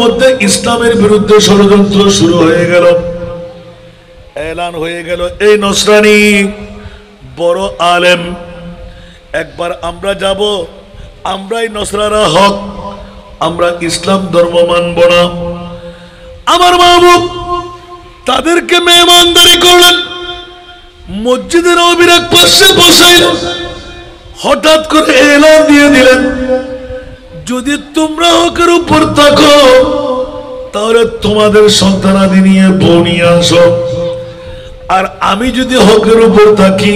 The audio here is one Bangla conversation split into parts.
মধ্যে ইসলামের বিরুদ্ধে ষড়যন্ত্র শুরু হয়ে গেল, এলান হয়ে গেল এই নসরানি বড় আলেম, একবার আমরা যাব, আমরাই নসরারা হক, আমরা ইসলাম ধর্ম মানব না। আমার মাহবুব তাদেরকে মেহমানদারি করলেন, মসজিদের নববীর এক পাশে বসাইলেন, হঠাৎ করে এলান দিয়ে দিলেন, যদি তোমরা হকের উপর থাকো তাহলে তোমাদের সন্তানাদি নিয়ে বউ নিয়ে আসো, আর আমি যদি হকের উপর থাকি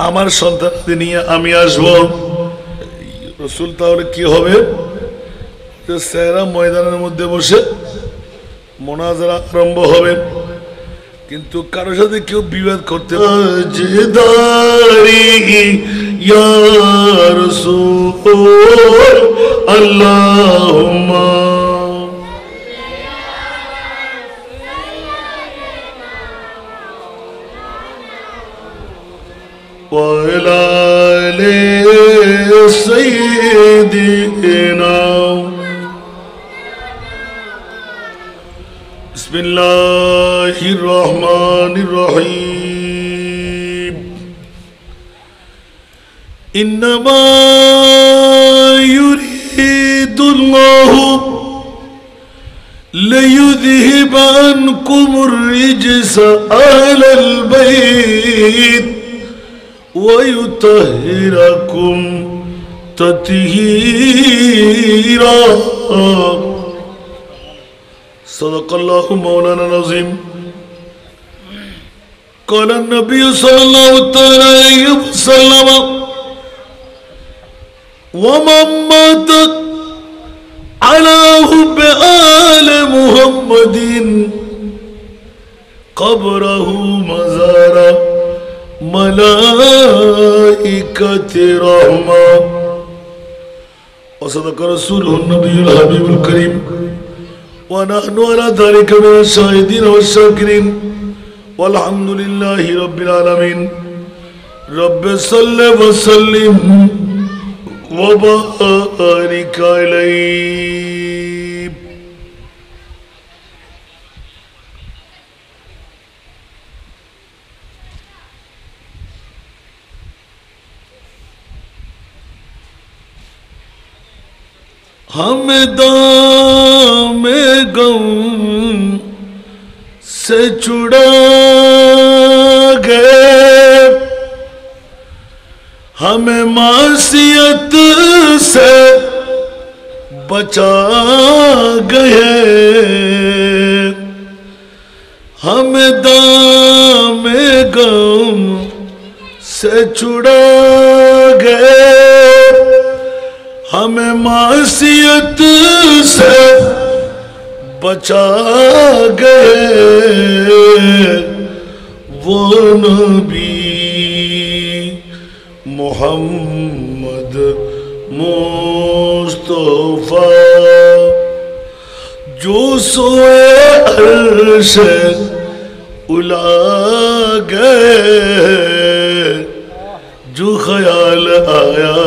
আমার সন্তানাদি নিয়ে আমি আসবো। রসুল তাহলে কি হবে, সেরা ময়দানের মধ্যে বসে মোনাজারা আরম্ভ হবে, কিন্তু কারোর সাথে কেউ বিবাদ করতে আল্লাহুম্মা ওয়া আলা আলি সাইয়্যিদিনা। বিসমিল্লাহির রহমানির রহিম। ইন্নামা ইউরিদুল্লাহু লিয়ুযহিবা আনকুমুর রিজসা আহলাল বাইত ওয়া ইউতাহহিরাকুম তাতহীরা। সদাকাল্লাহু মাওলানা আযীম। قال النبي صلى الله عليه وسلم ومن مات على حب آل محمد قبره مزار ملائكة رحمة وصدق رسوله النبي الحبيب الكريم ونحن على ذلك من الشاهدين والشاكرين والحمد لله رب العالمين. رب صل وسلم وبارك عليه. ہم دام غم سے چھڑا گئے، ہمیں معصیت سے بچا گئے، ہم دام غم سے چھڑا گئے، ہمیں معصیت سے بچا گئے، وہ نبی محمد مصطفیٰ جو سوئے عرش الا گئے، جو خیال آیا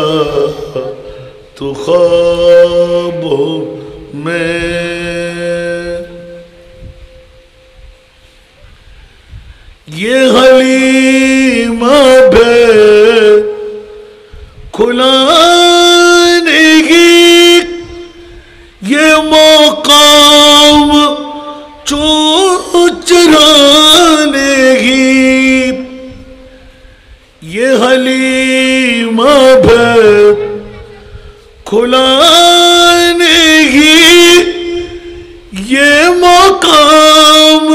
تو خواب میں، یہ حلیمہ بے کھلانے کی، یہ مقام چرانے کی، یہ حلیمہ بے کھلانے کی، یہ مقام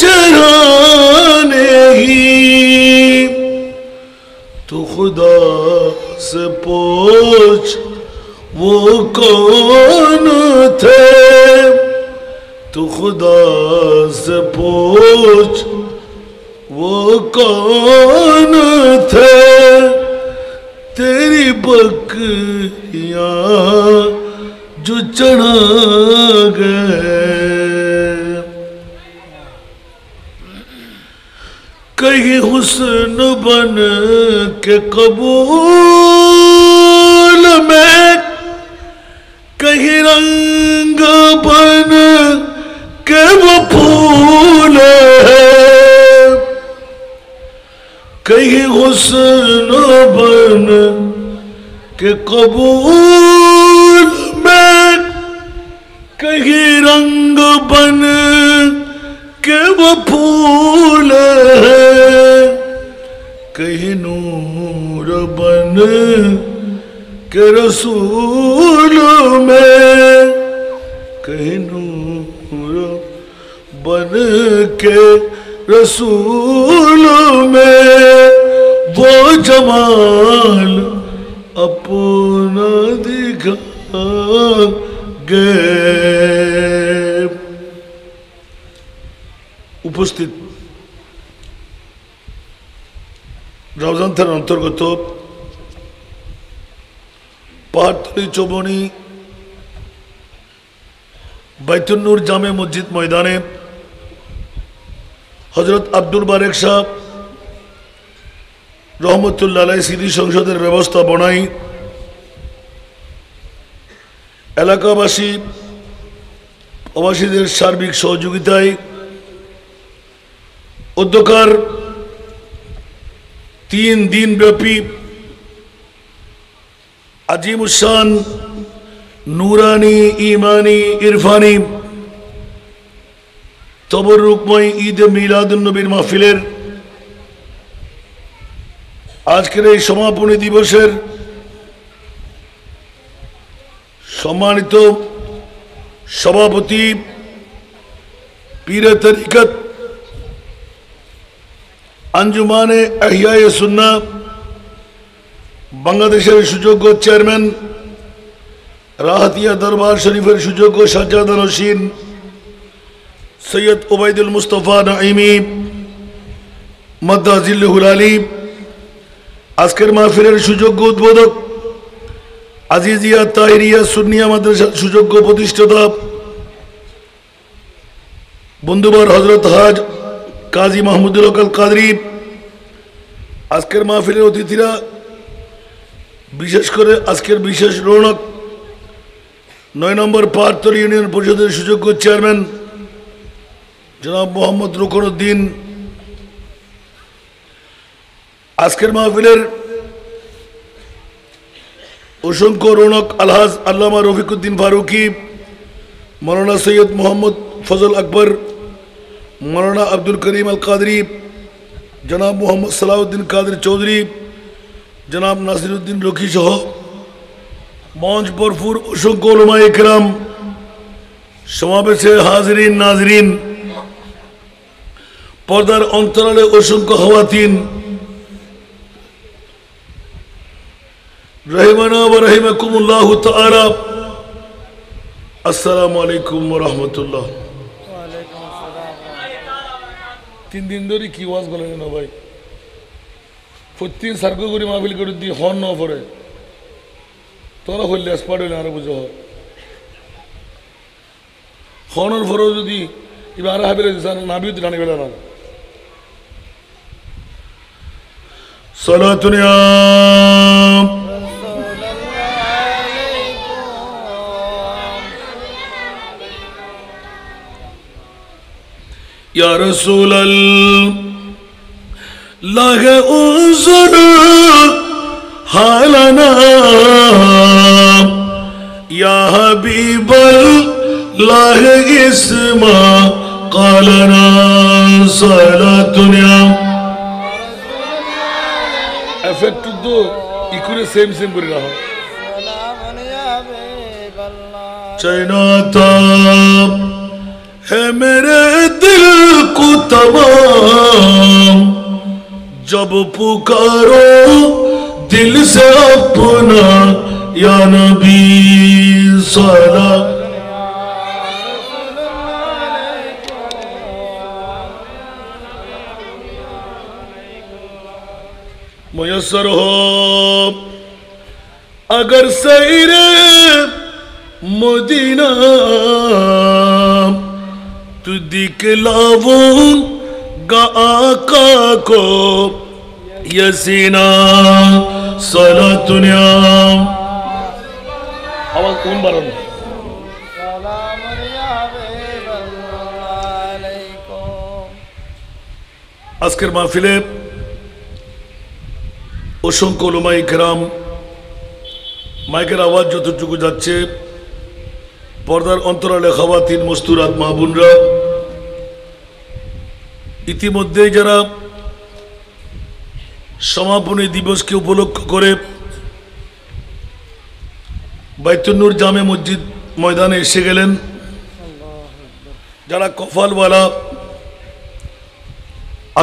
چرانے کی، تو خدا سے پوچھ وہ کون تھے، تو خدا سے پوچھ وہ کون تھے، تیری بکریاں جو چڑھا گئے، کہیں حسن بن کے قبول میں कहीं रंग बन के वो फूल है, कहीं हुस्न बन के कबूल में, कहीं रंग बन के वो फूल है, कहीं नूर बन के रसूल में, कहीं नूर बन के रसूल में वो जमाल अपना दिखा गए। उपस्थित রমজান থানার অন্তর্গত পাহাড়তলী চৌবনী বাইতুন নূর জামে মসজিদ ময়দানে হযরত আব্দুল বারেক সাহেব রহমতুল্লাহ আলাইহি স্মৃতি সংসদের ব্যবস্থাপনায় এলাকাবাসী প্রবাসীদের সার্বিক সহযোগিতায় উদ্যোক্তার 3 दिन ব্যাপী আজিমুশান নূরানি ইমানি ইরফানি তবরুকময় ঈদ মিলাদুন নবীর মাহফিলের আজকের এই সমাপনী দিবসের সম্মানিত সভাপতি পীরে তরিকত আঞ্জুমানে ইহইয়া সুন্নাহ বাংলাদেশের সুযোগ্য চেয়ারম্যান রাহাতিয়া দরবার শরীফের সুযোগ্য সাজ্জাদা নশীন সৈয়দ ওবায়দুল মুস্তাফা নাঈমি মাদ্দাজিল্লুহুল আলী, আজকের মাহফিলের সুযোগ্য উদ্বোধক আজিজিয়া তাহিরিয়া সুন্নিয়া মাদ্রাসার সুযোগ্য প্রতিষ্ঠাতা বন্ধুবর হযরত হাজ কাজী মাহমুদুল হক আল কাদরি, আজকের মাহফিলের অতিথিরা, বিশেষ করে আজকের বিশেষ রৌনক 9 নম্বর পাহাড়তলী ইউনিয়ন পরিষদের সুযোগ্য চেয়ারম্যান জনাব মোহাম্মদ রুকনউদ্দিন, আজকের মাহফিলের অসংখ্য রৌনক আলহাজ আল্লামা রফিকুদ্দিন ফারুকি, মৌলানা সৈয়দ মোহাম্মদ ফজল আকবর, মৌলানা আব্দুল করিম আল কাদরি, জনাব মোহাম্মদ সালাউদ্দিন কাদের চৌধুরী, জনাব নাসিরউদ্দিন রকি সহ মঞ্চ ভরপুর অসংখ্য উলামায়ে কেরাম, সমাবেশে হাজিরিন নাজরিন, পর্দার অন্তরালে অসংখ্য খাওয়াতিন, রহিমানা ওয়া রাহিমাকুমুল্লাহ তাআলা। আসসালামু আলাইকুম ওয়া রাহমাতুল্লাহ। 3 দিন ধরে কি ওয়াজ বলেন না ভাই, প্রত্যেক সার্ক করে মাহফিল করে দিয়ে হন না পড়ে তোরা হইলে স্পাট হইলে আরো বুঝো হনের পরেও যদি এবার আরো হাবিলে নাবিও টানি গেল না। সালাতুন या रसूल अल्लाह उज़र हालना या हबीब अल्लाह इस्मा क़ालना सलातुन इफेक्ट तो इकुरे सेम করে রাখো চাইনাতা है मेरे दिल को तमाम जब पुकारो दिल से अपना या नबी सलाम मुयस्सर हो अगर सैरे मदीना तू दिखलाऊंगा आका को यसीना सलातुन आवाज कौन बारन আজকের মাহফিলে অসংখ্য উলামায়ে কেরাম, মাইকের আওয়াজ যতটুকু যাচ্ছে, পর্দার অন্তরালে খাওয়াতিন মস্তুরাত মা বোনরা, ইতিমধ্যেই যারা সমাপনী দিবসকে উপলক্ষ করে বাইতুন নূর জামে মসজিদ ময়দানে এসে গেলেন, যারা কফালওয়ালা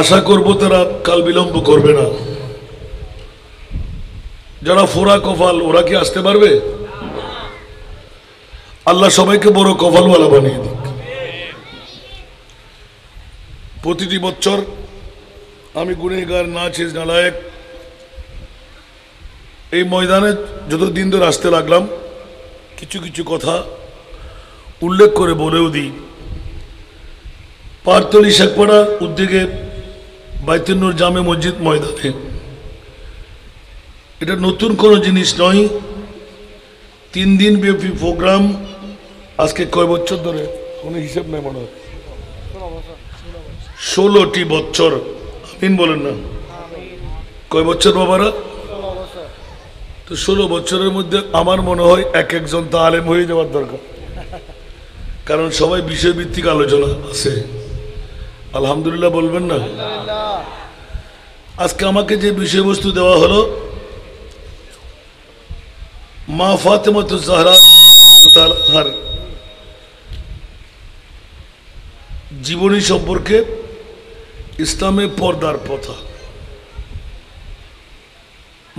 আশা করব তারা কাল বিলম্ব করবে না। যারা ফোরা কফাল ওরা কি আসতে পারবে? আল্লাহ সবাইকে বড় কফালওয়ালা বানিয়ে দিক। প্রতিটি বছর আমি গুনেগার না শেষ নালায়েক এই ময়দানে যতদিন ধরে আসতে লাগলাম কিছু কিছু কথা উল্লেখ করে বলেও দিই। পারতলি শেখপাড়া উদ্যোগে বাইতুন নূর জামে মসজিদ ময়দানে, এটা নতুন কোনো জিনিস নয়। 3 দিন ব্যাপী প্রোগ্রাম। আজকে কয় বছর ধরে কোনো হিসেব নেই, মনে হয় 16টি বছর। আমিন বলেন না? কয় বছর বাবারা? তো 16 বছরের মধ্যে আমার মনে হয় একজন তা আলেম হয়ে যাওয়ার দরকার, কারণ সবাই বিষয়ভিত্তিক আলোচনা আছে। আলহামদুলিল্লাহ বলবেন না? আজকে আমাকে যে বিষয়বস্তু দেওয়া হলো মা ফাতেমাতুজ জাহরা তাআলার জীবনী সম্পর্কে, ইসলামে পর্দার প্রথা,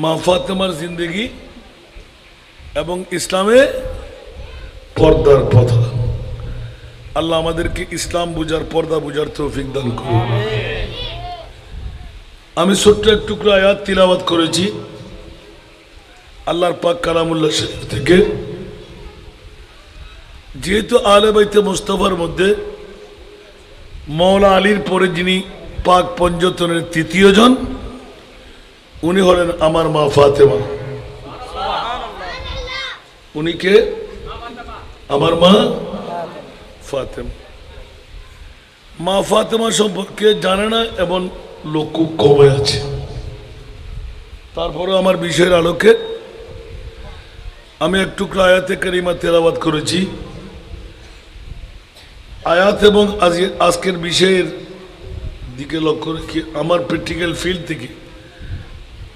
মা ফাতেমার জিন্দেগি এবং ইসলামে পর্দার প্রথা। আল্লাহ আমাদেরকে ইসলাম বুঝার, পর্দা বুঝার তৌফিক দান করুন। আমি ছোট্ট এক টুকরা আয়াত তিলাওয়াত করেছি আল্লাহর পাক কালামুল্লাহ শরীফ থেকে। যেহেতু আলে বাইতে মুস্তাফার মধ্যে মওলা আলীর পরে যিনি পাক পঞ্জতনের 3য় জন, উনি হলেন আমার মা ফাতেমা। উনি কে? আমার মা ফাতেমা। মা ফাতেমা সম্পর্কে জানে না এমন লোক খুব কমে আছে। তারপরে আমার বিষয়ের আলোকে আমি একটু আয়াতে কারিমা তেলাওয়াত করেছি। আয়াত এবং আজকের বিষয়ের দিকে লক্ষ্য রেখে আমার প্র্যাকটিক্যাল ফিল্ড থেকে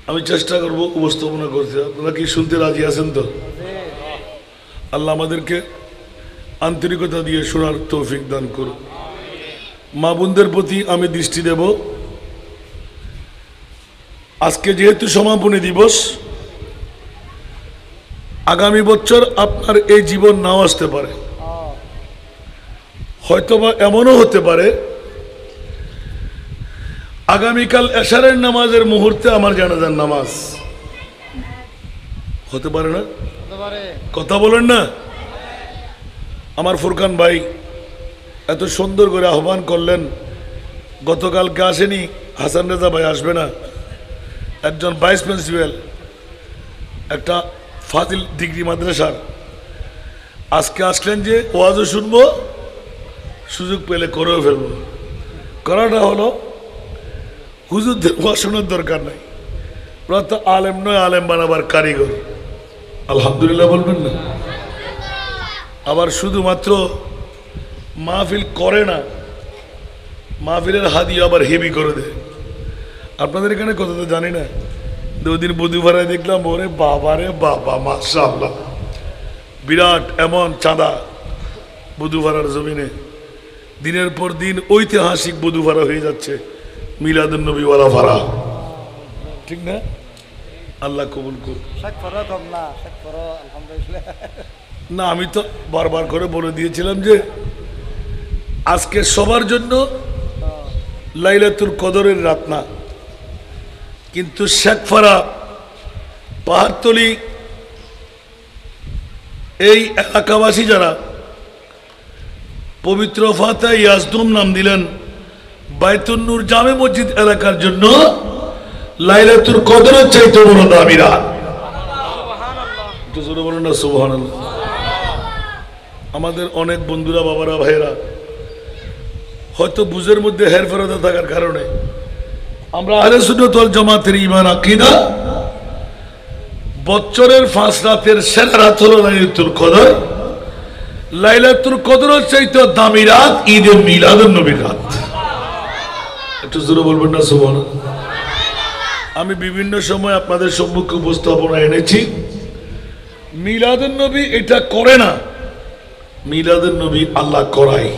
আমি চেষ্টা করব উপস্থাপনা করতে। আপনারা কি শুনতে রাজি আছেন তো? আল্লাহ আমাদেরকে আন্তরিকতা দিয়ে শোনার তৌফিক দান করুন। মা বোনদের প্রতি আমি দৃষ্টি দেব, আজকে যেহেতু সমাপনী দিবস, আগামী বছর আপনার এই জীবন নাও আসতে পারে। হয়তোবা এমনও হতে পারে আগামীকাল এশারের নামাজের মুহূর্তে আমার জানাজার নামাজ হতে পারে না? কথা বলেন না? আমার ফুরকান ভাই এত সুন্দর করে আহ্বান করলেন, গতকালকে আসেনি, হাসান রেজা ভাই আসবে না, একজন ভাইস প্রিন্সিপাল একটা ফাজিল ডিগ্রি মাদ্রাসার, আজকে আসলেন যে ওয়াজও শুনবো, সুযোগ পেলে করেও ফেলবো। করাটা হলো হুজুরদের ওয়াজ শোনার দরকার নাই, ওরা তো আলেম নয়, আলেম বানাবার কারিগর। আলহামদুলিল্লাহ বলবেন না? আবার শুধুমাত্র মাহফিল করে না, মাহফিলের হাদিয়া আবার হেভি করে দেয়। আপনাদের এখানে কথা তো জানি না, 2 দিন বুধবারে দেখলাম, ওরে বাবা রে বাবা, মাশাআল্লাহ, বিরাট এমন চাঁদা বুধবারার জমিনে। দিনের পর দিন ঐতিহাসিক বুধবারা হয়ে যাচ্ছে, মিলাদুন নবী ওয়ালা ফারা, ঠিক না? আল্লাহ কবুল করুন। না, আমি তো বারবার করে বলে দিয়েছিলাম যে আজকে সবার জন্য লাইলাতুল কদরের রাত না, কিন্তু শেখপাড়া, পাহাড়তলি এই এলাকাবাসী যারা পবিত্র ফাতা ইয়াজদুম নাম দিলেন, বাইতুন নূর জামে মসজিদ এলাকার জন্য লাইলাতুল কদরের চাইতে বড় দামি রাত। সুবহানাল্লাহ। বলুন না সুবহানাল্লাহ। আমাদের অনেক বন্ধুরা, বাবারা, ভাইয়েরা হয়তো বুঝের মধ্যে হেরফেরতে থাকার কারণে আমরা আহলে সুন্নাত ওয়াল জামাতের ঈমান আকীদা বছরের 5 রাতের সেরা রাত হলো লাইলাতুল কদর। লাইলাতুল কদরের চাইতে দামি রাত ঈদে মিলাদুন নবীর রাত। একটু জোরে বলবেন না সুবহানাল্লাহ। আমি বিভিন্ন সময় আপনাদের সম্মুখে উপস্থাপনা এনেছি, মিলাদুন নবী এটা করে না, মিলাদুন নবী আল্লাহ করায়।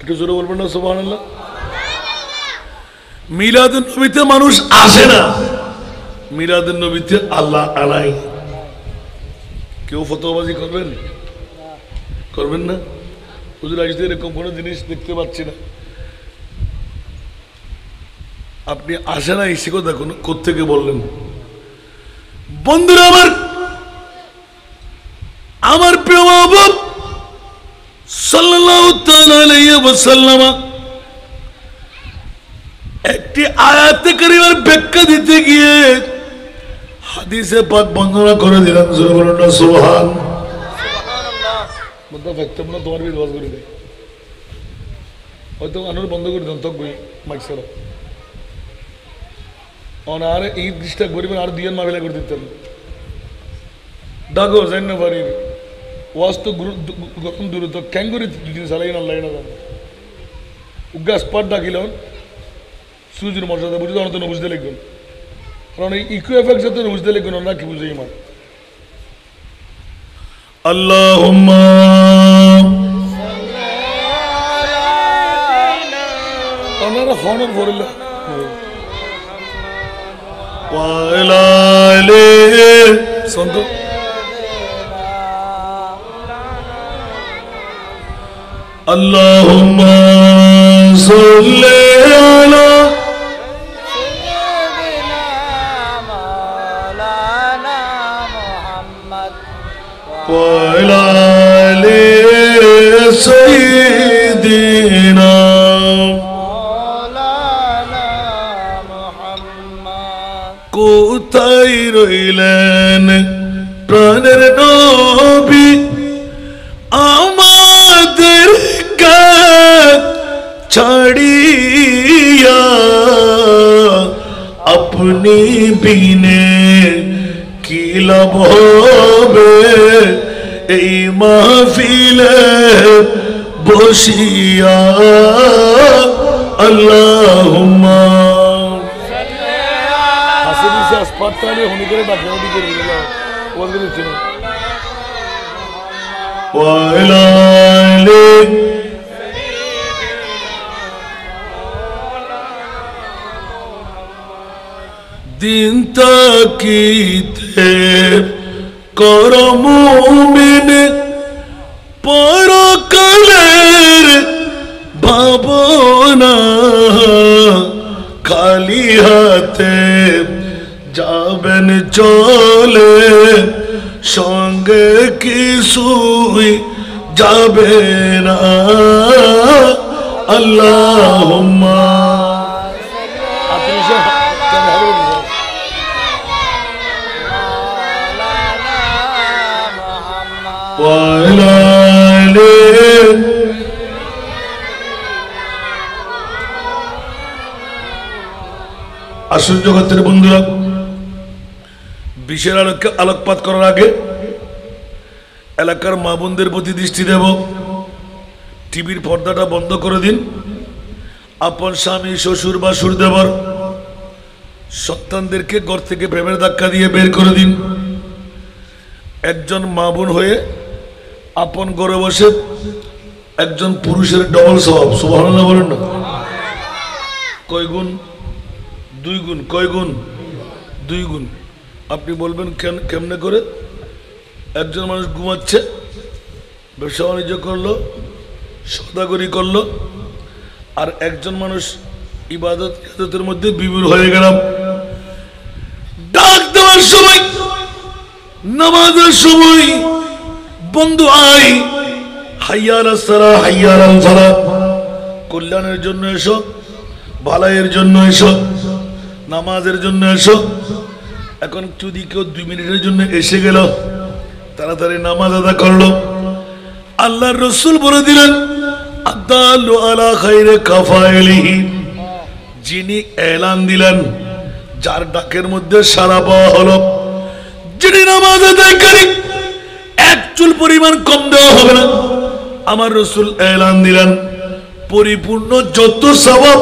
একটু জোরে বলবেন না সুবহানাল্লাহ। মিলাদুন নবীতে মানুষ আসে না, মিলাদুন নবীতে আল্লাহ আনাই। কেউ ফতোয়াবাজি করবেন? করবেন না? হুজুর আজকে এরকম কোনো জিনিস দেখতে পাচ্ছি না। আপনি আসে না, এসে কথা কোত্থেকে বললেন? বন্ধুরা আমার, আমার প্রিয় মাহবুব সাল্লাল্লাহু তাআলা আলাইহি ওয়াসাল্লাম একটি আয়াতে কারিমার ব্যাখ্যা দিতে গিয়ে হাদিসে পাক বর্ণনা করে দিলেন। সুবহানাল্লাহ, সুবহানাল্লাহ। বন্ধু ফেকতে না তোমার বিল ওয়াজ করে দেয়, হয়তো আনোর বন্ধ করে দেন, তক মাইক সারা আর এই ডিস্টার্ব করিবেন, আর দিয়ান মাবিলা করে দিতেন ডাকো জান না পারি ওয়াজ তো গরম দূর তো ক্যাং করে দুদিন চালাই না লাগে না জান উগাস পাট ডাকিলেন সুজুর মর্যাদা বুঝতে অনত বুঝতে লিখবেন, কারণ এই ইকো এফেক্ট সাথে বুঝতে লিখবেন না কি বুঝে ইমান। আল্লাহুম্মা আপনারা হনর বললেন ওয়ালালে সন্ত আল্লাহুম্মা সাল্লি আলা সাইয়্যিদিনা মাওলানা মুহাম্মদ ওয়া আলা আলি সাইয়্যিদিনা মাওলানা মুহাম্মদ। কোথায় রইলেন প্রাণের নবী, আমাদের ছাড়িয়া আপনি বিনে কি লাভ হবে এই মাহফিলে বসিয়া। আল্লাহুম্মা হাসপাতালে হনি করে ডাক্তার করে দিল ওয়াজ করেছিল ওয়ালা দিন তাকিতে কর মুমিন পরকালের ভাবনা, খালি হাতে যাবেন চলে সঙ্গে কিছুই যাবে না। আল্লাহুম্মা আসল জগতের বন্ধুরা, বিশের আলোকে আলোকপাত করার আগে এলাকার মা বোনদের প্রতি দৃষ্টি দেব। টিভির পর্দাটা বন্ধ করে দিন। আপন স্বামী, শ্বশুর, বাসুর, দেবর, সন্তানদেরকে ঘর থেকে প্রেমের ধাক্কা দিয়ে বের করে দিন। একজন মা বোন হয়ে আপন ঘরে বসে একজন পুরুষের ডবল স্বভাব। সুবহানাল্লাহ বলেন না? কয় গুণ? 2 গুণ। কয় গুণ? 2 গুণ। আপনি বলবেন কেমনে করে? একজন মানুষ ঘুমাচ্ছে, ব্যবসা বাণিজ্য করলো, সওদাগরি করলো, আর একজন মানুষ ইবাদতের মধ্যে বিভোর হয়ে গেলাম। ডাক দেওয়ার সময়, নামাজের সময়, বন্ধু আয়, হাইয়া আলাস সালাহ, হাইয়া আলাল ফালাহ, কল্যাণের জন্য এসো, ভালাইয়ের জন্য এসো, নামাজের জন্য এসো। এখন যদি কেউ 2 মিনিটের জন্য এসে গেল, তাড়াতাড়ি নামাজ আদা করলো, আল্লাহর রাসূল বলে দিলেন আদাল্লু আলা খায়রি কাফাইলিহি, যিনি এলান দিলেন, যার ডাকের মধ্যে সাড়া পাওয়া হলো, যিনি নামাজ আদায়কারী, এক চুল পরিমাণ কম দেওয়া হবে না। আমার রাসূল এলান দিলেন পরিপূর্ণ যত সওয়াব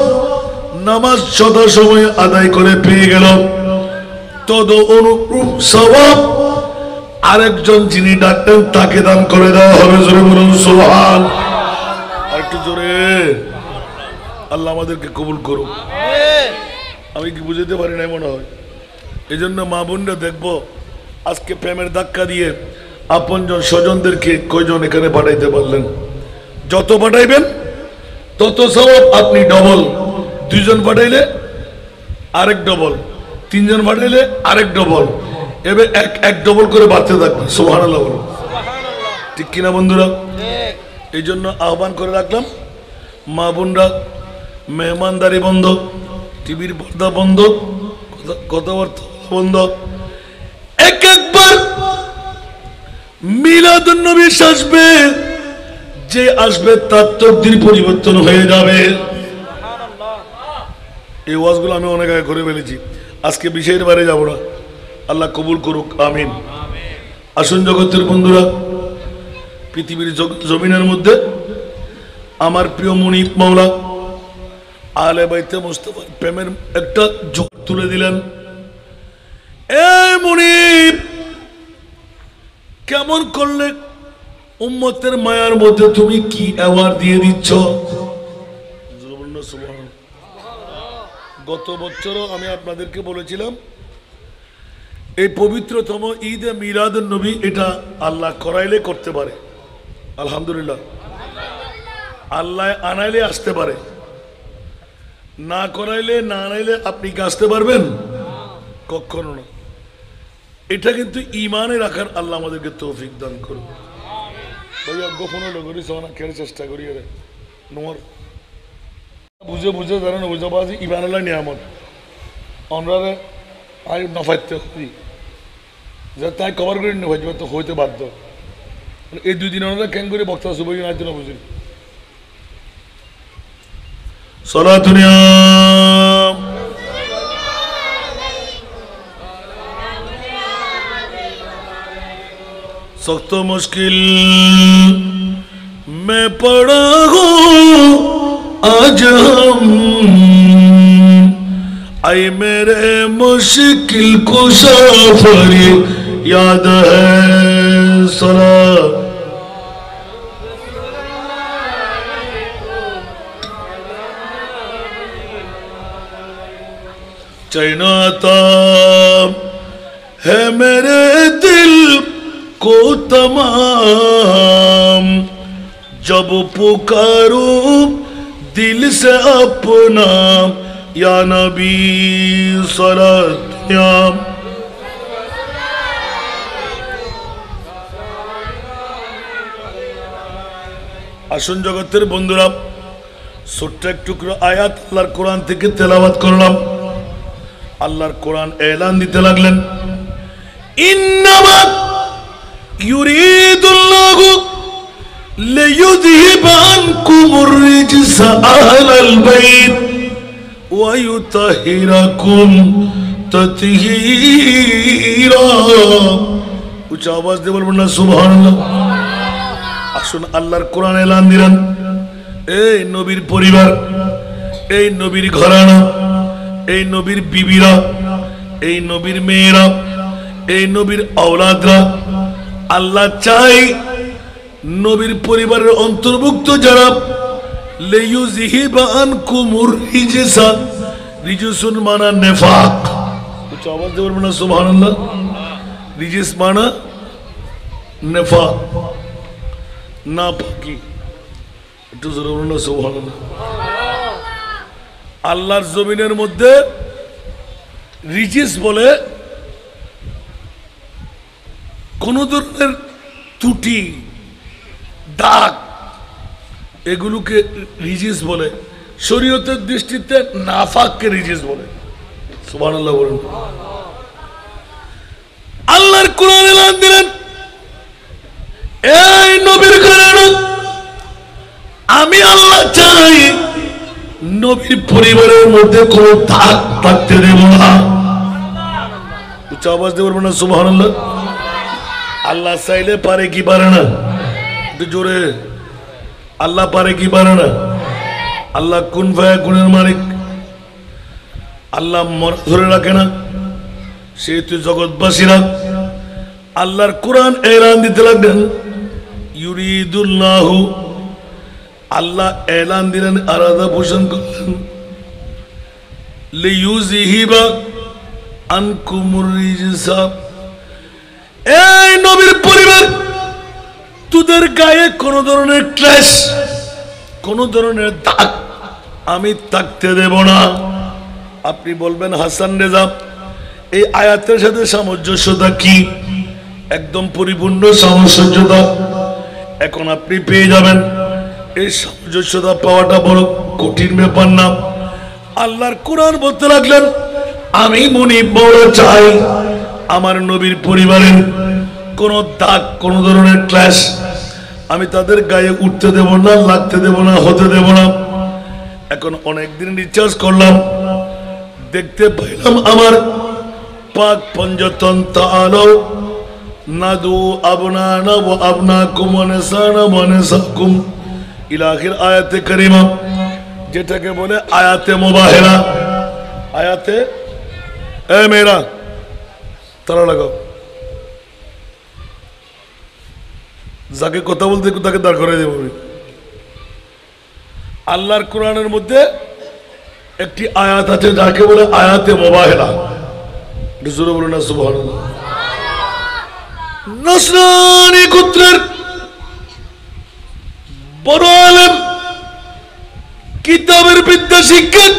নামাজ যথা সময়ে আদায় করে পেয়ে গেল, তদ অনুরূপ সওয়াব আরেকজন যিনি ডাকতেন তাকে দান করে দেওয়া হবে। জোরে বলুন সুবহান। আর একটু জোরে। আল্লাহ আমাদেরকে কবুল করুক। আমি কি বুঝাতে পারি না মনে হয়। এই জন্য মা বোনরা দেখবো আজকে প্রেমের ধাক্কা দিয়ে আপনজন স্বজনদেরকে কয়জন এখানে পাঠাইতে পারলেন? যত পাঠাইবেন তত সওয়াব আপনি ডবল। দুইজন পাঠাইলে আরেক ডবল, তিনজন পাঠাইলে আরেক ডবল, এবার এক ডবল করে বাড়তে থাকবে। সুবহানাল্লাহ বলুন, ঠিক কিনা বন্ধুরা? এই জন্য আহ্বান করে রাখলাম, মা বোনরা মেহমানদারি বন্ধ, টিভির পর্দা বন্ধ, কথাবার্তা বন্ধ। একবার মিলাদুন নবী আসবে, যে আসবে তার তকদির পরিবর্তন হয়ে যাবে। এই ওয়াজগুলো আমি অনেক আগে করে ফেলেছি, আজকে বিষয়ের বাইরে যাব না। আল্লাহ কবুল করুক, আমিন। আসুন জগতের বন্ধুরা, পৃথিবীর জমিনের মধ্যে আমার প্রিয় মুনিব মাওলা আলে বাইতে মুস্তাফার প্রেমের একটা যোগ তুলে দিলেন। এই মুনিব, কেমন করলে উম্মতের মায়ার মধ্যে তুমি কি অ্যাওয়ার্ড দিয়ে দিচ্ছ? গত বছরও আমি আপনাদেরকে বলেছিলাম এই পবিত্রতম ঈদে মিলাদুন নবী এটা আল্লাহ করাইলে করতে পারে, আলহামদুলিল্লাহ। আল্লাহ আনাইলে আসতে পারে, না করাইলে না আনাইলে আপনি কি আসতে পারবেন? কখনো না। এটা কিন্তু ইমানে রাখার আল্লাহ আমাদেরকে তৌফিক দান করুন। ভাইয়া গোপনে লগরি সোনা খেলে চেষ্টা করি রে নোর বুঝে বুঝে জানেন বুঝে পাচ্ছি ইমান আল্লাহ নিয়ামত অনরারে আই নফাইতে করি যে তাই কভার করে নিয়ে ভাইবা তো হইতে বাধ্য। এই দুই দিন ওনারা কেন করে বক্তা সুবই না জন্য বুঝি সালাতুনিয়া सख्त मुश्किल में पड़ा हूँ आज हम, आई मेरे मुश्किल कुशा फरी याद है सला चैनाता है मेरे दिल को तमाम, जब पुकारूं दिल से अपना या नबी सलाम। আসুন জগতের বন্ধুরা, ছোট্ট এক টুকরো আয়াত আল্লাহর কোরআন থেকে তেলাওয়াত করলাম। আল্লাহর কোরআন এলান দিতে লাগলেন, ইন্নামা ইউরিদুল্লাহু লিইয়ুযহিবা আনকুমুর রিজসা আহলাল বাইত ওয়া ইউতাহিরাকুম তাতহীরা। উচ্চ আওয়াজ দিয়ে বলবেন না সুবহানাল্লাহ। আসুন আল্লাহর কোরআন এলান দিলেন, এই নবীর পরিবার, এই নবীর ঘরানা, এই নবীর বিবিরা, এই নবীর মেয়েরা, এই নবীর আওলাদরা, আল্লাহ চাই নবীর পরিবারের অন্তর্ভুক্ত যারা লিইয়ুযহিবা আনকুমুর রিজসা, রিজসুন মানা নিফাক। উচ্চ আওয়াজ দিয়ে বলবেন না সুবহানাল্লাহ। রিজস মানা নিফাক, নাপাকি। একটু জোরে বলুন না সুবহানাল্লাহ। আল্লাহর জমিনের মধ্যে রিজিস বলে কোন ধরনের ত্রুটি, দাগ, এগুলোকে রিজিস বলে। শরীয়তের দৃষ্টিতে নাফাককে রিজিস বলে। সুবহানাল্লাহ বলুন। আল্লাহর কোরআন এলান দিলেন, এই নবীর ঘরানা, আমি আল্লাহ চাই নবীর পরিবারের মধ্যে কোনো দাগ থাকতে দেব না। উচ্চ আওয়াজ দিয়ে বলবেন না সুবহানাল্লাহ। আল্লাহ চাইলে পারে কি পারে না? একটু জোরে। আল্লাহ পারে কি পারে না? আল্লাহ কুন ফায়াকুনের মালিক। আল্লাহ মনে ধরে রাখে না, সেহেতু জগৎবাসীরা আল্লাহর কোরআন এলান দিতে লাগলেন, ইউরিদুল্লাহু, আল্লাহ এলান দিলেন, আরাধা পোষণ করলেন, লিইউযহিবা আনকুমুর রিজসা, এই নবীর পরিবার তোদের গায়ে কোন ধরনের ক্লেশ, কোন ধরনের দাগ আমি থাকতে দেব না। আপনি বলবেন হাসান রেজা এই আয়াতের সাথে সামঞ্জস্যতা কি? একদম পরিপূর্ণ সামঞ্জস্যতা এখন আপনি পেয়ে যাবেন। এই সামঞ্জস্যতা পাওয়াটা বড় কঠিন ব্যাপার না। আল্লাহর কোরআন বলতে লাগলেন, আমি মনিব বড় চাই আমার নবীর পরিবারের কোন দাগ, কোন ধরনের ক্লেশ আমি তাদের গায়ে উঠতে দেব না, লাগতে দেব না, হতে দেব না। এখন অনেকদিন রিচার্জ করলাম, দেখতে পাইলাম আমার পাক পঞ্জতন তাআলাও নাদু আবনানা ওয়া আবনাকুম ওয়া নিসানা ওয়া নিসাকুম ইলা আখির আয়াতে কারিমা, যেটাকে বলে আয়াতে মুবাহিরা। আয়াতে এ মেয়েরা তারা লাগাও, যাকে কথা বলতে তাকে দাঁড় করে দেব। আল্লাহর কোরআনের মধ্যে একটি আয়াত আছে যাকে বলে আয়াতে মুবাহিরা। জোরে বলুন না সুবহানাল্লাহ। নসরানি গোত্রের বড় আলেম, কিতাবের বিদ্যা শিক্ষক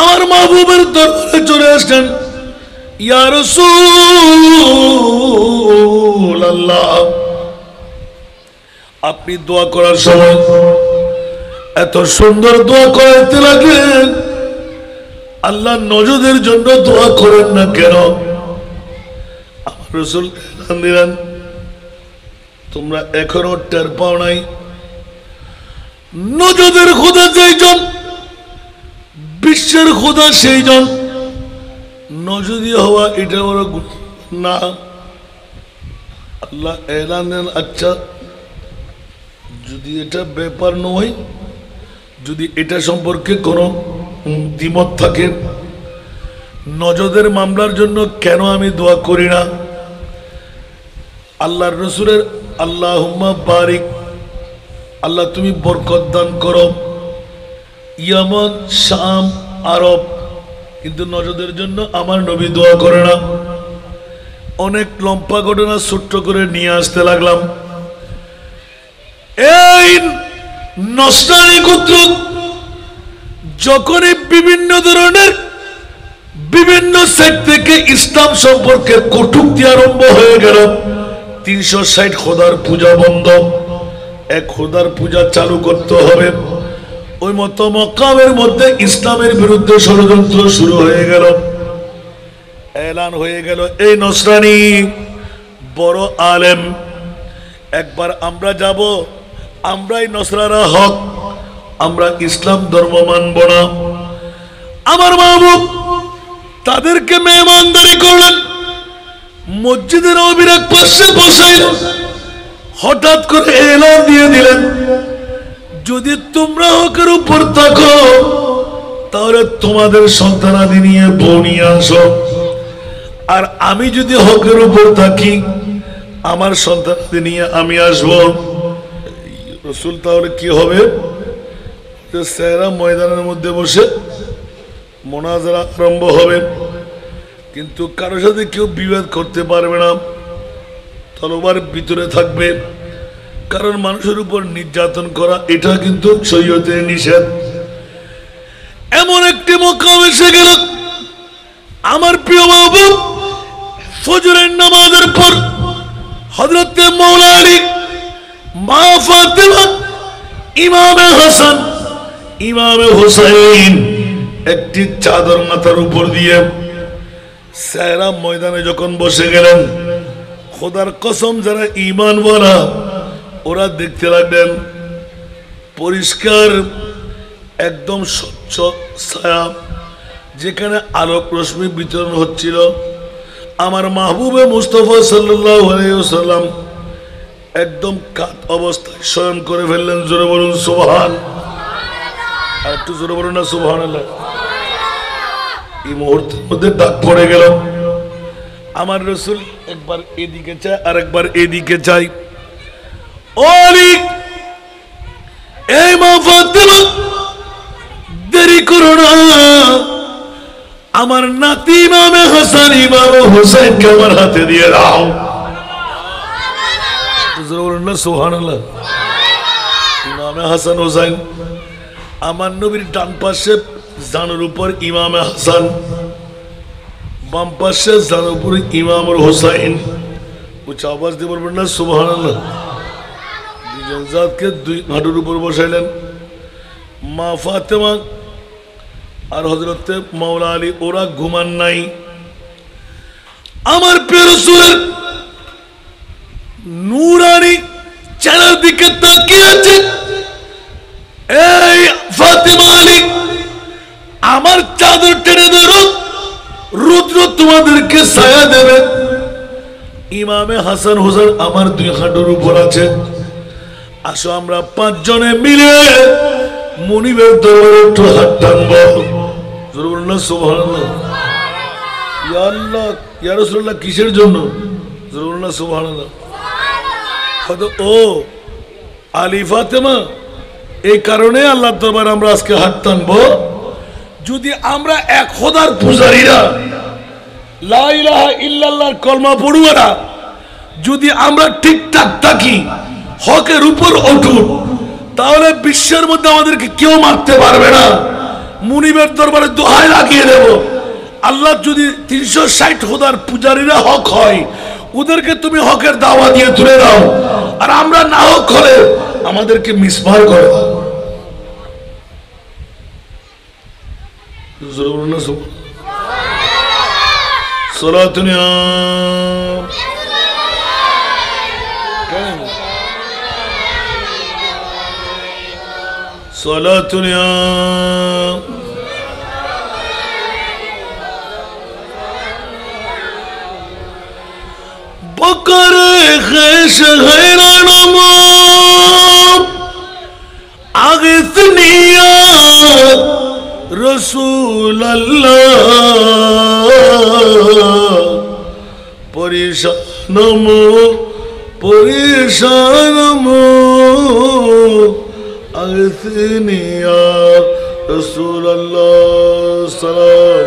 আমার মাহবুবের দরবারে চলে আসলেন, ইয়া রাসূলুল্লাহ, আপনি দোয়া করার সময় এত সুন্দর দোয়া করতে লাগলেন, আল্লাহ নজদের জন্য দোয়া করেন না কেন? আমার রাসূল এলান দিলেন, তোমরা এখনো টের পাও নাই নজদের খোদা যেইজন, বিশ্বের খোদা সেইজন। নজদি হওয়া এটা বড় না। আল্লাহ এলান দেন, আচ্ছা যদি এটা ব্যাপার নয়, যদি এটা সম্পর্কে কোনো দ্বিমত থাকে, নজদের মামলার জন্য কেন আমি দোয়া করি না? আল্লাহর রাসূলের আল্লাহুম্মা বারিক, আল্লাহ তুমি বরকত দান করো, ইয়ামান, শাম, আরব, কিন্তু নজদের জন্য আমার নবী দোয়া করে না। অনেক লম্বা ঘটনা ছোট্ট করে নিয়ে আসতে লাগলাম। এই নসরানি গোত্র যখনই বিভিন্ন ধরনের বিভিন্ন সেক্ট থেকে ইসলাম সম্পর্কে কটূক্তি আরম্ভ হয়ে গেল, 360 খোদার পূজা বন্ধ, এক খোদার পূজা চালু করতে হবে, ওই মতো মক্কামের মধ্যে ইসলামের বিরুদ্ধে ষড়যন্ত্র শুরু হয়ে গেল। এলান হয়ে গেল, এই নসরানি বড় আলেম, একবার আমরা যাব, আমরাই নসরারা হক, আমরা ইসলাম ধর্ম মানব না। আমার মাহবুব তাদেরকে মেহমানদারি করলেন, মসজিদে নববীর এক পাশে বসাইলেন, হঠাৎ করে এলান দিয়ে দিলেন, যদি তোমরা হকের উপর থাকো তাহলে তোমাদের সন্তানাদি নিয়ে বউ নিয়ে আসো, আর আমি যদি হকের উপর থাকি আমার সন্তানাদি নিয়ে আমি আসবো। রাসূল তাহলে কি হবে? সেরা ময়দানের মধ্যে বসে মোনাজারা আরম্ভ হবে, কিন্তু কারোর সাথে কেউ বিবাদ করতে পারবে না, তলোয়ার ভিতরে থাকবে, কারণ মানুষের উপর নির্যাতন করা এটা কিন্তু শরীয়তে নিষেধ। এমন একটি মকাম এসে গেল, আমার প্রিয় মাহবুব ফজরের নামাজের পর হযরত মাওলা আলী, মা ফাতেমা, ইমামে হাসান, ইমামে হুসাইন একটি চাদর মাথার উপর দিয়ে সেরা ময়দানে যখন বসে গেলেন, খোদার কসম যারা ঈমান ওয়ালা ওরা দেখতে লাগলেন পরিষ্কার একদম স্বচ্ছ ছায়া, যেখানে আলোক রশ্মি বিতরণ হচ্ছিল। আমার মাহবুবে মুস্তাফা সাল্লাল্লাহু আলাইহি ওয়াসাল্লাম একদম কাত অবস্থায় শয়ন করে ফেললেন। জোরে বলুন সুবহান। আর একটু জোরে বলুন না সুবহানাল্লাহ। এই মুহূর্তের মধ্যে ডাক পড়ে গেল। আমার রাসূল একবার এদিকে চায় আর একবার এদিকে চাই। ও আলী, এই মা ফাতেমা, দেরি করো না, আমার নাতি ইমামে হাসান ইমামে হুসাইনকে আমার হাতে দিয়ে দাও। সুবহানাল্লাহ। ইমামে হাসান হুসাইন, আমার নবীর ডান পাশে জানুর উপর ইমামে হাসান, বাম পাশে জানুর উপর ইমামুল হুসাইন। উচ্চ আওয়াজ দিয়ে বলবেন না সুবহানাল্লাহ। দুইজন জাতকে দুই হাঁটুর উপর বসাইলেন। মা ফাতেমা আর হযরতে মাওলা আলী ওরা ঘুমান নাই। আমার প্রিয় রাসূলের নূরানি চেহারার দিকে তাকিয়ে আছে। এই ফাতেমা আলী, আমার চাদর টেনে ধরো, রুদ্র তোমাদেরকে ছায়া দেবে। ইমামে হাসান হুসাইন আমার দুই হাঁটুর উপর আছে। আসো আমরা পাঁচজনে মিলে মুনিবের দরবারে একটু হাত টানবো। সুবহানাল্লাহ। ইয়া আল্লাহ, ইয়া রাসূলুল্লাহ, কিসের জন্য? সুবহানাল্লাহ। হয়তো ও আলী ফাতেমা, এই কারণে আল্লাহর দরবারে আমরা আজকে হাত টানবো। যদি আমরা এক খোদার পূজারীরা, লা ইলাহা ইল্লাল্লাহর কলমা পড়ুয়ারা যদি আমরা ঠিকঠাক থাকি, হকের উপর অটুট, তাহলে বিশ্বের মধ্যে আমাদেরকে কেউ মারতে পারবে না। মুনিবের দরবারে দোহাই লাগিয়ে দেব, আল্লাহ যদি 360 খোদার পূজারীরা হক হয়, ওদেরকে তুমি হকের দাওয়া দিয়ে তুলে দাও, আর আমরা না হক হলে আমাদেরকে মিসমার করে দাও। সালাতুনিয়া সালাতুনিয়া বকরে খেশ হেরানম আগিসনিয়া রাসূলুল্লাহ পরিশানম পরিশানম আগিসনিয়া রাসূলুল্লাহ সালাম।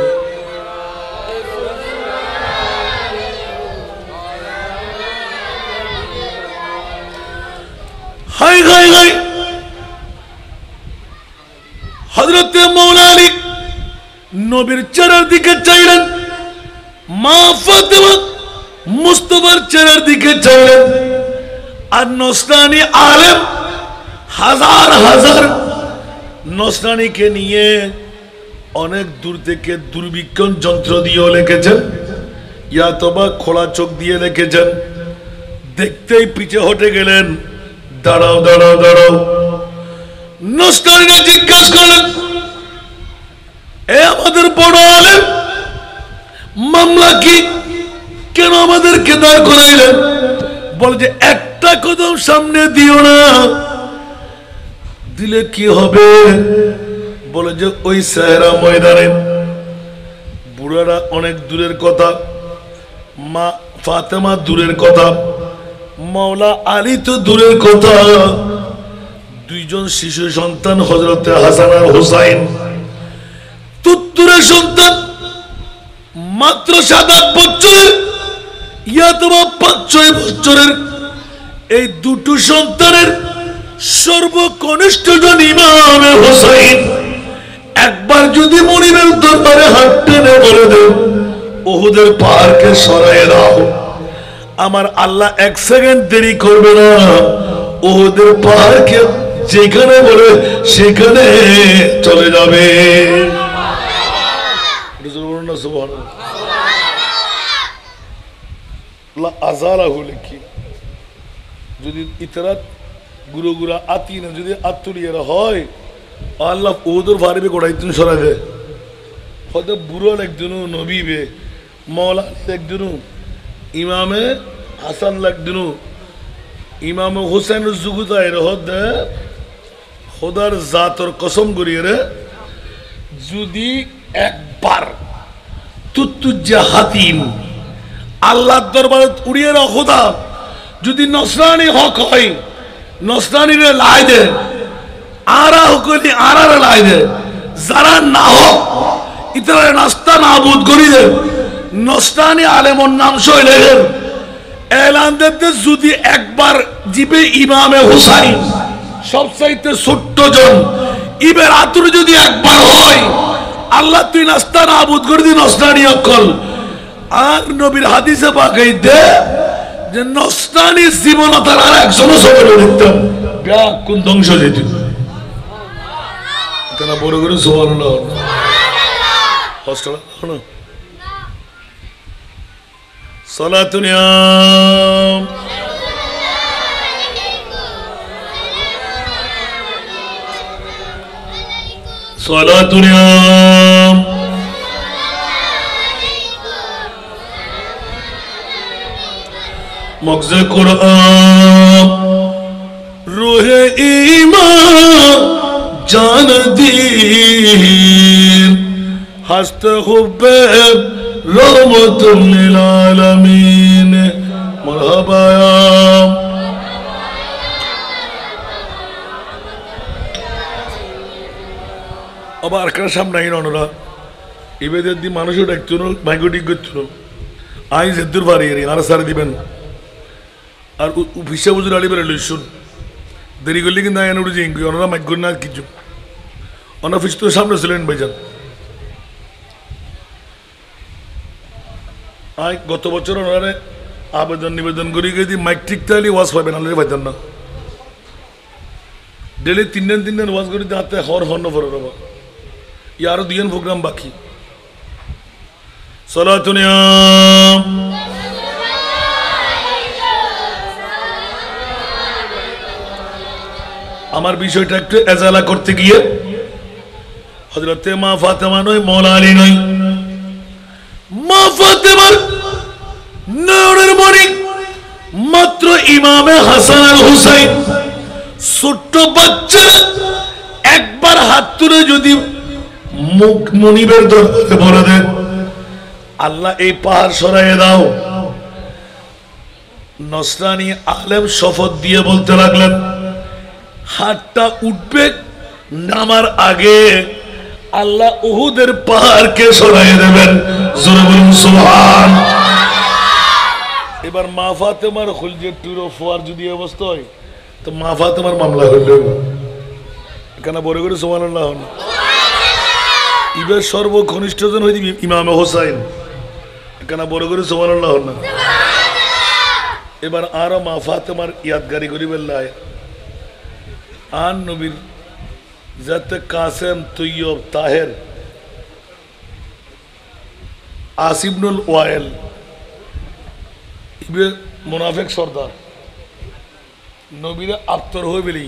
হাই হাই হাই, হযরতে মাওলা আলী নবীর চেহারার দিকে চাইলেন, মা ফাতেমা মুস্তাফার চেহারার দিকে চাইলেন, আর নসরানী আলেম হাজার হাজার নসরানীকে নিয়ে অনেক দূর থেকে দূরবীক্ষণ যন্ত্র দিয়েও লিখেছেন, ইয়াতবা খোলা চোখ দিয়ে লিখেছেন। দেখতেই পিছে হটে গেলেন, দাঁড়াও দাঁড়াও দাঁড়াও। নসরানীরা জিজ্ঞাসা করলেন, এ আমাদের বড় আলেম, মামলা কি? কেন আমাদেরকে দাঁড় করাইলেন? বলে যে একটা কদম সামনে দিও না, দিলে কি হবে? বলে যে ওই সাহেরা ময়দানে বুড়ারা অনেক দূরের কথা, মা ফাতেমা দূরের কথা, মাওলা আলী তো দূরের কথা, দুইজন শিশু সন্তান হযরতে হাসান আর হুসাইন, তুত্তুরে সন্তান, মাত্র 7-8 বছরের, ইয়াতবা 5-6 বছরের, এই দুটো সন্তানের সর্বকনিষ্ঠ জন ইমামে হুসাইন একবার যদি মুনিবের দরবারে হাত টেনে বলে দেন, উহুদের পাহাড়কে সরাইয়ে দাও, আমার আল্লাহ 1 সেকেন্ড দেরি করবে না, উহুদের পাহাড়কে যেখানে বলে সেখানে চলে যাবে। যদি ইতরাত গুরু গুরা আতি না যদি আত্মরিয়ার হয় আল্লাহ ওদের ফারিবে গোড়াইতুন সরাবে হয়তো বুড়ো একজন নবীবে মৌলা একজন ইমামে হাসান লাগজন ইমামে হোসেন জুগুতায় রহদ খোদার জাতর কসম করিয়ে রে যদি একবার তুত্তুজ্জা হাতিম আল্লাহর দরবারে উড়িয়ে রাখো খোদা যদি নসরানি হক হয় নসরানিরে লাই দে আরা হকলি আরারে লাই দে যারা না হোক ইতরে নাস্তা নাবুদ করি দে নসরানি আলেমর নাম শৈলে এলান দিতে যদি একবার জিবে ইমামে হুসাইন সবচাইতে ছোট্ট জন ইবের আতুরে যদি একবার হয় আল্লাহ তুই নাস্তা নাবুদ করে দিন নসরানি অকল আর নবীর হাদিসে পাকাই দে যে নসরানি জীবন তার আর একজনও সবরে দেখতাম ব্যাগ কোন ধ্বংস যেত কেন বড় করে সুবহানাল্লাহ হস্টেল না সালাতুন ইয়াম সালাতুন ইয়াম মগজে কোরআন রুহে ঈমান জান দিন হাসতে হুব্বে রহমতুল লিল আলামিন মারহাবা আবার কার সামনে আইনরা ইবেদের দি মানুষও ডাকতো না ভাগ্যটিক করতো আই যেদুর বাড়ি আর সার দিবেন আর ভিসা বুঝুর আলি বেড়ে লইশুন দেরি করলে কিন্তু আইন উঠে যাই ওনারা মাইক না কিছু ওনার অফিস তো সামনে ছিলেন ভাইজান আই গত বছর ওনারে আবেদন নিবেদন করি গিয়ে দিই মাইক ঠিক তাহলে ওয়াজ পাবেন আনলে পাইতেন না ডেলি তিন দিন ওয়াজ করে হাতে হর হর্ন ফরে রবা ই আরো দুজন প্রোগ্রাম বাকি সালাতুন ইয়াম আমার বিষয়টা একটু এজালা করতে গিয়ে হযরতে মা ফাতেমা নয় মওলা আলী নয় মা ফাতেমার নয়নের মণি মাত্র ইমামে হাসান আল হুসাইন ছোট্ট বাচ্চা একবার হাত তুলে যদি মুখ মনিবের দরবারে বলে দেন আল্লাহ এই পাহাড় সরাইয়ে দাও নসরানি আলেম শপথ দিয়ে বলতে লাগলেন হাতটা উঠবে নামার আগে আল্লাহ উহুদের পাহাড়কে সরাইয়ে দেবেন জোরে বলুন সুবহান এবার মা ফাতেমার খুলজে টুরো ফোয়ার যদি অবস্থা হয় তো মা ফাতেমার মামলা হইল এখানে বড় করে সুবহানাল্লাহ ইবের সর্বঘনিষ্ঠজন হইতে ইমামে হোসাইন এখানে বড় করে সুবহানাল্লাহ না এবার আরো মা ফাতেমার ইয়াদগারি করিবেন লাই আন নবীর যাতে কাসেম তৈয়ব তাহের আসিবনুল ওয়াইল ইবে মুনাফিক সর্দার নবীরা আফতর হয়ে বেলি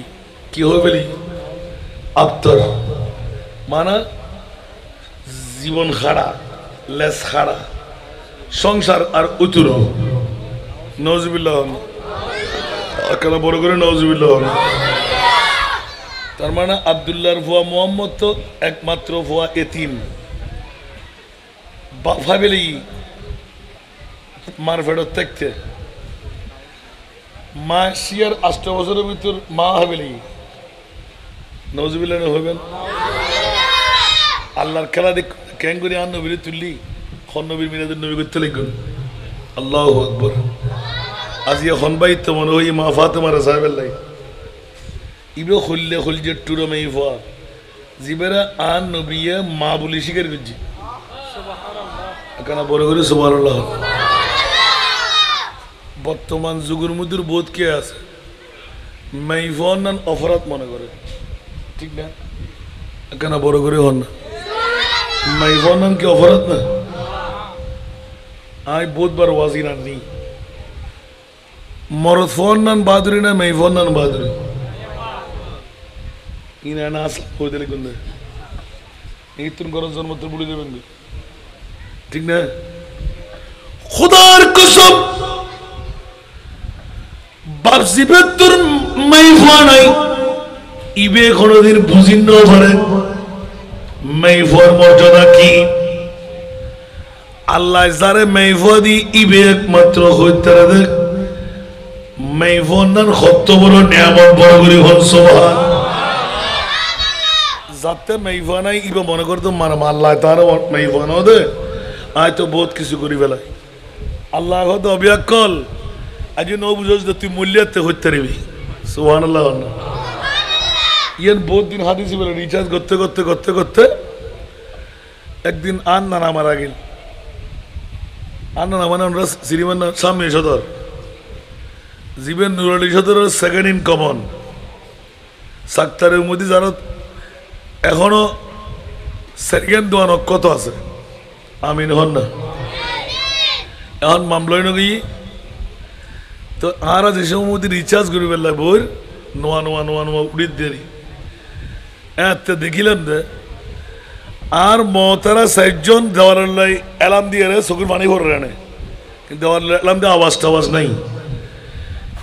কি হয়ে বেলি আফতর মানা জীবন খাড়া লেস খাড়া সংসার আর উতুর নওয়াজুবিল্লাহ আকালা বড় করে নওয়াজুবিল্লাহ তার মানে আব্দুল্লাহর ভুয়া মোহাম্মদ তো একমাত্র ভুয়া এতিম ভাবেলি মার ফেরত থাকতে মা শিয়ার 8 বছরের ভিতর মা হাবেলি নওয়াজুবিল্লাহ হবেন আল্লাহর খেলা দেখ কেন করে আর নবীরে তুললি খন নবীর মিলাদের নবী করতে লিখুন আল্লাহু আকবার আজ ইয়ে হনবাই তো মনে হয় মা ফাতেমা রাসাবেল্লাই ইবে খুললে খুলছে টুরো মেই ফোয়া জিবেরা আন নবীয়ে মা বলি স্বীকার করছি কেন বড় করে সুবহানাল্লাহ বর্তমান যুগের মধ্যে বোধ কে আছে মাইফোন নান অপরাধ মনে করে ঠিক না কেন বড় করে হন না মাইফোন নান কি অপরাধ না আই বহুতবার ওয়াজির আননি মরদ ফোন নান বাদুরি না মাইফোন নান বাদুরি ইনা না আসলে হয়ে দিলে কোন এই তুমি গরজ জন্ম তো বলে দেবেন ঠিক না খোদার কসম বাপ জিবে তোর মাইফা নাই ইবে কোনদিন বুঝিন না পারে মাইফার মর্যাদা কি আল্লাহ যারে মাইফা দি ইবে একমাত্র হইতে দেখ মাইফার নাম কত বড় নিয়ামত বড় করে হল সুবহান যাতে মাইফা নাই ইবে মনে করতো মার আল্লাহ তার মাইফা না দে আয় তো বহুত কিছু করি বেলায় আল্লাহ হয়তো অবিয়াকল আজ ন বুঝোস তুই মূল্যাতে হইতে পারবি সুবহানাল্লাহ ইয়ান বহুত দিন হাদিস বলে রিচার্জ করতে করতে করতে করতে একদিন আন না মারা গেল আন না মানে আমরা শ্রীমান স্বামী সদর জীবন নুরালি সদরের সেকেন্ড ইন কমন সাক্তারের মধ্যে যারা এখনো সেকেন্ড দোয়ান কত আছে আমিন হন না এখন মামলায় নগি তো আর যে সময় মধ্যে রিচার্জ করি বেলা বই নোয়া নোয়া নোয়া নোয়া উড়িয়ে দেরি এতে দেখিলাম দে আর মতারা 60 জন দেওয়ার এলাম দিয়ে চকুর পানি ভরে আনে কিন্তু দেওয়ার এলাম দিয়ে আওয়াজ টাওয়াজ নাই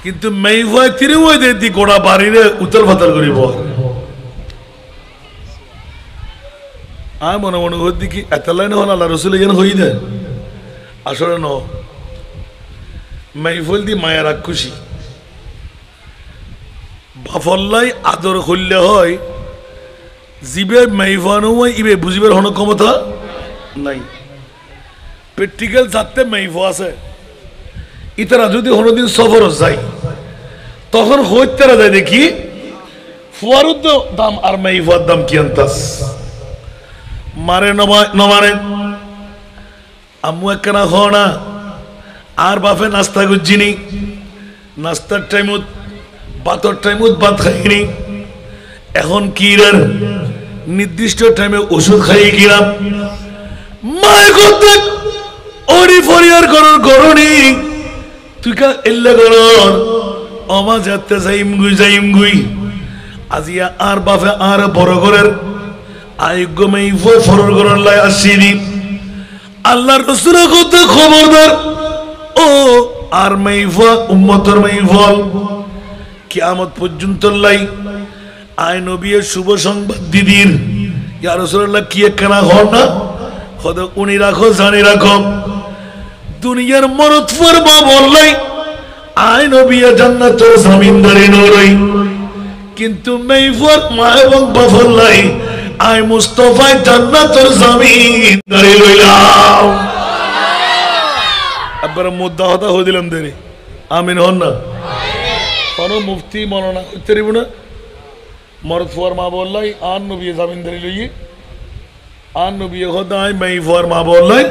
কিন্তু মেই ভয় তিরে ওই দি গোড়া বাড়িরে উতল ফাতল করিব মনে মনে হই কি এত লাইন হল আল্লাহ রসুল যেন হই দে আসলে ন মাইফল দি মায়েরা খুশি বাফল্লাই আদর করলে হয় জিবে মাইফানো হয় ইবে বুঝিবার হন ক্ষমতা নাই প্র্যাকটিক্যাল যাতে মাইফো আছে ইতারা যদি কোনোদিন সফর যায় তখন হইতারা যায় দেখি ফুয়ারুদ দাম আর মাইফার দাম কি আনতাস মারে নমারে আম্মু একখানা হনা আর বাপে নাস্তা গুজিনি নাস্তার টাইমত বাতর টাইমত ভাত খাইনি এখন কি নির্দিষ্ট টাইমে ওষুধ খাই গেলাম মায়ের করতে ওরি ফরিয়ার করার করণি তুই কা এল্লা করার অমা যাতে যাইম গুই আজিয়া আর বাপে আর বড় করার আয়োগ্য মাইফ ফরর করার লাই আসিনি আল্লাহর রাসূল করতে খবরদার ও আর মাইফা উম্মতের মাইফল কিয়ামত পর্যন্ত লাই আয় নবীর শুভ সংবাদ দিদির ইয়া রাসূলুল্লাহ কি একখানা হন না খোদা উনি রাখো জানি রাখো দুনিয়ার মরদ ফরমা বললাই আয় নবী জান্নাতের জমিনদারি নরই কিন্তু মাইফার মা এবং বাফলাই আয় মুস্তাফা জান্নাতের জমিনদারি লইলাম আবার মুদ্দা হতা হয়ে দিলাম দেরি আমিন হন না কোন মুফতি মননা করতে পারিব না মরদ ফুয়ার মা বললাই আন নবী জামিনদারি লইয়ে আন নবী খোদায় মাই ফুয়ার মা বললাই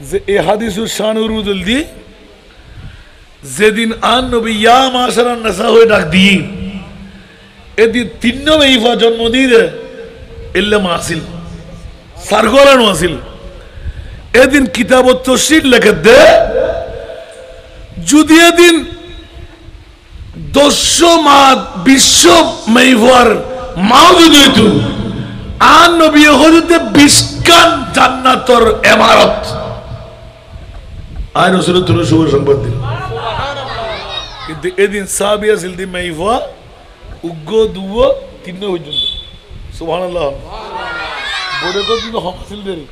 যে এ হাদিসুর শানুরুদুল দি যেদিন আন নবী ইয়া মাশারান নাসা হয়ে ডাক দি এদিন তিন্ন মাইফা জন্ম দিয়ে ইল্লা মাসিল সারগলানো আসিল এদিন কিতাব তফসির লেখে দে যদি এদিন 200 মা 20 মাইফার মাও যদি হইতো আর নবী হযরতে 20 কান জান্নাতের ইমারত আর রাসূল তুল শুভ সংবাদ দিল কিন্তু এদিন সাহাবী আসিল দি মাইফা উগ্গ দুও তিন পর্যন্ত সুবহানাল্লাহ বড় কত হাসিল দেরি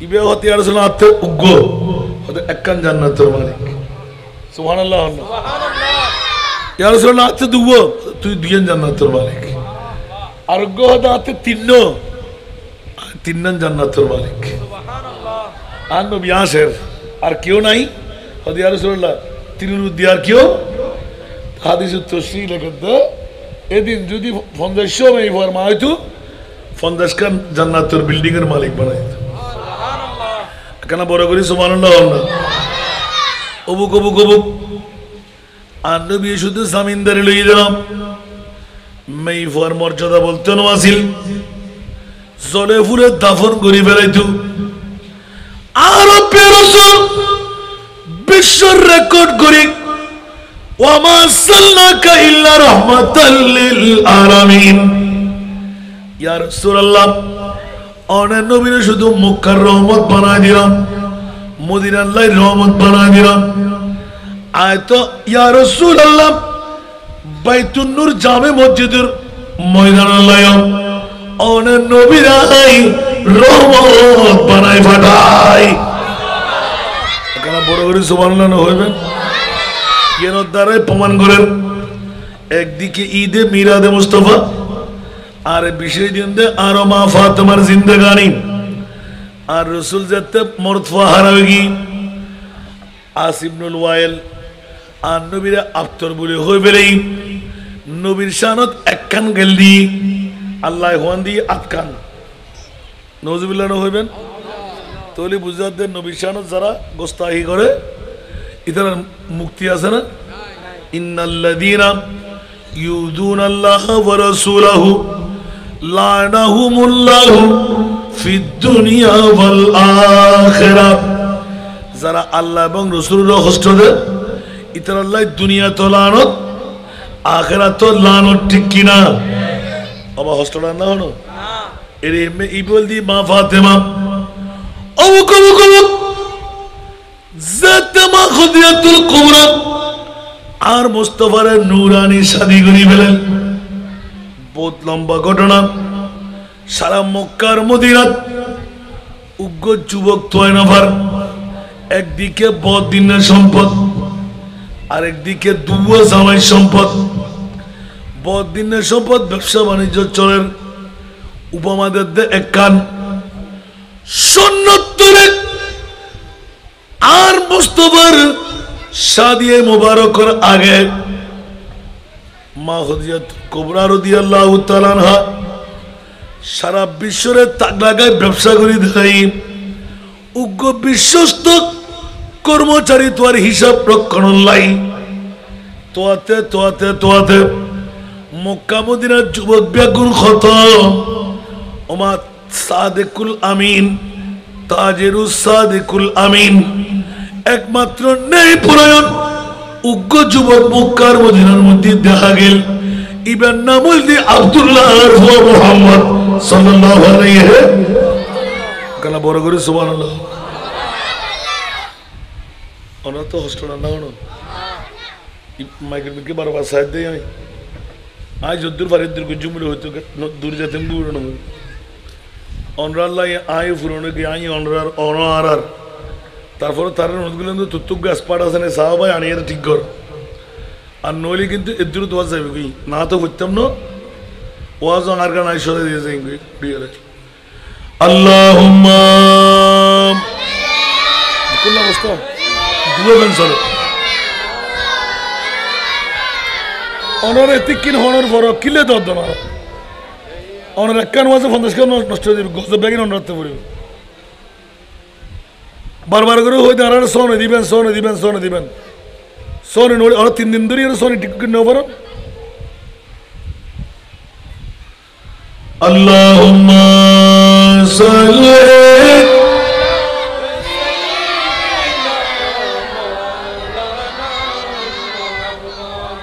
ইবে হতে আর রাসূল আতে উগ্গ হতে একখান জান্নাতের মালিক সুবহানাল্লাহ সুবহানাল্লাহ ইয়া রাসূলুল্লাহ আতে দুও তুই দুইজন জান্নাতের মালিক আর উগ্গ হতে আতে তিনজন জান্নাতের মালিক সুবহানাল্লাহ আর নবী আসের আর কেউ নাই হতে ইয়া রাসূলুল্লাহ তিনুর দিয়ার কেউ হাদিসে তফসির লেখতে এদিন যদি 50 মাইফার মা হইতো 50 খান জান্নাতের বিল্ডিং এর মালিক বানাইতো সুবহানাল্লাহ কেন বড় করি সুবহানাল্লাহ না অবুক অবুক অবুক আর নবী শুধু জামিনদারি লই দিলাম মাইফার মর্যাদা বলতে নওয়াজিল জলে ফুলে দাফন করে ফেলাইতো আর রাসূল বিশ্ব রেকর্ড করে ওয়া মা আরসালনাকা ইল্লা রাহমাতাল লিল আলামিন। ইয়া রাসূলুল্লাহ, অনেক নবীরে শুধু মক্কার রহমত বানায় দিলাম, মদিনার লাই রহমত বানায় দিলাম। আয় তো ইয়া রাসূলুল্লাহ, বাইতুন নূর জামে মসজিদের ময়দান লাই অনেক নবীরাই রহমত বানায় পাঠায়। এখানে বড় করে সুবহানাল্লাহ হইবেন কেন দ্বারাই প্রমাণ করেন। একদিকে ঈদে মিলাদে মুস্তাফা, আর বিশেষ দিন দে আরো মা ফাতেমার জিন্দেগানি, আর রসুল যেতে মরতফা হারাওয়ি আসিবনুল ওয়াইল আর নবীরা আফতর বলে হয়ে বেলেই নবীর শানত একখান গেল দি আল্লাহ হুয়ান দি আটকান নজুবিল্লাহ হইবেন। তাহলে বুঝতে নবীর শানত যারা গোস্তাহি করে ইতার মুক্তি আছে না। ইন্নাল্লাযীনা ইউযুনাল্লাহা ওয়া রাসূলাহু লানাহুমুল্লাহু ফিদ দুনিয়া ওয়াল আখিরাহ। যারা আল্লাহ এবং রাসূলের কষ্ট দেয় ইতার আল্লাহ দুনিয়া তো লানত, আখিরাত তো লানত, ঠিক কিনা? বাবা হস্তটা না হলো এরে মে ই বল দি মা ফাতেমা অমুক অমুক অমুক জাতমা খুদিয়াতুল কুবরা আর মুস্তাফার নূরানি শাদী করি ফেলেন। বহুত লম্বা ঘটনা। সারা মক্কার মদিনাত উগ্র যুবক 6 নফর, একদিকে বদিনের সম্পদ, আরেকদিকে দুয়া জামাই সম্পদ। বদিনের সম্পদ ব্যবসা বাণিজ্য চলের উপমাদের এক কান সন্ন্যতরে, আর মুস্তাফার শাদিয়ে মুবারকর আগে মা খুদিজাত কুবরা রাদিয়াল্লাহু তাআলা আনহা সারা বিশ্বরে তাগলাগায় ব্যবসা করি দেখাই। উগ্র বিশ্বস্ত কর্মচারী তোর হিসাব রক্ষণ লাই তোয়াতে তোয়াতে তোয়াতে মক্কা মদিনার যুবক ব্যাগুন ক্ষত ওমা সাদেকুল আমিন তাজেরুস সাদেকুল আমিন একমাত্র নেই প্রয়োজন। উগ্র যুবক মক্কার মদিনার মধ্যে দেখা গেল। ইবেন নামুল দি আব্দুল্লাহ ওয়া মুহাম্মদ সাল্লাল্লাহু আলাইহি কালা বড় করে সুবহানাল্লাহ। ওনা তো হোস্টেল না হনো মাইকেল মিকে বারবার সাইড দেই আমি আজ যদ্দুর বাড়ির দূর জুমলে হইতো দূর যেতাম দূর না অনরাল্লাহ আয় ফুরনো কি আই অনরার অনার। তারপরে তার নদগুলো তুত্তুক গাছ পাট আছে না সাহাবাই আনিয়ে ঠিক কর, আর নইলে কিন্তু এর দূর দোয়া যাবে কি না তো করতাম না। ওয়াজ আর গান আই সরে দিয়ে যাই বিয়ারে আল্লাহুম্মা কোন অবস্থা দুয়ে বেন চলে অনর এতিকিন হনর ফরক কিলে দদ না অনর একখান ওয়াজে 50 খান নষ্ট হয়ে যাবে গজব ব্যাগিন অনরাতে পড়বে বারবার করে হইতে আর সোনে দিবেন সোনে দিবেন সোনে দিবেন সোনে নড়ে আর 3 দিন ধরে সোনে ঠিক নেও পারো। আল্লাহুম্মা সাল্লি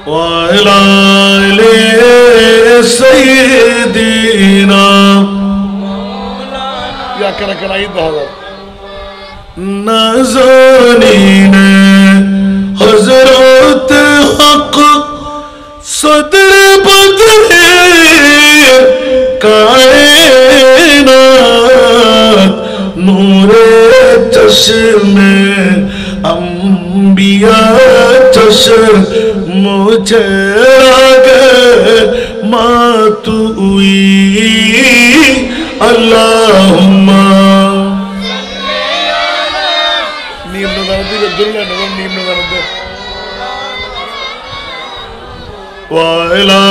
ওয়া আলা আলি সাইয়্যিদিনা ইয়া কারা কারা ঈদ হাজার নাজানিন হযরত হক সদর বদরে কায়নাত নূরে চশমে अंबिया चश्म चरागे मातुई अल्लाहुम्मा निम्न गानते दुर्गा नगम निम्न गानते वा इला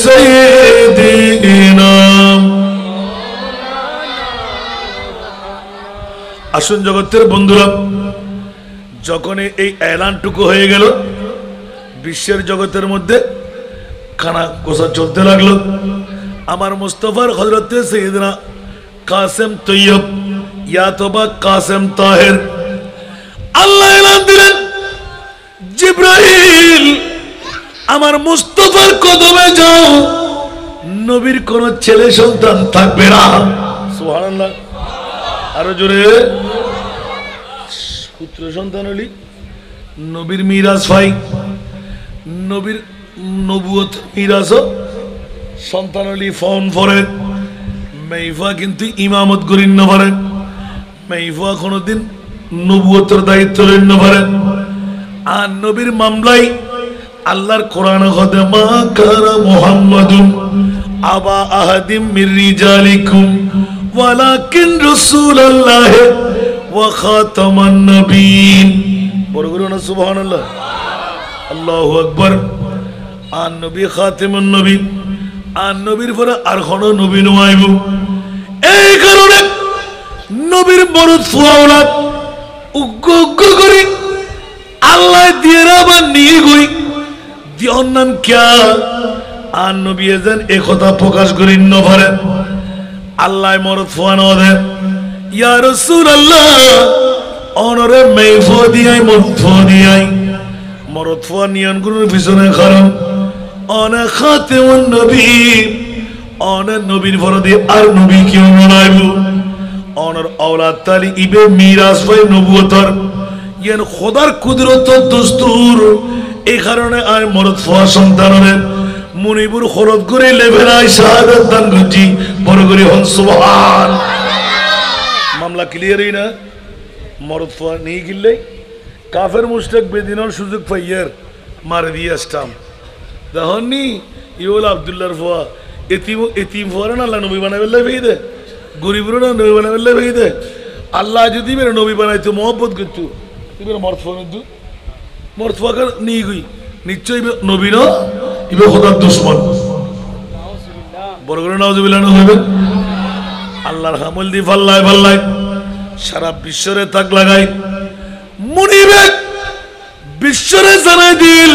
सय्यिदिना। আসুন জগতের বন্ধুরা, যখন এই এলানটুকু হয়ে গেল বিশ্বের জগতের মধ্যে খানা কোষা চলতে লাগলো। আমার মুস্তাফার হযরতে সাইয়েদনা কাসেম তৈয়ব ইয়াতবা কাসেম তাহের আল্লাহ এলান দিলেন জিব্রাইল আমার মুস্তাফার কদমে যাও, নবীর কোন ছেলে সন্তান থাকবে না। সুবহানাল্লাহ। আরো জোরে। পুত্র সন্তান হলি নবীর মিরাজ ভাই, নবীর নবুয়ত মিরাজ সন্তান হলি ফোন ফরে মেইফা কিন্তু ইমামত করিন না পারে, মেইফা কোনদিন নবুয়তের দায়িত্ব লইন না পারে। আর নবীর মামলাই আল্লাহর কোরআন কথা মা কারা মুহাম্মাদুন আবা আহাদিম মির রিজালিকুম ওয়ালাকিন রাসূলুল্লাহ ওয়া খাতামান নবিয়্যিন। বড় করে না সুবহানাল্লাহ, আল্লাহু আকবার। আর নবী খাতামুন নবী, আর নবীর পরে আর কোন নবী নয়াইব। এই কারণে নবীর বরত ফুয়াওলাদ উগ্গ উগ্গ করে আল্লাহ দিয়ে রাবা নিয়ে গই দিয়ন্নান কিয়া। আর নবী এজেন এই কথা প্রকাশ করি ন পারে আল্লাহ মরত ফুয়ানো দে ইয়া রাসূলুল্লাহ অনরে মেইফো দিয়াই মরফো দিয়াই মরত ফুয়া নিয়ন গুরুর পিছনে কারণ অনে খাতেমুন নবী অনে নবীর পরে দিয়ে আর নবী কেউ বানাইব অনর আওলাদ তালি ইবে মিরাজ পাই নবুয়তর ইয়ান খোদার কুদরত দস্তুর। এই কারণে আর মরদ ফুয়া সন্তানের মুনিবুর খরদ করে লেভেলায় শাহাদাত দান করছি। বড় করে হন সুবহান। মামলা ক্লিয়ারই না, মরদ ফুয়া নিয়ে গিললে কাফের মুশরিক বেদিনের সুযোগ পাইয়ার মারে দিয়ে আসতাম। দেখনি ইউল আব্দুল্লাহর ফুয়া এতিম এতিম ফুয়ারে না আল্লাহ নবী বানাই বেল্লাই ভেই দে, গরিবের না নবী বানাই বেল্লাই ভেই দে। আল্লাহ যদি মেরে নবী বানাইতো মহব্বত করতো এবার মরদ ফুয়া নিত, মরদ ফুয়াকে নিয়ে গই নিশ্চয়ই নবী না ইবে খোদার দুশমন। বড় করে নাউজুবিল্লাহ হইবে। আল্লাহর হামল দি ফাল্লাই ফাল্লাই সারা বিশ্বরে তাক লাগাই মুনিবে বিশ্বরে জানাই দিল।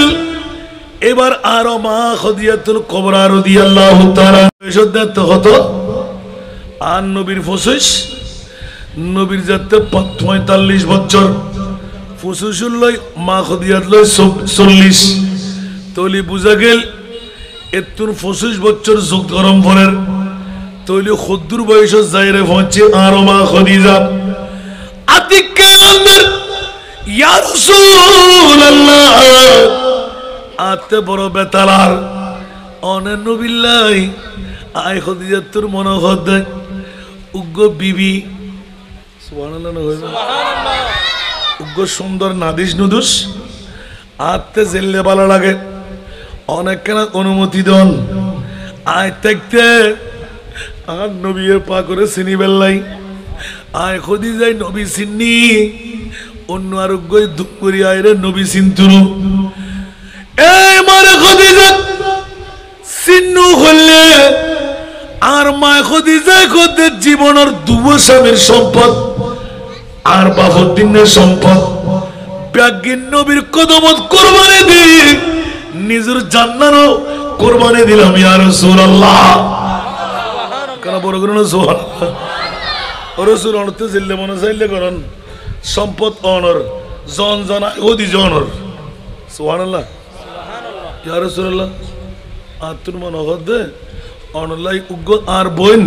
এবার আরো মা খাদিজাতুল কুবরা রাদিয়াল্লাহু তাআলা এসদ্দাত হতো আর নবীর ফসিস নবীর যাতে 45 বছর ফসিসুল লই মা খাদিজাত লই 40 তলি বুঝা গেল এতুন 25 বছর যুগ গরম ফরের তলি খুদ্দুর বয়স যাইরে পৌঁছে আর মা খাদিজা আতিকে আন্দর ইয়া রাসূলুল্লাহ আতে বড় বেতালার অনে নবিল্লাই আয় খাদিজা তোর মনোহর দেয় উগ্র বিবি সুবহানাল্লাহ সুবহানাল্লাহ উগ্র সুন্দর নাদিস নুদুস আতে জেললে ভালো লাগে অনেক কেন অনুমতি দন আয় দেখতে আর নবীর পা করে চিনি বেল্লাই আয় খাদিজাই নবী চিনি অন্য আর উগ্র দুঃখ করি আয় রে নবী চিন্তুরু এই মারে খাদিজা সিন্নু হলে আর মা খাদিজা খোদের জীবনের দুবো স্বামীর সম্পদ আর বাফুদ্দিনের সম্পদ ব্যাগিন নবীর কদমত কোরবানি দি নিজের জান্নাতও কোরবানি দিলাম ইয়া রাসূলুল্লাহ। কেন বড় করুন সুবহানাল্লাহ। রাসূল অনতে জিল্লে মনে চাইলে করুন সম্পদ অনর জন জন খাদিজা অনর সুবহানাল্লাহ ইয়া রাসূলুল্লাহ। আর তোর মনে হচ্ছে অনলাই উগ্র আর বোন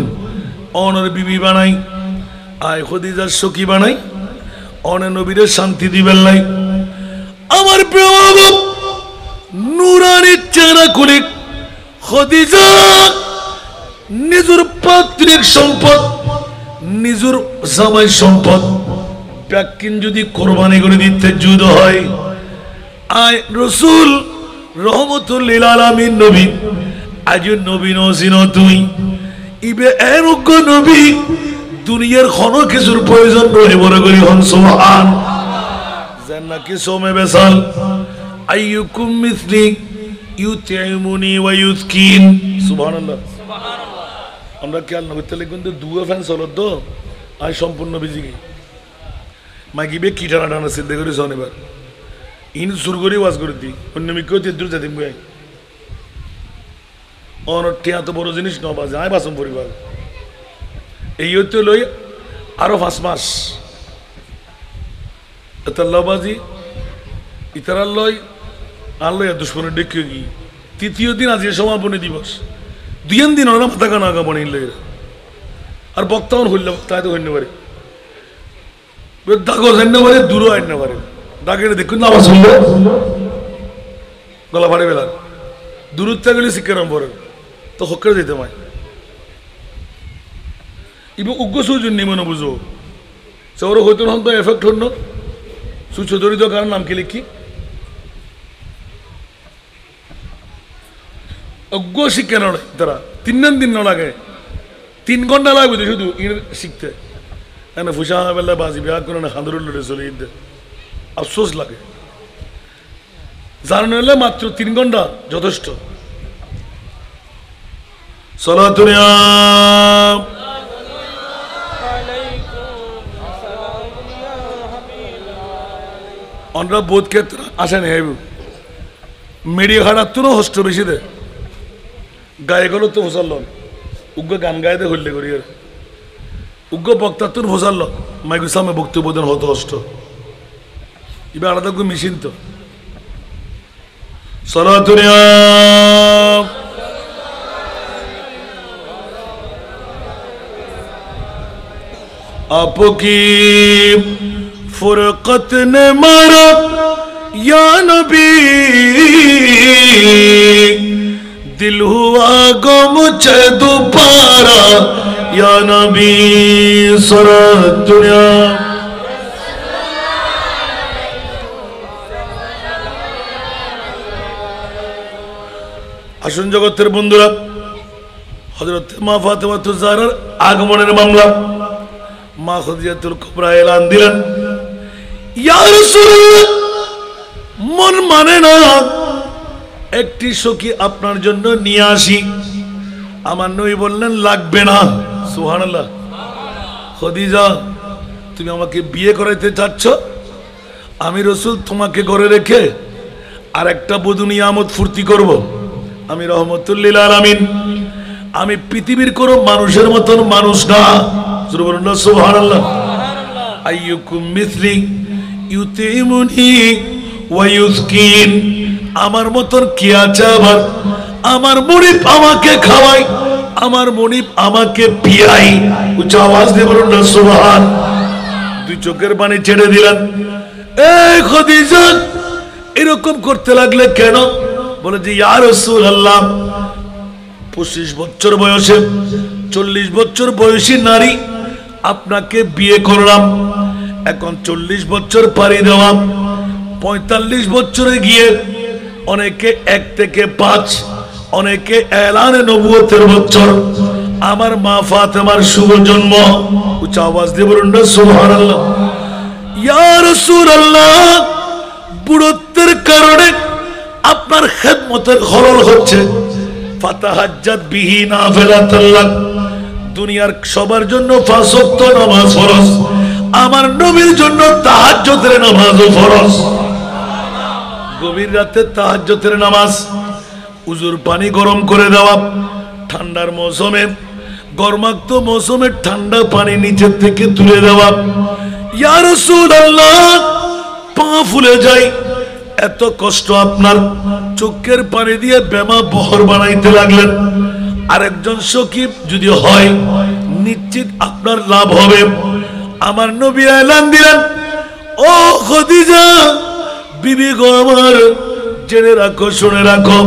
অনর বিবি বানাই আয় খাদিজার সখী বানাই অনে নবীরে শান্তি দিবেন নাই। আমার প্রিয় বাবা নুরানি চেহারা খুলে খাদিজা নিজের পাত্রিক সম্পদ নিজের জামাই সম্পদ প্যাকিন যদি কোরবানি করে দিতে যুদ্ধ হয় আয় রাসূল রহমতুল লিল আলামিন নবী আজ নবী নসিন তুই ইবে এরুগ্য নবী দুনিয়ার কোনো কিছুর প্রয়োজন রয়ে বড় করি হন সুবহান। জান্নাকি সোমে বেসাল আইয়ুকুম মিসলি ইউতিমুনি ওয়া ইউসকিন সুবহানাল্লাহ সুবহানাল্লাহ। আমরা খেয়াল না করতে লিখুন তো দুয়া ফ্যান চলত তো আজ সম্পূর্ণ বিজিগি মাগিবে কি টানা টানা সিদ্ধ করে শনিবার ইন সুর করে ওয়াজ করে দি অন্য মিকেও তেদুর জাতিম গাই অনর টিয়া তো বড় জিনিস ন বাজে আয় বাসম পরিবার এই হতে লই আরো 5 মাস এতাল্লাবাজি ইতারার লয় আল্লাহ দুশ্মনের ডেকে গিয়ে তৃতীয় দিন আজকে সমাপনী দিবস দুইন দিন ওরা মাথা কানা আগা বানিয়ে আর বক্তাও হইল তাই তো হইতে পারে দাগো জানতে পারে দূরও আনতে পারে দাগের দেখুন না আবার শুনলো গলা ফাড়ে বেলার দূরত্ব গেলে শিক্ষারাম পড়েন তো হকের দিতে মায় ইব উগ্র সুজন নিমন বুঝো সৌর হইতো হন তো এফেক্ট হন সুচরিত কারণ নাম কি লিখি অজ্ঞ শিক্ষা নয় তারা দিন না লাগে 3 ঘন্টা লাগবে শুধু শিখতে এনে ফুসা বেলা বাজি বিয়া করে না হাঁদুরুল্লো চলে ঈদে আফসোস লাগে জানানো হলে মাত্র 3 ঘন্টা যথেষ্ট সলাতুনিয়া আমরা বোধ ক্ষেত্রে আসেন হেব মিডিয়া খারাপ তো হস্ত বেশি দে গায়ে গেল তো ফসাল উগ্র গান গায়ে হইলে করি উগ্র বক্তা তোর ফসাল মাইকুর সামনে বক্তব্য দেন হতো হস্ত এবার আলাদা করে মেশিন তো সলাতুনিয়া आपकी फुरकत ने मारा या नबी दिल हुआ गम मुझे दोबारा या नबी सारा दुनिया আসুন জগতের বন্ধুরা হযরত মা ফাতেমা তুজারার আগমনের মামলা মা খাদিজাতুল কুবরা এলান দিলেন ইয়া রাসূলুল্লাহ মন মানে না একটি সখী আপনার জন্য নিয়ে আসি আমার নবী বললেন লাগবে না সুবহানাল্লাহ খাদিজা তুমি আমাকে বিয়ে করাইতে চাচ্ছ আমি রাসূল তোমাকে ঘরে রেখে আর একটা বধূ নিয়ামত ফুর্তি করব আমি রহমতুল লিল আলামিন আমি পৃথিবীর কোন মানুষের মতন মানুষ না সুবহানাল্লাহ আইয়ুকুম মিসলি ইউতিমুনি ওয়া ইউসকিন আমার মতন কি আছে আবার আমার মুনিব আমাকে খাওয়াই আমার মুনিব আমাকে পিয়াই উচ্চ আওয়াজ দিয়ে বলুন না সুবহান দুই চোখের পানি ছেড়ে দিলেন এই খাদিজা এরকম করতে লাগলে কেন বলে যে ইয়া রাসূলুল্লাহ 25 বছর বয়সে 40 বছর বয়সী নারী আপনাকে বিয়ে করলাম এখন 40 বছর পারি দেওয়া 45 বছরে গিয়ে অনেকে 1 থেকে 5 অনেকে এলানে নবুয়তের বছর আমার মা ফাতেমার শুভ জন্ম উচ্চ আওয়াজ দিয়ে বলুন না সুবহানাল্লাহ ইয়া রাসূলুল্লাহ বুড়ত্বের কারণে আপনার খেদমতের খলল হচ্ছে ফাতাহাজ্জাত বিহি নাফিলাতাল লাক দুনিয়ার সবার জন্য 5 ওয়াক্ত নামাজ ফরজ আমার নবীর জন্য তাহাজ্জুদের নামাজও ফরজ গভীর রাতে তাহাজ্জুদের নামাজ উজুর পানি গরম করে দেওয়া ঠান্ডার মৌসুমে গরমাক্ত মৌসুমে ঠান্ডা পানি নিচে থেকে তুলে দেওয়া ইয়া রাসূলুল্লাহ পা ফুলে যায় এত কষ্ট আপনার চোখের পানি দিয়ে বেমা বহর বানাইতে লাগলেন আরেকজন সখী যদি হয় নিশ্চিত আপনার লাভ হবে আমার নবী এলান দিলেন ও খাদিজা বিবি গো আমার জেনে রাখো শুনে রাখো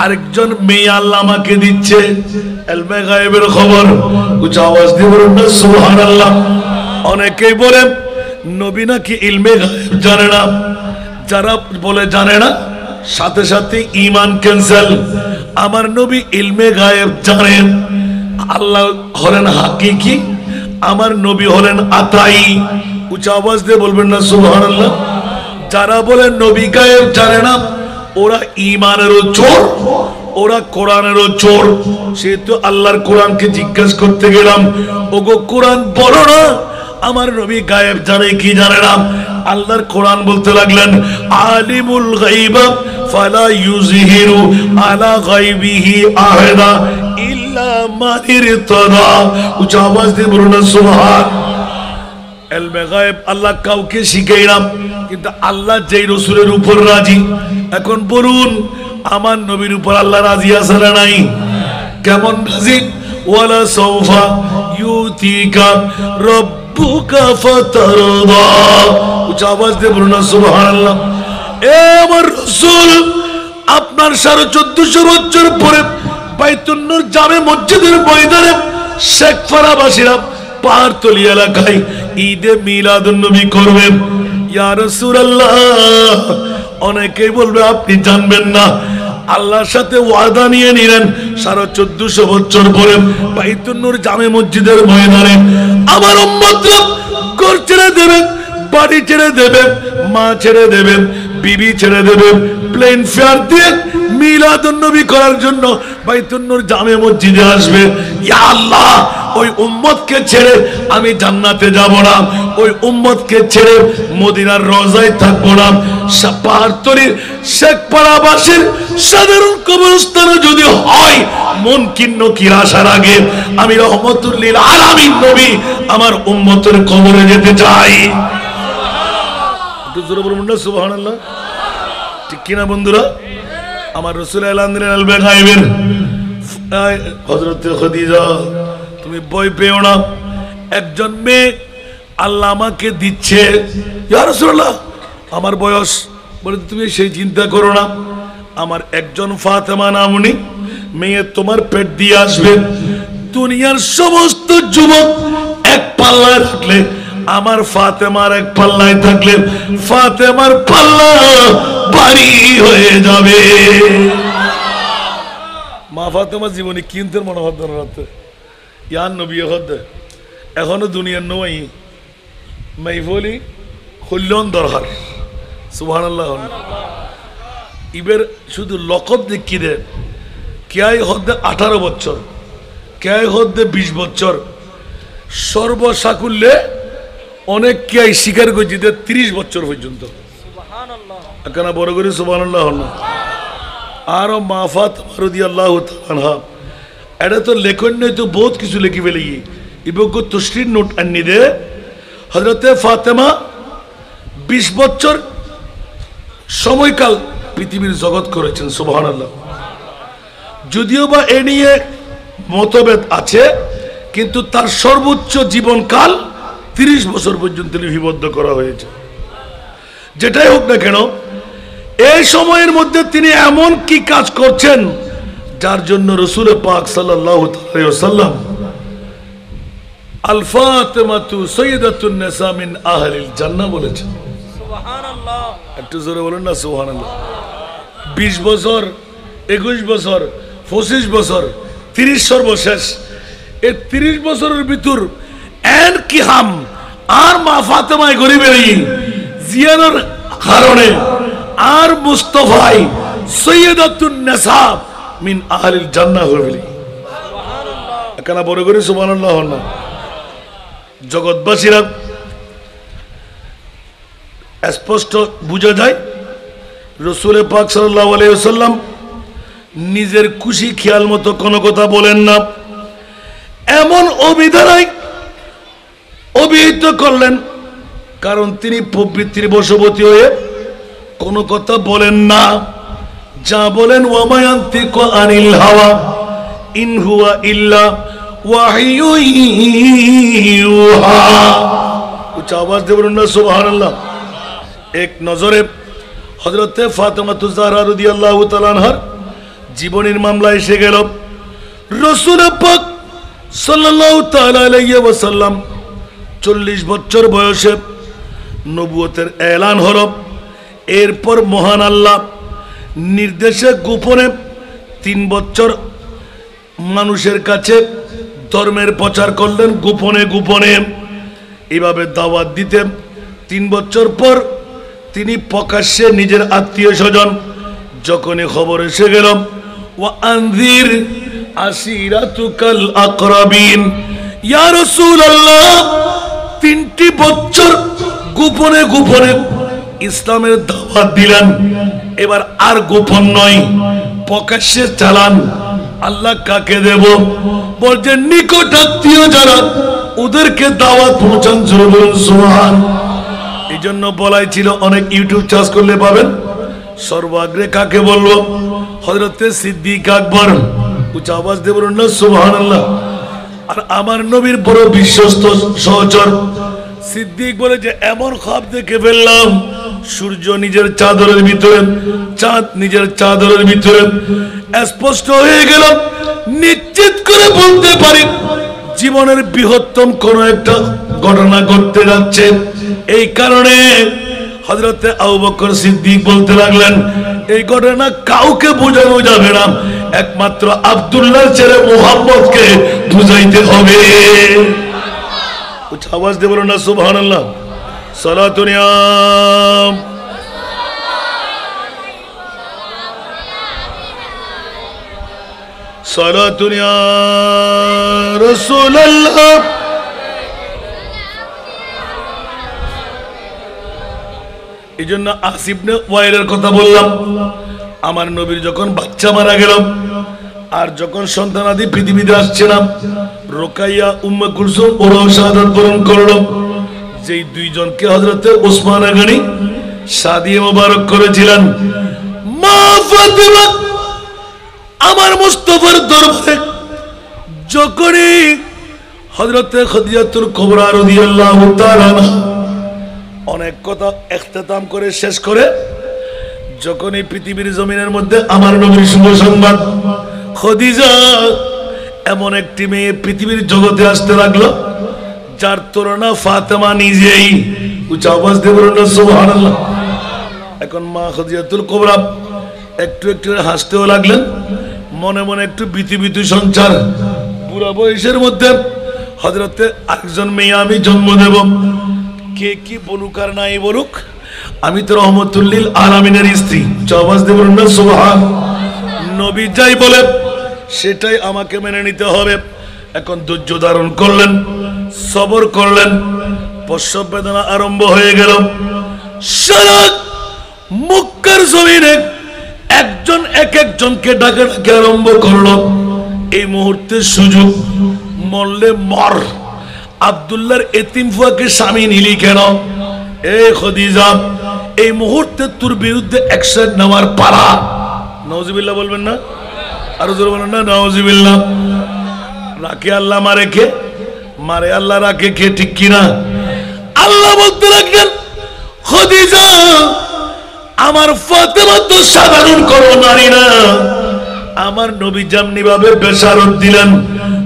আরেকজন মেয়ে আল্লাহ আমাকে দিচ্ছে ইলমে গায়েবের খবর উচ্চ আওয়াজ দিয়ে বলুন না সুবহানাল্লাহ অনেকেই বলে নবী নাকি ইলমে গায়েব জানে না যারা বলে জানে না সাথে সাথে ঈমান ক্যান্সেল আমার নবী ইলমে গায়েব জানেন আল্লাহ হলেন হাকিকি আমার নবী হলেন আতাই উচ্চ আওয়াজ দিয়ে বলবেন না সুবহানাল্লাহ যারা বলে নবী গায়েব জানে না ওরা ঈমানেরও চোর ওরা কোরআনেরও চোর সেহেতু আল্লাহর কোরআনকে জিজ্ঞাসা করতে গেলাম ওগো কোরআন বলো না আমার নবী গায়েব জানে কি জানে না আল্লাহর কোরআন বলতে লাগলেন আলিমুল গায়ব ফালা ইউযহিরু আলা গায়বিহি আহাদা ইল্লা মান ইরতাদা উচ্চ আওয়াজ দিয়ে বলুন সুবহান ইলমে গায়েব আল্লাহ কাউকে শিখায় না, কিন্তু আল্লাহ যেই রাসূলের উপর রাজি। এখন বলুন আমার নবীর উপর আল্লাহ রাজি আছে না নাই? কেমন রাজি? ওয়ালা সাউফা ইউতিকা রাব্বুকা ফাতারদা। উচ্চ আওয়াজ দিয়ে বলুন না সুবহানাল্লাহ। এ আমার রাসূল, আপনার 1450 বছর পরে বাইতুন নূর জামে মসজিদের ময়দানে শেখপাড়াবাসীরা পাহাড়তলি এলাকায় ঈদে মিলাদুন নবী করবেন। ইয়া রাসূলুল্লাহ, অনেকেই বলবে আপনি জানবেন না, আল্লাহর সাথে ওয়াদা নিয়ে নিলেন 1450 বছর পরে বাইতুন নূর জামে মসজিদের ময়দানে আমার উম্মতরা ঘর ছেড়ে দেবে, বাড়ি ছেড়ে দেবে, মা ছেড়ে দেবে, বিবি ছেড়ে দেবে, প্লেন ফেয়ার দিয়ে মিলাদুন নবী করার জন্য বাইতুন নূর জামে মসজিদে আসবে। ইয়া আল্লাহ, ওই উম্মতকে ছেড়ে আমি জান্নাতে যাব না, ওই উম্মতকে ছেড়ে মদিনার রওজায় থাকবো না। পাহাড়তলির শেখপাড়াবাসীর সাধারণ কবরস্থানে যদি হয় মুনকির নকির আসার আগে আমি রহমতুল লিল আলামিন নবী আমার উম্মতের কবরে যেতে চাই। একটু জোরে বলুন না সুবহানাল্লাহ। ঠিক কিনা বন্ধুরা? আমার রাসূল এলান দিলেন আলবে গায়েবের, হযরত খাদিজা তুমি ভয় পেও না, একজন মেয়ে আল্লাহ আমাকে দিচ্ছে। ইয়া রাসূলুল্লাহ, আমার বয়স, বলে তুমি সেই চিন্তা করো না, আমার একজন ফাতেমা নামনি মেয়ে তোমার পেট দিয়ে আসবে। দুনিয়ার সমস্ত যুবক এক পাল্লায় রাখলে আমার ফাতেমার এক পাল্লায় থাকলে ফাতেমার পাল্লা ভারী হয়ে যাবে। মা ফাতেমা জীবনে কিনতে মনে হতো রাতে ইয়ান নবী হদ্দে এখনো দুনিয়ার নয় মাইফলি কল্যাণ দরকার। সুবহানাল্লাহ। ইবের শুধু লকব দেখিয়ে দেন, কেয়াই হদ্দে 18 বছর, কেয়াই হদ্দে 20 বছর, সর্বসাকুল্যে অনেক কেয়াই স্বীকার করছি 30 বছর পর্যন্ত। কেন বড় করে সুবহানাল্লাহ। আর মা ফাতেমা রাদিয়াল্লাহু তাআলা আনহা এটা তো লেখন নয়, তো বহুত কিছু লিখি ফেলে ইবজ্ঞ তসরির নোট আনি দে। হযরতে ফাতেমা 20 বছর সময়কাল পৃথিবীর জগৎ করেছেন। সুবহানাল্লাহ। যদিও বা এ নিয়ে মতভেদ আছে, কিন্তু তার সর্বোচ্চ জীবনকাল 30 বছর পর্যন্ত লিপিবদ্ধ করা হয়েছে। যেটাই হোক না কেন, এই সময়ের মধ্যে তিনি এমন কি কাজ করছেন যার জন্য রাসূল পাক সাল্লাল্লাহু আলাইহি ওয়াসাল্লাম আল ফাতিমাতু সাইয়্যিদাতুন নিসা মিন আহলিল জান্নাহ বলেছেন। সুবহানাল্লাহ। একটু জোরে বলুন না সুবহানাল্লাহ। 20 বছর, 21 বছর, 25 বছর, 30 সর্বশেষ। এই 30 বছরের ভিতর এন কি হাম আর মা ফাতেমায় গরিবের জিয়ানোর কারণে আর মুস্তাফাই সাইয়্যিদাতুন নিসা মিন আহলিল জান্নাহ হইলি। সুবহানাল্লাহ। কেন বড় করে সুবহানাল্লাহ না? জগৎবাসীরা স্পষ্ট বুঝা যায় রাসূল পাক সাল্লাল্লাহু আলাইহি ওয়াসাল্লাম নিজের খুশি খেয়াল মতো কোনো কথা বলেন না, এমন অভিধানায় অভিহিত করলেন, কারণ তিনি প্রবৃত্তির বশবর্তী হয়ে কোনো কথা বলেন না। যা বলেন ওয়া ইয়ানতিকু আনিল হাওয়া ইন হুয়া ইল্লা ওয়াহয়ুন ইউহা। উচ্চ আওয়াজ দিয়ে বলুন না সুবহানাল্লাহ। এক নজরে হযরতে ফাতেমাতুজ জাহরা রাদিয়াল্লাহু তাআলা আনহার জীবনের মামলা এসে গেল। রাসূল পাক সাল্লাল্লাহু তাআলা আলাইহি ওয়াসাল্লাম 40 বছর বয়সে নবুয়তের এলান হলো। এরপর মহান আল্লাহ নির্দেশে গোপনে 3 বছর মানুষের কাছে ধর্মের প্রচার করলেন, গোপনে গোপনে এভাবে দাওয়াত দিতেন। 3 বছর পর তিনি প্রকাশ্যে নিজের আত্মীয় স্বজন যখনই খবর এসে গেল, ওয়া আনজির আশিরাতুকাল আকরাবিন, ইয়া রাসূলুল্লাহ 3টি বছর গোপনে গোপনে ইসলামের দাওয়াত দিলেন। এবার আর গোপন নয়, প্রকাশ্যে চালান। আল্লাহ কাকে দেব? বলছেন নিকট আত্মীয় যারা ওদেরকে দাওয়াত পৌঁছান, জোরে বলুন সুবহানাল্লাহ। এই জন্য বলাই ছিল, অনেক ইউটিউব চার্জ করলে পাবেন। সর্বাগ্রে কাকে বলবো? হযরতে সিদ্দিক আকবর। উচ্চ আওয়াজ দিয়ে বলুন না সুবহানাল্লাহ। আর আমার নবীর বড় বিশ্বস্ত সহচর সিদ্দিক বলে যে এমন খ্বাব দেখে ফেললাম, সূর্য নিজের চাদরের ভিতরে, চাঁদ নিজের চাদরের ভিতরে, স্পষ্ট হয়ে গেল। নিশ্চিত করে বলতে পারি জীবনের বৃহত্তম কোন একটা ঘটনা ঘটতে যাচ্ছে। এই কারণে হযরতে আবু বকর সিদ্দিক বলতে লাগলেন, এই ঘটনা কাউকে বোঝানো যাবে না, একমাত্র আব্দুল্লাহর ছেলে মুহাম্মদকে বুঝাইতে হবে। উচ্চ আওয়াজ দিয়ে বলুন না সুবহানাল্লাহ। সালাতুন ইয়া সালাতুন ইয়া রাসূলুল্লাহ। এই জন্য আসিফ ইবনে ওয়াইলের কথা বললাম। আমার নবীর যখন বাচ্চা মারা গেল, আর যখন সন্তানাদি পৃথিবীতে আসছে না, রোকাইয়া উম্মে কুলসুম ওরাও শাহাদাত বরণ করলো। যেই দুইজনকে হযরতে ওসমান গনি শাদিয়ে মোবারক করেছিলেন, মা ফাতেমা আমার মুস্তাফার দরবারে যখনই হযরতে খাদিজাতুল কুবরা রাদিয়াল্লাহু তাআলা অনেক কথা ইখতিতাম করে শেষ করে, যখন এই পৃথিবীর জমিনের মধ্যে আমার নবীর শুভ সংবাদ, খাদিজা এমন একটি মেয়ে পৃথিবীর জগতে আসতে লাগলো যার তুলনা ফাতেমা নিজেই। উচ্চ আওয়াজ দিয়ে বলুন না সুবহানাল্লাহ। এখন মা খাদিজাতুল কুবরা একটু একটু হাসতেও লাগলেন, মনে মনে একটু ভীতি ভীতি সঞ্চার। বুড়া বয়সের মধ্যে হযরতে আরেকজন মেয়ে আমি জন্ম দেব, কে কি বলুক আর নাই বলুক, আমি তো রহমতুল্লিল আলামিনের স্ত্রী। আওয়াজ দিয়ে বলুন না সুবহানাল্লাহ। নবী যাই বলে সেটাই আমাকে মেনে নিতে হবে। এখন ধৈর্য ধারণ করলেন, সবর করলেন। প্রসব বেদনা আরম্ভ হয়ে গেল। সারা মক্কার জমিনে একজন এক একজনকে ডাকাডাকি আরম্ভ করলো। এই মুহূর্তে সুযোগ, মরলে মর। আব্দুল্লাহর এতিম ফুয়াকে স্বামী নিলি কেন? এ খাদিজা, এই মুহূর্তে তোর বিরুদ্ধে অ্যাকশন নেওয়ার পালা। নাউজুবিল্লাহ বলবেন না? আরো জোরে বলেন না নাউজুবিল্লাহ। রাখে আল্লাহ, মারে কে? মারে আল্লাহ, রাখে কে? ঠিক কিনা? আল্লাহ বলতে লাগলেন, খাদিজা আমার ফাতেমা তো সাধারণ কোনো নারী না। আমার নবী যেমনি ভাবে বেশারত দিলেন,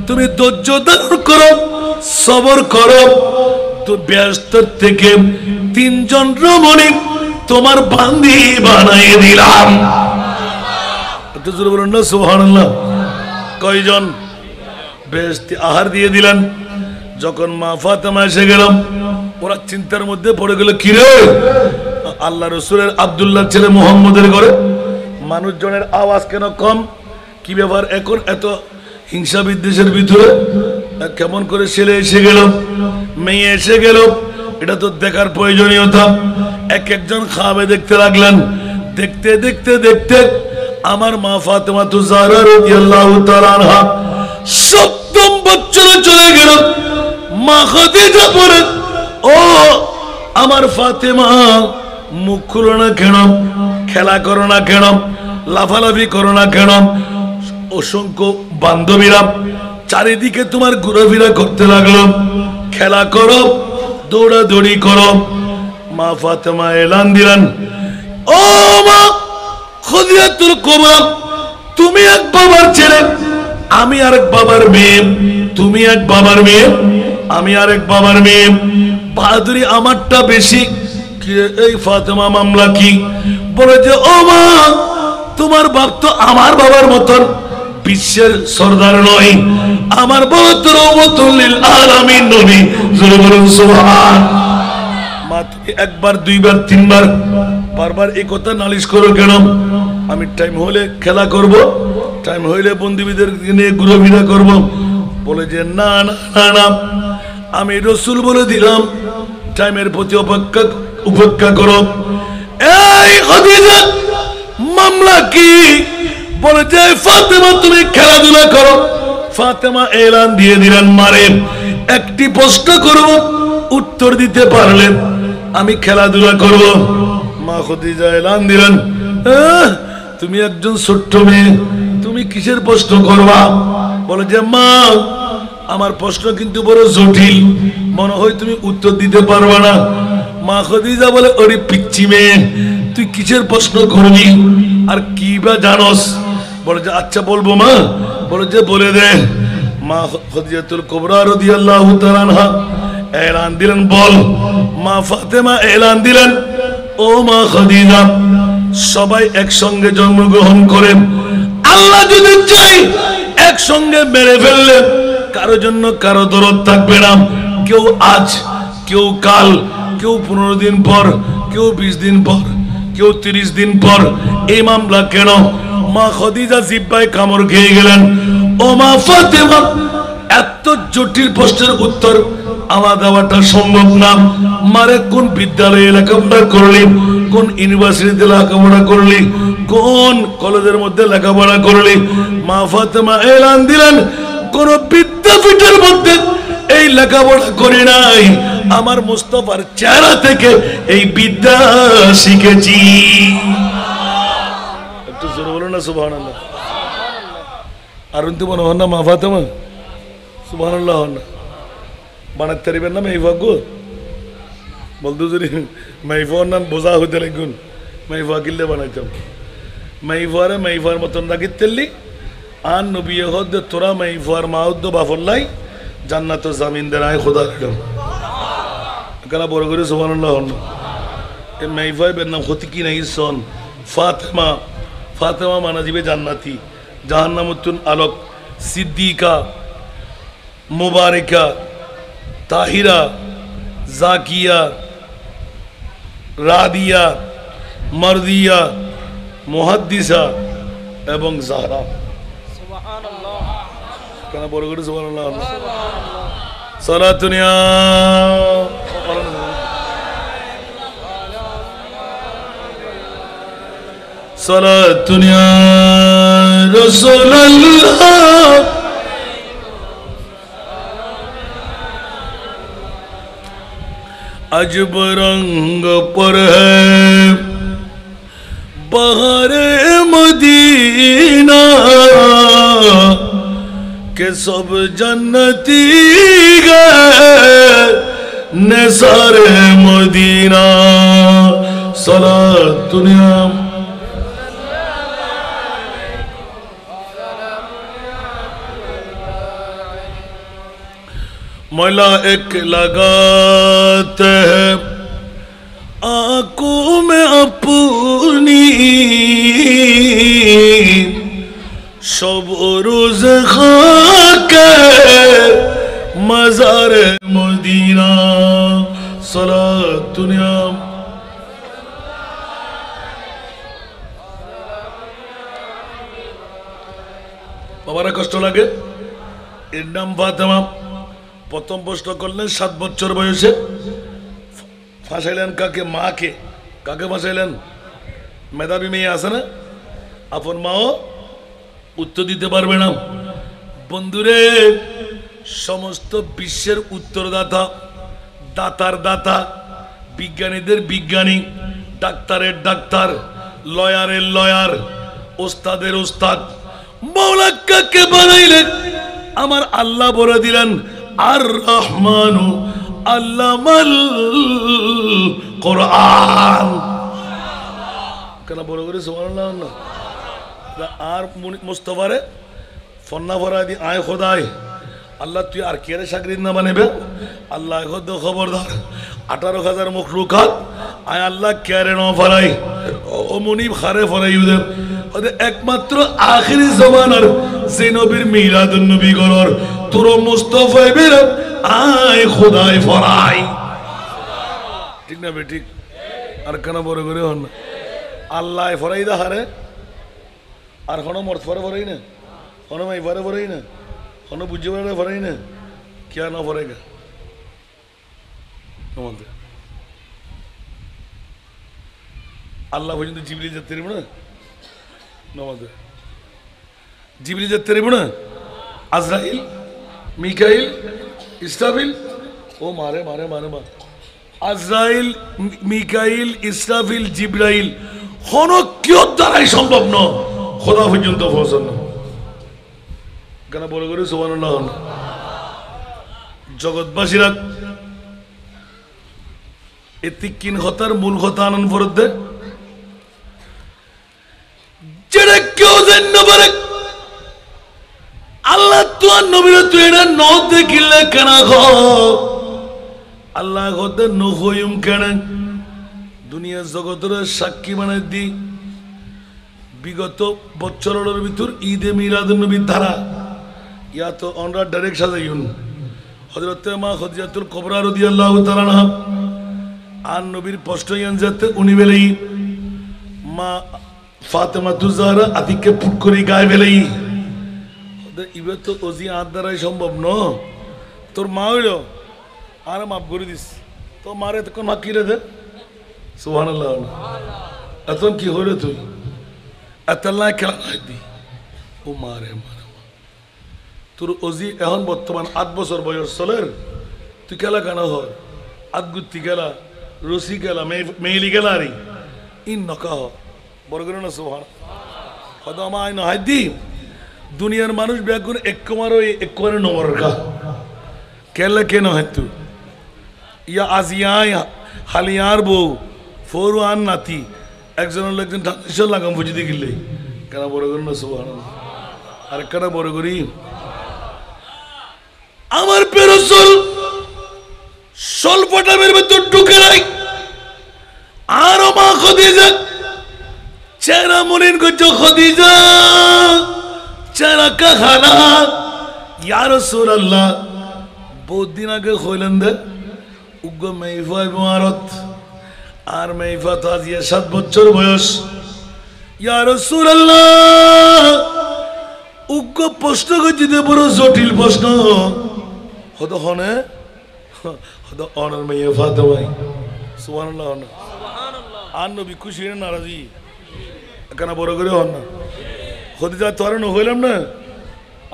তুমি ধৈর্য ধারণ করো, সবর করো। তো ব্যস্ত থেকে তিনজন রমণী তোমার বান্দি বানাই দিলাম। একটু জোরে বলুন না সুবহানাল্লাহ। কয়জন? বেহেশতি আহার দিয়ে দিলেন। যখন মা ফাতেমা এসে গেল, ওরা চিন্তার মধ্যে পড়ে গেল, কি রে আল্লাহ রসুলের আব্দুল্লাহর ছেলে মুহাম্মদের ঘরে মানুষজনের আওয়াজ কেন কম? কি ব্যাপার এখন এত হিংসা বিদ্বেষের ভিতরে? কেমন করে ছেলে এসে গেল, মেয়ে এসে গেল, এটা তো দেখার প্রয়োজনীয়তা। এক একজন খাবে দেখতে লাগলেন। দেখতে দেখতে দেখতে আমার মা ফাতেমা জাহরা রাদিয়াল্লাহু তাআলা আনহা 7ম বছরে চলে গেল। মা খাদিজা বলেন, ও আমার ফাতেমা, মুখ খুলো না কেন? খেলা করো না কেন? লাফালাফি করো না কেন? অসংখ্য বান্ধবীরা চারিদিকে তোমার ঘোরাফেরা করতে লাগলো। খেলা করো, দৌড়াদৌড়ি করো। মা ফাতেমা এলান দিলেন, ও মা খাদিজাতুল কুবরা, তুমি এক বাবার ছেলে, আমি আরেক বাবার মেয়ে। তুমি এক বাবার মেয়ে, আমি আরেক বাবার মেয়ে। বাহাদুরি আমারটা বেশি। এই ফাতেমা মামলা কি? বলে যে, ও মা, তোমার বাপ তো আমার বাবার মতন বিশ্বের সরদার নয়। আমার বাবা তো রহমতুল লিল আলামিন নবী। জোরে বলুন সুবহান। মা তুমি একবার, দুইবার, তিনবার বারবার এই কথা নালিশ করো কেন? আমি টাইম হলে খেলা করব, টাইম হইলে বন্ধুদের নিয়ে ঘুরাফেরা করব। বলে যে, না না না না, আমি রসুল বলে দিলাম, টাইমের প্রতি উপেক্ষা করো। এই খাদিজা, মামলা কি? বলে যে, ফাতেমা তুমি খেলাধুলা করো। ফাতেমা এলান দিয়ে দিলেন, মারে একটি প্রশ্ন করব, উত্তর দিতে পারলে আমি খেলাধুলা করব। মা খাদিজা এলান দিলেন, তুমি একজন ছোট্ট মেয়ে, তুমি কিসের প্রশ্ন করবা? বলে যে মা, আমার প্রশ্ন কিন্তু বড় জটিল, মনে হয় তুমি উত্তর দিতে পারবে না। মা খাদিজা বলে, ওরে পিচ্চি মেয়ে, তুই কিসের প্রশ্ন করবি আর কি বা জানোস? বলে যে আচ্ছা বলবো মা। বলে যে বলে দে। মা খাদিজাতুল কুবরা রাদিয়াল্লাহু তাআলা আনহা এলান দিলেন, বল। মা ফাতেমা এলান দিলেন, ও মা খাদিজা, সবাই একসঙ্গে জন্মগ্রহণ করেন, আল্লাহ যদি চাই একসঙ্গে মেরে ফেললে কারো জন্য কারো দরদ থাকবে না। কেউ আজ, কেউ কাল, কেউ 15 দিন পর, কেউ 20 দিন পর, কেউ 30 দিন পর। এই মামলা কেন? মা খাদিজা জিব্বায় কামড় খেয়ে গেলেন, ও মা ফাতেমা, এত জটিল প্রশ্নের উত্তর আমার দেওয়াটা সম্ভব না। মারে কোন বিদ্যালয়ে লেখাপড়া করলি, কোন ইউনিভার্সিটিতে লেখাপড়া করলি, কোন কলেজের মধ্যে লেখাপড়া করলি? মা ফাতেমা এলান দিলেন, কোন বিদ্যাপীঠের মধ্যে এই লেখাপড়া করি নাই, আমার মুস্তাফার চেহারা থেকে এই বিদ্যা শিখেছি। একটু জোরে বলো না সুবহানাল্লাহ। আর তো মনে হন না মা ফাতেমা সুবহানাল্লাহ হন না বানাতে পারিবেন না মেয়ে ভাগ্য বলতো যদি মেইফার নাম বোঝা হইতে লাগুন মেইফা কিনলে বানাইতাম। মেইফারে মেইফার মতন রাখিত তেললি আন নবী হদ তোরা মেইফার মাউদ্দ বাফল্লাই জান্নাত জামিনদার আয় খোদা দিলাম কেন বড় করে সুবহানাল্লাহ হন। এই মেইফায় বের নাম ক্ষতি কি নাই সন ফাতেমা। ফাতেমা মানা যাবে জান্নাতি, জাহান্নামুতুন আলোক, সিদ্দিকা, মুবারিকা, তাহিরা, জাকিয়া, রাদিয়া, মারদিয়া, মুহাদ্দিসা এবং জাহরা। সুবহানাল্লাহ কেন বড় করে সুবহানাল্লাহ। সালাতুনিয়া সালাতুনিয়া রাসূলুল্লাহ अजब रंग पर है बहारे मदीना के सब जन्नती गए निसारे मदीना। सलात दुनिया मलाइक लगाते हैं आंखों में अपनी शब रोज खाके मजार मदीना। सलात दुनिया बाबारा कष्ट लागे एर नाम फातेमा। প্রথম প্রশ্ন করলেন 7 বছর বয়সে, ফাঁসাইলেন কাকে? মাকে। কাকে ফাঁসাইলেন? মেধাবী মেয়ে আছে না, আপন মাও উত্তর দিতে পারবে না। বন্ধুরে, সমস্ত বিশ্বের উত্তরদাতা, দাতার দাতা, বিজ্ঞানীদের বিজ্ঞানী, ডাক্তারের ডাক্তার, লয়ারের লয়ার, ওস্তাদের ওস্তাদ, মাওলা কাকে বানাইলেন? আমার আল্লাহ বলে দিলেন আর রহমানু আল্লামাল কোরআন। কেন বড় করে সুবহানাল্লাহ না? আর মুস্তাফারে ফন্না ফরা দি আয় খোদায় আল্লাহ তুই আর কে রে শাগরিদ না বানাবে? আল্লাহ খবরদার 18,000 মখলুকাত আয় আল্লাহ কে রে ন ফরাই ও মুনিব খারে ফরাই ওদের একমাত্র আখিরি জমানার যে নবীর মিলাদুন নবী গরর তোর মুস্তাফা বের আয় খোদায় ফরাই। ঠিক না বে? ঠিক। আর কেন বড় করে হন না? আল্লাহ ফরাই দা হারে আর কোনো মর্ত ফরে ফরাই না, কোনো মাই ফরে ফরাই না, কোনো বুঝে ফরে ফরাই না, क्या ना फरेगा? আল্লাহ পর্যন্ত জিবরিল যেতে পারবে না, নামাজে জিবরিল যেতে পারবে না, আজরাইল, মিকাইল, ইসরাফিল ও মারে মারে মারে মা আজরাইল মিকাইল ইসরাফিল জিব্রাইল কোন কিয়র দ্বারাই সম্ভব ন খোদা পর্যন্ত পৌঁছানো কেন বলে করে সুবহানাল্লাহ জগৎবাসীরা এতিকিন হতার মূল কথা আনন্দ ফরদে যেটা কেউ জান্ন পারে আল্লাহ তোমার নবীর তুই এটা ন দেখিলে কেন আল্লাহ হতে নহইম কেন দুনিয়া জগতের সাক্ষী বানাই দি বিগত বছরের ভিতর ঈদে মিলাদুন নবীর ধারা ইয়া তো আমরা ডাইরেক্ট সাজাইন হযরত মা খাদিজাতুল কুবরা রাদিয়াল্লাহু তাআলা আনহা আর নবীর স্পষ্ট ইয়ানজাতে উনি বেলেই মা ফাতেমা তুজারা আদিকে পুট করি গায়ে বেলেই ওদের ইবে তো ওজি আর দ্বারাই সম্ভব ন তোর মা হইল আর মাফ করে দিস তো মারে তখন মা কি রে দে সুবহানাল্লাহ এখন কি হইল তুই এতাল্লাহ খেলা দি ও মারে মারে তোর ওজি এখন বর্তমান 8 বছর বয়স চলের তুই খেলা কেন হর আদগুত্তি খেলা রসি খেলা মেইলি খেলা রে ইন নকা হ বড় করে না সুবহান হয়তো আমার আইন হাই দি দুনিয়ার মানুষ ব্যাগুন একমারে নম্বর কা খেলা কেন হয় তুই ইয়া আজিয়ায় হালিয়ার বউ ফোর আন নাতি একজনের লোকজন ঠান্ডা লাগাম বুঝি দিলে কেন বড় করে না সুবহান আর কেন বড় করি আমার পেরসল স্বল্পটামের ভেতর ঢুকে নাই আরো মা খাদিজা চেহারা মনিন করছো খাদিজা চেহারা কাহানা ইয়া রাসূলুল্লাহ বহুত দিন আগে হইলেন দে উগ্র মেইফা ইমারত আর মেইফা তো আজ 7 বছর বয়স ইয়া রাসূলুল্লাহ উগ্র প্রশ্ন করতে বড় জটিল প্রশ্ন হতো হনে হতো অনার মেয়ে ফাতেমাই সুবহানাল্লাহ আর নবী খুশি না নারাজি কেন বড় করে হন না খদিজা তোর না হইলাম না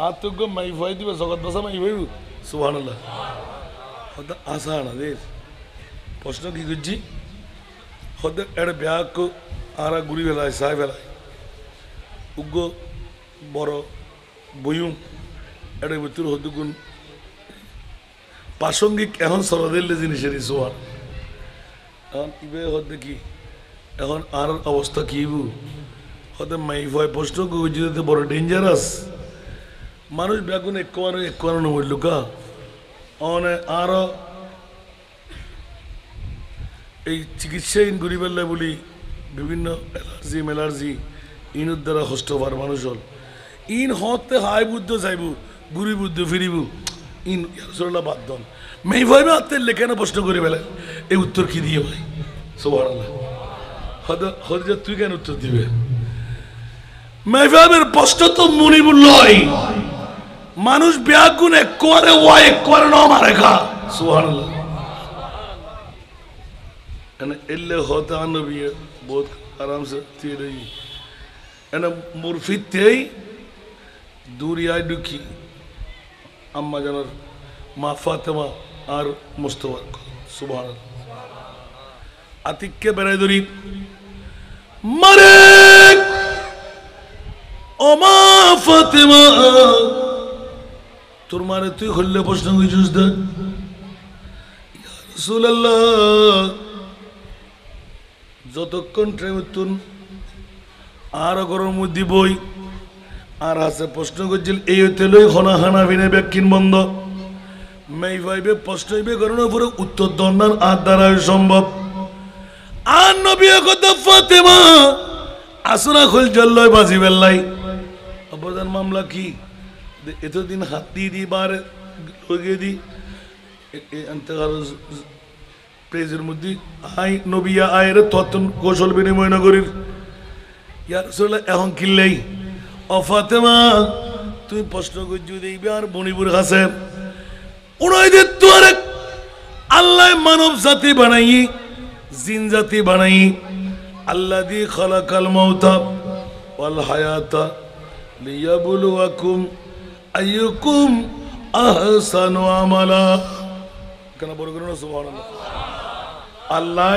আর তো মাই ভাই দিবে জগৎ বসা মাই ভাই সুবহানাল্লাহ হতো আসা না দেশ প্রশ্ন কি করছি হতো এর ব্যাগ আরা গুড়ি বেলায় সাই বেলায় উগ্র বড় বইম এর ভিতর হতো গুণ প্রাসঙ্গিক এখন সরদিল্লে জিনিসের সোয়ার এখন ইবে হতে কি এখন আর অবস্থা কি হতে মাই ভয় প্রশ্ন যেতে বড় ডেঞ্জারাস মানুষ বেগুন একবার মরল কা অনে আরো এই চিকিৎসা ইন করি পেলে বলি বিভিন্ন অ্যালার্জি ইনের দ্বারা হষ্ট হবার মানুষ হল ইন হতে হাই বুদ্ধ যাইব ঘুরি বুদ্ধ ফিরিব ইন ইয়ারসোল্লা বাদ দন মেই ভাইবে আত্মের লেখানো প্রশ্ন করে বেলা এই উত্তর কি দিয়ে ভাই সুবহানাল্লাহ হয়তো তুই কেন উত্তর দিবে মেই ভাইবের প্রশ্ন তো মুনিবুল লয় মানুষ ব্যাগুন এক করে ওয়া এক করে না মারে খা সুবহানাল্লাহ এনে এলে হতে নবী বহুত আরাম সে থी रही এনে মুরফিতেই দুরিয়ায় ঢুকি আম্মা জানার মা ফাতেমা আর মুস্তাফা সুবহানাল্লাহ আতিককে বেড়াই ধরি মারে ও মা ফাতেমা তোর মারে তুই হল্লে প্রশ্ন হইছিস দে ইয়া রাসূলুল্লাহ যতক্ষণ ট্রেমতুন আর গরম মধ্যে বই আর আছে প্রশ্ন করছিল এই হইতে লই হনা হানা বিনে ব্যাকিন বন্ধ মেই ভাইবে প্রশ্ন হইবে করানোর পরে উত্তর দন্নার আর দ্বারা সম্ভব আর নবী কথা ফাতেমা আসরা খুল জল্লয় বাজি বেল্লাই অবদান মামলা কি এতদিন হাত দিয়ে দি বার লগে দি অন্তকাল প্রেজের মধ্যে আই নবিয়া আয়ের ততন কৌশল বিনিময় নগরীর ইয়া রাসূলুল্লাহ এখন কিল্লাই ও ফাতেমা তুই প্রশ্ন করছি দেখবি আর বনিপুর কাছে উনাই দে তোর আল্লাহ মানব জাতি বানাই জিন জাতি বানাই আল্লাযী খালাকাল মাউতা ওয়াল হায়াতা লিয়াবলুয়াকুম আইয়ুকুম আহসানু আমালা। কেন বড় করুন সুবহানাল্লাহ। আল্লাহ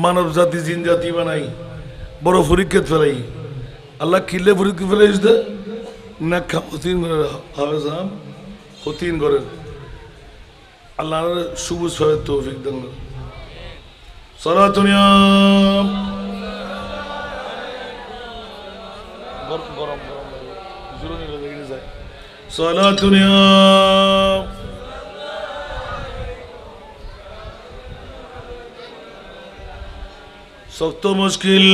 মানব জাতি জিন জাতি বানাই বড় পরীক্ষা ফেলাই। আল্লাহ কিলে পরীক্ষা ফেলাই না হতিন করে হাফেজ সাহেব হতিন করেন। আল্লাহ সবুজ ভাবে তৌফিক দেন। সালাতুনিয়া গরম গরম জরুরি লেগে যায়। সালাতুনিয়া सख्त मुश्किल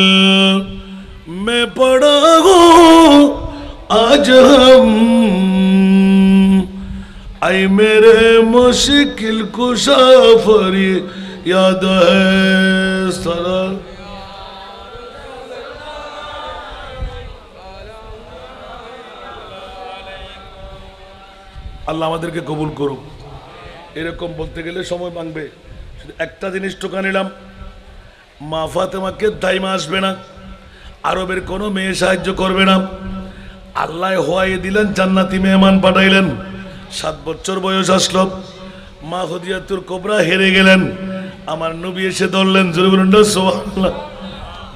में पड़ा हूँ आज हम आई मेरे मुश्किल कुशा फरियाद है सरा। আল্লাহ আমাদেরকে কবুল করুক। এরকম বলতে গেলে সময় মানবে। শুধু একটা জিনিস টোকা নিলাম, মা ফাতেমাকে দাইমা আসবে না, আরবের কোনো মেয়ে সাহায্য করবে না। আল্লাহ হওয়াই দিলেন, জান্নাতি মেহমান পাঠাইলেন। 7 বছর বয়স আসলো, মা খদিজাতুল কুবরা হেরে গেলেন। আমার নবী এসে ধরলেন, জোরে বলুন না সুবহানাল্লাহ।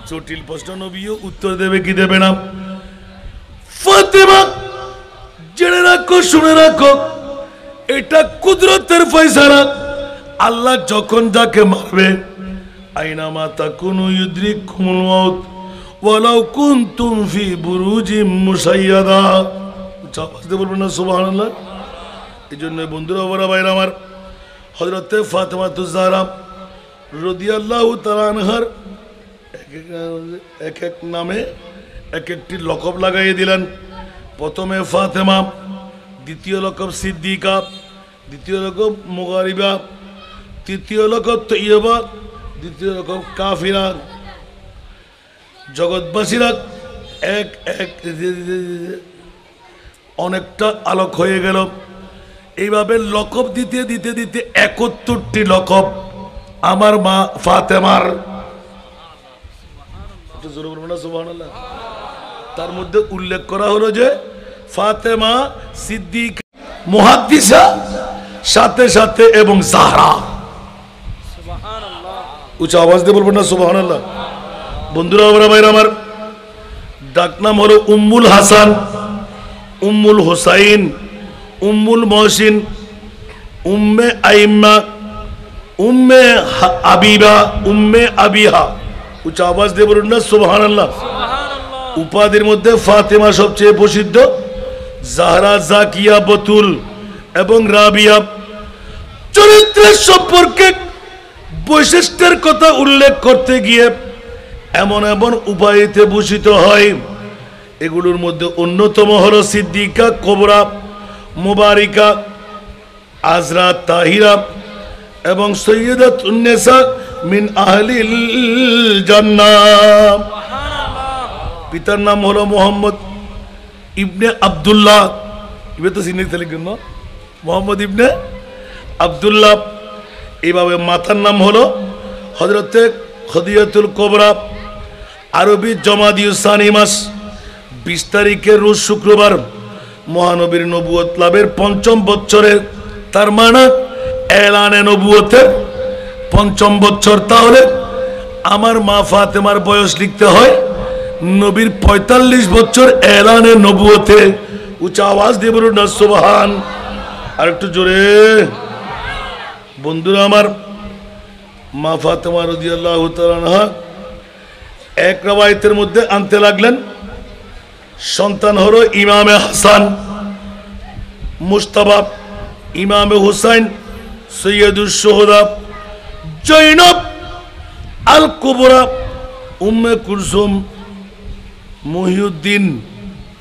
জটিল প্রশ্ন, নবীও উত্তর দেবে কি দেবে না। ফাতেমা জেনে রাখো, শুনে রাখো, এটা কুদরতের ফয়সালা। আল্লাহ যখন যাকে মারবে, আইনামা তাকুনু ইউদরিকুমুল মাউত ওয়ালাউ কুনতুম ফি বুরুজিম মুশাইয়াদা। চাপাতে বলবেন না সুবহানাল্লাহ। এইজন্য বন্ধুরা ওরা ভাইরা আমার, হযরতে ফাতেমাতুজ জাহরা রাদিয়াল্লাহু তাআলা আনহার এক এক নামে এক একটি লকব লাগাইয়ে দিলেন। প্রথমে ফাতেমা, দ্বিতীয় লকব সিদ্দিকা, দ্বিতীয় লকব মুগারিবা, তৃতীয় লকব তৈয়বা, দ্বিতীয় রকম কাফিরা। জগৎবাসীরা এক এক অনেকটা আলোক হয়ে গেল। এইভাবে লকব দিতে দিতে দিতে 71টি লকব আমার মা ফাতেমার। সুবহানাল্লাহ। তার মধ্যে উল্লেখ করা হলো যে ফাতেমা, সিদ্দিকা, মুহাদ্দিসা, সাথে সাথে এবং জাহরা। উচ্চ আওয়াজ দিয়ে বলবেন না সুবহানাল্লাহ। বন্ধুরা ওরা ভাইরা আমার, ডাক নাম হলো উম্মুল হাসান, উম্মুল হোসাইন, উম্মুল মহসিন, উম্মে আইম্মা, উম্মে আবিবা, উম্মে আবিহা। উচ্চ আওয়াজ দিয়ে বলুন না সুবহানাল্লাহ। উপাধির মধ্যে ফাতেমা সবচেয়ে প্রসিদ্ধ, জাহরা, জাকিয়া, বতুল এবং রাবিয়া। চরিত্রের সম্পর্কে বৈশিষ্ট্যের কথা উল্লেখ করতে গিয়ে এমন এমন উপায়তে ভূষিত হয়। এগুলোর মধ্যে অন্যতম হলো সিদ্দিকা কুবরা, মুবারিকা, আজরা, তাহিরা এবং সৈয়দাতুন নিসা মিন আহলিল জান্নাহ। পিতার নাম হলো মোহাম্মদ ইবনে আব্দুল্লাহ। ইবে তো সিনে লিখেন না, মোহাম্মদ ইবনে আব্দুল্লাহ। এইভাবে মাতার নাম হলো হযরতে খদিজাতুল কুবরা। আরবি জমাদিউসানি মাস 20 তারিখে রোজ শুক্রবার মহানবীর নবুয়ত লাভের 5ম বছরে, তার মানে এলানে নবুয়তের 5ম বছর। তাহলে আমার মা ফাতেমার বয়স লিখতে হয় নবীর 45 বছর এলানে নবুয়তে। উচ্চ আওয়াজ দিয়ে বলুন না সুবহান। আর একটু জোরে। বন্ধুরা আমার, মা ফাতেমা রাদিয়াল্লাহু তাআলা আনহা এক রওয়ায়াতের মধ্যে আনতে লাগলেন, সন্তান হলো ইমামে হাসান, মুস্তাবা, ইমামে হুসাইন, সৈয়দুশ শুহাদা, জৈনব আল কুবরা, উম্মে কুলসুম, মুহিউদ্দিন।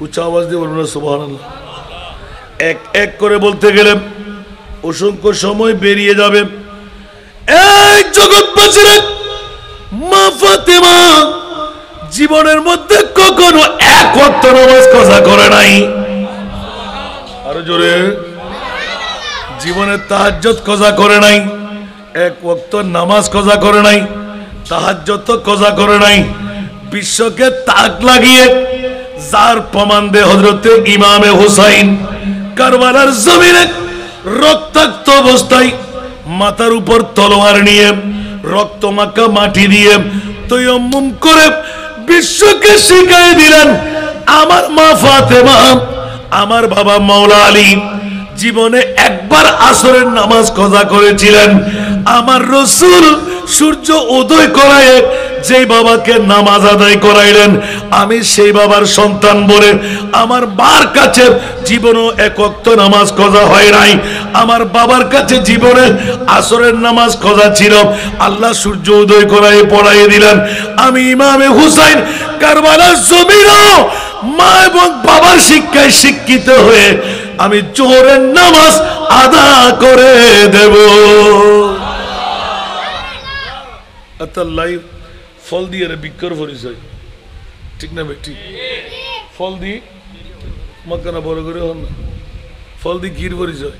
উচ্চ আওয়াজ দিয়ে বলুন সুবহানাল্লাহ। এক এক করে বলতে গেলে অসংখ্য সময় বেরিয়ে যাবে। এই জগৎবাসীরা, মা ফাতেমা জীবনের মধ্যে কখনো এক ওয়াক্ত নামাজ কাজা করে নাই। আরো জোরে। জীবনে তাহাজ্জুদ কাজা করে নাই, এক ওয়াক্ত নামাজ কাজা করে নাই, তাহাজ্জুদ কাজা করে নাই। বিশ্বকে তাক লাগিয়ে যার প্রমাণ দে হযরতে ইমামে হুসাইন, কারবালার জমিনে রক্তাক্ত অবস্থায় মাথার উপর তলোয়ার নিয়ে রক্ত মাখা মাটি দিয়ে তায়াম্মুম করে বিশ্বকে শিখিয়ে দিলেন। আমার মা ফাতেমা, আমার বাবা মাওলা আলী জীবনে একবার আসরের নামাজ কাজা করেছিলেন। আমার রাসূল সূর্য উদয় করায় যেই বাবাকে নামাজ আদায় করাইলেন, আমি সেই বাবার সন্তান বলে আমার মার কাছে জীবনে এক ওয়াক্ত নামাজ কাজা হয় নাই। আমার বাবার কাছে জীবনে আসরের নামাজ কাজা ছিল। আল্লাহ সূর্য উদয় করায় পড়াইয়ে দিলেন। আমি ইমামে হুসাইন কারবালার জমিনেও মা এবং বাবার শিক্ষায় শিক্ষিত হয়ে আমি জোহরের নামাজ আদা করে দেব। লাইভ ফল দিয়ে বিক্ষর পরিচয়, ঠিক না বেটি? ফল দি মক্কানা বড় করে হন না, ফল দি কির পরিচয়?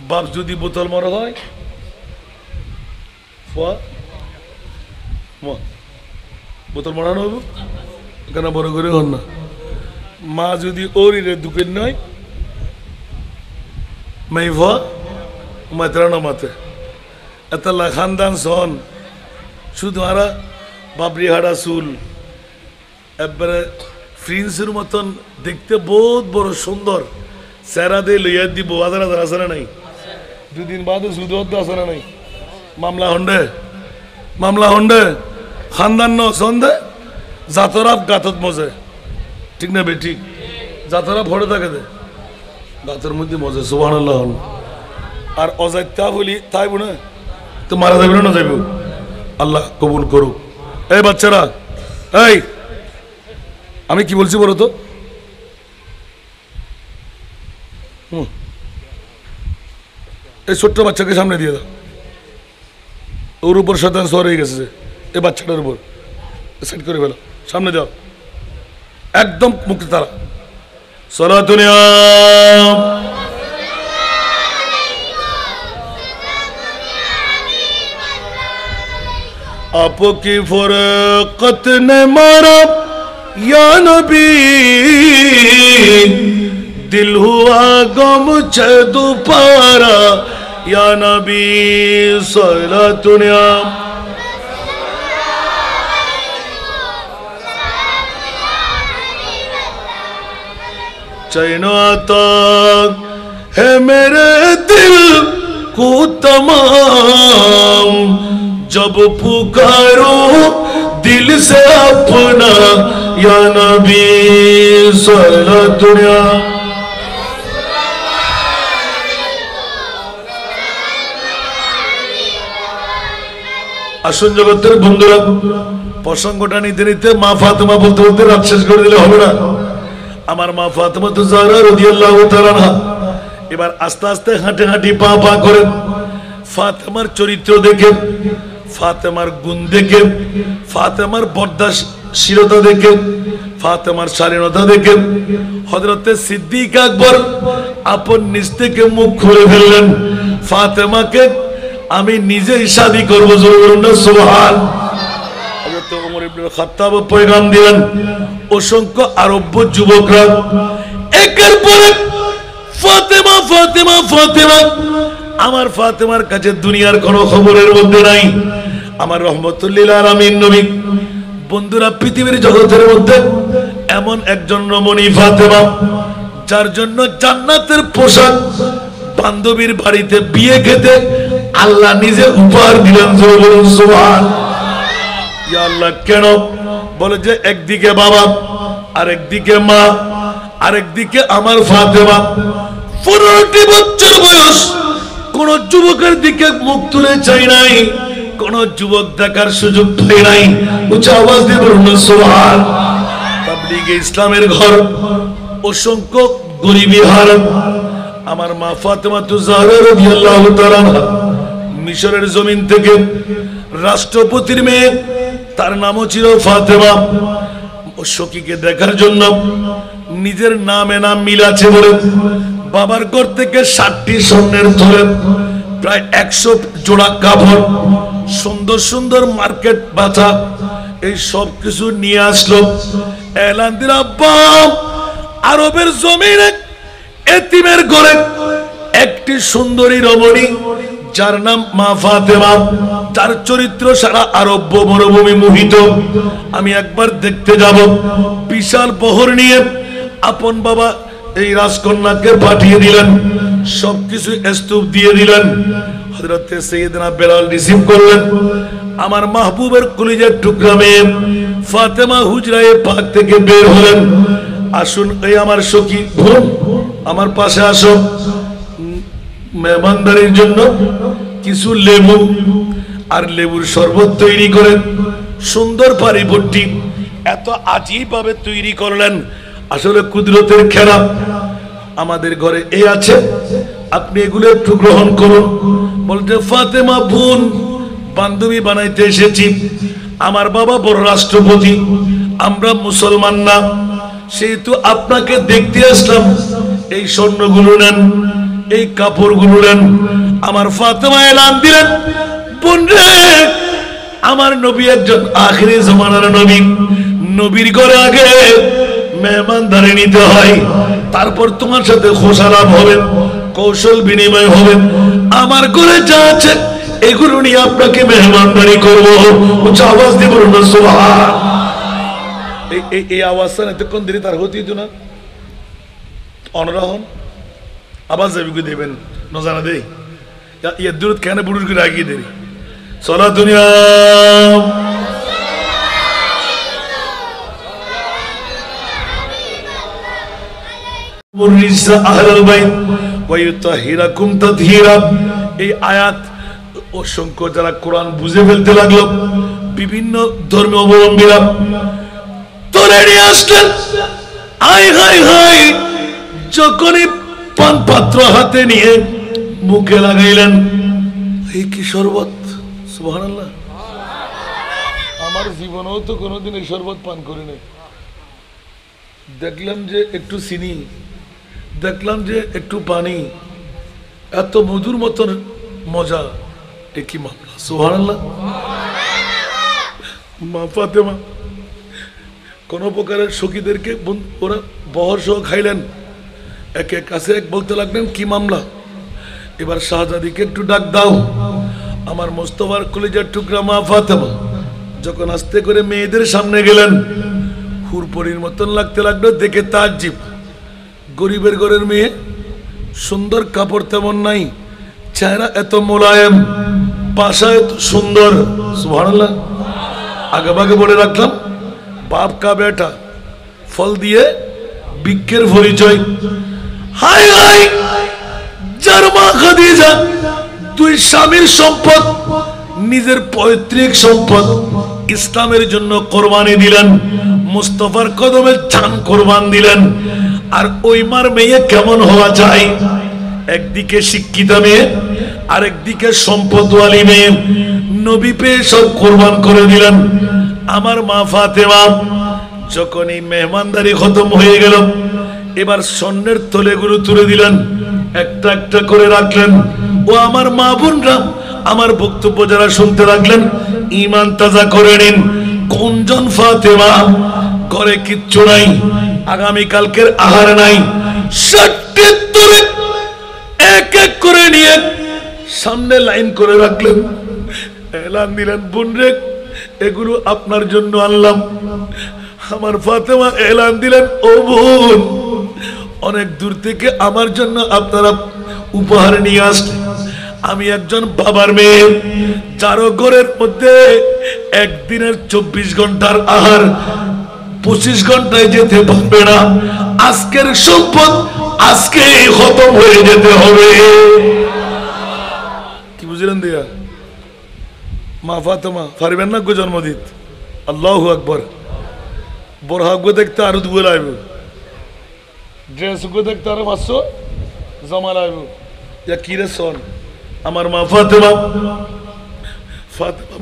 বাপ যদি বোতল মারা হয় বোতল মারানো হইব, কেন বড় করে হন না? মা যদি ওরিরে দুঃখের নয় মাই মাত্রা মাতে এত খানদান সন শুধু আরা বাবরি হাড়া চুল একবারে প্রিন্সের মতন দেখতে, বহুত বড় সুন্দর চেহারা দিয়ে লইয়া দিব। হাজার হাজার আছে না নাই? দুদিন বাদে শুধু আছে না নাই? মামলা হন্ডে খানদান ন সন্দে জাতরাপ গাতত মজে, ঠিক না বে? ঠিক, জাতরা ভরে থাকে দে গাতের মধ্যে মজে। সুবহানাল্লাহ। আর অজাইতা বলি তাই বোনে তো মারা যাবে না যাইব। আল্লাহ কবুল করুক। এই বাচ্চারা, এই আমি কি বলছি বলো তো? এই ছোট্ট বাচ্চাকে সামনে দিয়ে দাও। ওর উপর শয়তান সওয়ার হয়ে গেছে, এই বাচ্চাটার উপর সেট করে ফেলো, সামনে দাও, একদম মুক্তি তারা। সালাতুন आपकी फरकत ने मारा या नबी, दिल हुआ गम दोबारा या नबी सलातुन चैन आता है मेरे दिल को तमाम, जब पुकारो दिल से अपना या नबी सलातुन আসুন জগতের বন্ধুরা, প্রসঙ্গটা নিতে নিতে মা ফাতেমা বলতে বলতে রাত শেষ করে দিলে হবে না। আমার মা ফাতেমা তো জাহরা রাদিয়াল্লাহু তাআলা আনহা এবার আস্তে আস্তে হাঁটে হাঁটি পা পা করেন। ফাতেমার চরিত্র দেখে, ফাতেমার গুণ দেখে, ফাতেমার বরদাশীলতা দেখে, ফাতেমার শালীনতা দেখে হযরতে সিদ্দিক আকবর আপন নিজ থেকে মুখ খুলে ফেললেন, ফাতেমাকে আমি নিজেই শাদী করব। সুবহান। হযরত ওমর ইবনে খাত্তাব পয়গাম দিলেন। অসংখ্য আরব যুবকরা একের পর এক ফাতেমা ফাতেমা ফাতেমা। আমার ফাতেমার কাছে দুনিয়ার কোনো খবরের মধ্যে নাই। আমার রহমতুল লিল আলামিন নবী বন্ধুরা, পৃথিবীর জগতের মধ্যে এমন একজন রমণী ফাতেমা, যার জন্য জান্নাতের পোশাক বান্ধবীর বাড়িতে বিয়ে খেতে আল্লাহ নিজে উপহার দিলেন। সুবহান। ইয়া আল্লাহ, কেন? বলে যে একদিকে বাবা, আরেকদিকে মা, আরেকদিকে আমার ফাতেমা। 15টি বছর বয়স, কোন যুবকের দিকে মুখ তুলে চাই নাই, কোন যুবক দেখার সুযোগ পাই নাই। উচ্চ আওয়াজ দিয়ে বলুন সুবহান। তাবলীগে ইসলামের ঘর, অসংখ্য গরিবী হার। আমার মা ফাতেমা জাহরা রাদিয়াল্লাহু তাআলা মিশরের জমিন থেকে রাষ্ট্রপতির মেয়ে, তার নামও ছিল ফাতেমা। সখীকে দেখার জন্য নিজের নামে নাম মিল আছে বলে বাবার ঘর থেকে 60টি স্বর্ণের থলে, প্রায় 100 জোড়া কাপড়, সুন্দর সুন্দর মার্কেট বাছা, এই সব কিছু নিয়ে আসলো। এলান দিল, আব্বা আরবের জমিনে এতিমের ঘরে একটি সুন্দরী রমণী যার নাম মা ফাতেমা, তার চরিত্র সারা আরব মরুভূমি মোহিত। আমি একবার দেখতে যাব। বিশাল বহর নিয়ে আপন বাবা এই রাজকন্যাকে পাঠিয়ে দিলেন, সবকিছু স্তূপ দিয়ে দিলেন। হযরত সাইয়েদনা বেলাল রিসিভ করলেন। আমার মাহবুবের কলিজার টুকরা মেয়ে ফাতেমা হুজরায়ে পাক থেকে বের হলেন। আসুন, এই আমার সখী বোন, আমার পাশে আসো। মেহমানদারির জন্য কিছু লেবু আর লেবুর শরবত তৈরি করেন। সুন্দর পারিভট্টি এত আজীব ভাবে তৈরি করলেন, আসলে কুদরতের খেলা। আমাদের ঘরে এই আছে, আপনি এগুলো একটু গ্রহণ করুন। বলতে ফাতেমা বোন, বান্ধবী বানাইতে এসেছি। আমার বাবা বড় রাষ্ট্রপতি, আমরা মুসলমান না, সেহেতু আপনাকে দেখতে আসলাম। এই স্বর্ণগুলো নেন, এই কাপড়গুলো নেন। আমার ফাতেমা এলান দিলেন, বোন রে, আমার নবী একজন আখিরি জামানার নবী। নবীর ঘরে আগে মেহমানদারি নিতে হয়, তারপর তোমার সাথে খোশালাপ হবে, কৌশল বিনিময় হবে। আমার ঘরে যা আছে এগুলো নিয়ে আপনাকে মেহমানদারি করবো। আওয়াজ দিয়ে বলুন না সুবহান। এই আওয়াজটা এতক্ষণ দেরি তার হতেই তো না। অনরাহন আবার যাবি দেবেন নজানা দেই ইয়ার দূরত কেন বুড়ুর করে আগিয়ে দেরি চলা দুনিয়া এই আয়াত অসংখ্য যারা কোরআন বুঝে ফেলতে লাগলো, বিভিন্ন ধর্মীয় অবলম্বীরা তোরে নিয়ে আসলেন। হাই হাই হাই, যখনই পান পাত্র হাতে নিয়ে মুখে লাগাইলেন, এই কি শরবত! সুবহানাল্লাহ। আমার জীবনেও তো কোনোদিন এই শরবত পান করি নাই। দেখলাম যে একটু চিনি, দেখলাম যে একটু পানি, এত মধুর মতন মজা, একই মামলা। সুবহানাল্লাহ। মা ফাতেমা কোন প্রকারের সখীদেরকে ওরা বহর সহ খাইলেন। একে কাছে এক বলতে লাগলেন, কি মামলা? এবার শাহজাদিকে একটু ডাক দাও। আমার মোস্তফার কলিজার টুকরা মা ফাতেমা যখন আস্তে করে মেয়েদের সামনে গেলেন, হুরপরির মতন লাগতে লাগলো। দেখে তাজ্জব, গরিবের ঘরের মেয়ে, সুন্দর কাপড় তেমন নাই, চেহারা এত মোলায়েম, পাশা এত সুন্দর। সুবহানাল্লাহ। আগে ভাগে বলে রাখলাম, বাপ কা বেটা, ফল দিয়ে বৃক্ষের পরিচয়। হাই হাই, যার মা খাদিজা দুই স্বামীর সম্পদ, নিজের পৈতৃক সম্পদ ইসলামের জন্য কোরবানি দিলেন, মুস্তাফার কদমে জান কোরবান দিলেন। আর ওই মার মেয়ে কেমন হওয়া যায়? একদিকে শিক্ষিতা মেয়ে, আরেকদিকে সম্পদওয়ালী মেয়ে, নবী পেয়ে সব কোরবান করে দিলেন। আমার মা ফাতেমা যখন এই মেহমানদারি খতম হয়ে গেল, এবার স্বর্ণের থলেগুলো তুলে দিলেন, একটা একটা করে রাখলেন। ও আমার মা বোনরা, আমার বক্তব্য যারা শুনতে রাখলেন, ঈমান তাজা করে নিন। কোনজন ফাতেমা ঘরে কিচ্ছু নাই, আগামী কালকের আহার নাই, 60টি তুলে এক এক করে নিয়ে সামনে লাইন করে রাখলেন। এলান দিলেন, বোন রে, এগুলো আপনার জন্য আনলাম। আমার ফাতেমা এলান দিলেন, ও বোন, অনেক দূর থেকে আমার জন্য আপনারা উপহার নিয়ে আসলেন। আমি একজন বাবার মেয়ে, যারও ঘরের মধ্যে একদিনের 24 ঘন্টার আহার 25 ঘন্টায় যেতে পারবে না। আজকের সম্পদ আজকে খতম হয়ে যেতে হবে। কি বুঝলেন দিয়া? মা ফাতেমা পারবেন না গো জন্ম দিতে। আল্লাহু আকবার। বড় হাগ্য দেখতে আরো দুয়ে লাগবে, ড্রেস দেখতে আরো 500 জমা লাগবে। ইয়া কি রে শোন, আমার মা ফাতেমা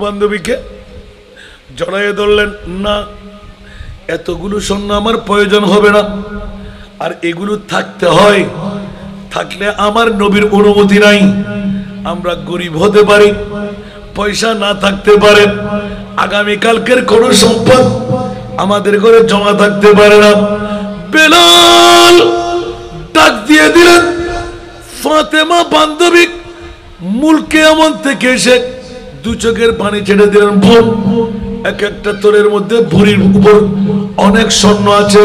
বান্ধবীকে জড়াইয়ে ধরলেন, না, এতগুলো স্বর্ণ আমার প্রয়োজন হবে না। আর এগুলো থাকতে হয়, থাকলে আমার নবীর অনুমতি নাই। আমরা গরিব হতে পারি, পয়সা না থাকতে পারে, আগামীকালকের কোন সম্পদ আমাদের ঘরে জমা থাকতে পারে না। বেলাল ডাক দিয়ে দিয়ে দিলেন। ফাতেমা বান্ধবী মুলকে এমন থেকে এসে দু চোখের পানি ছেড়ে দিলেন। বোন, এক একটা তোরের মধ্যে ভুঁড়ির উপর অনেক স্বর্ণ আছে,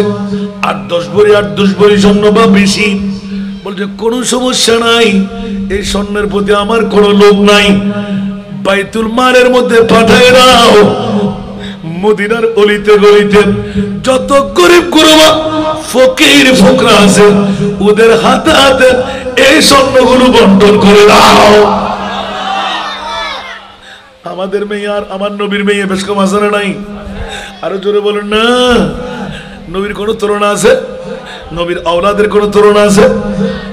8-10 ভরি স্বর্ণ বা বেশি। বলছে কোনো সমস্যা নাই, এই স্বর্ণের প্রতি আমার কোনো লোভ নাই, বাইতুল মালের মধ্যে পাঠায় দাও। মদিনার অলিতে গলিতে যত গরিব গুরবা ফকির ফকরা আছে ওদের হাতে হাতে এই স্বর্ণগুলো বন্টন করে দাও। আমাদের মেয়ে আর আমার নবীর মেয়ে বেশ কম আছে না নাই? আরো জোরে বলুন না। নবীর কোন তুলনা আছে? নবীর আওলাদের কোন তুলনা আছে?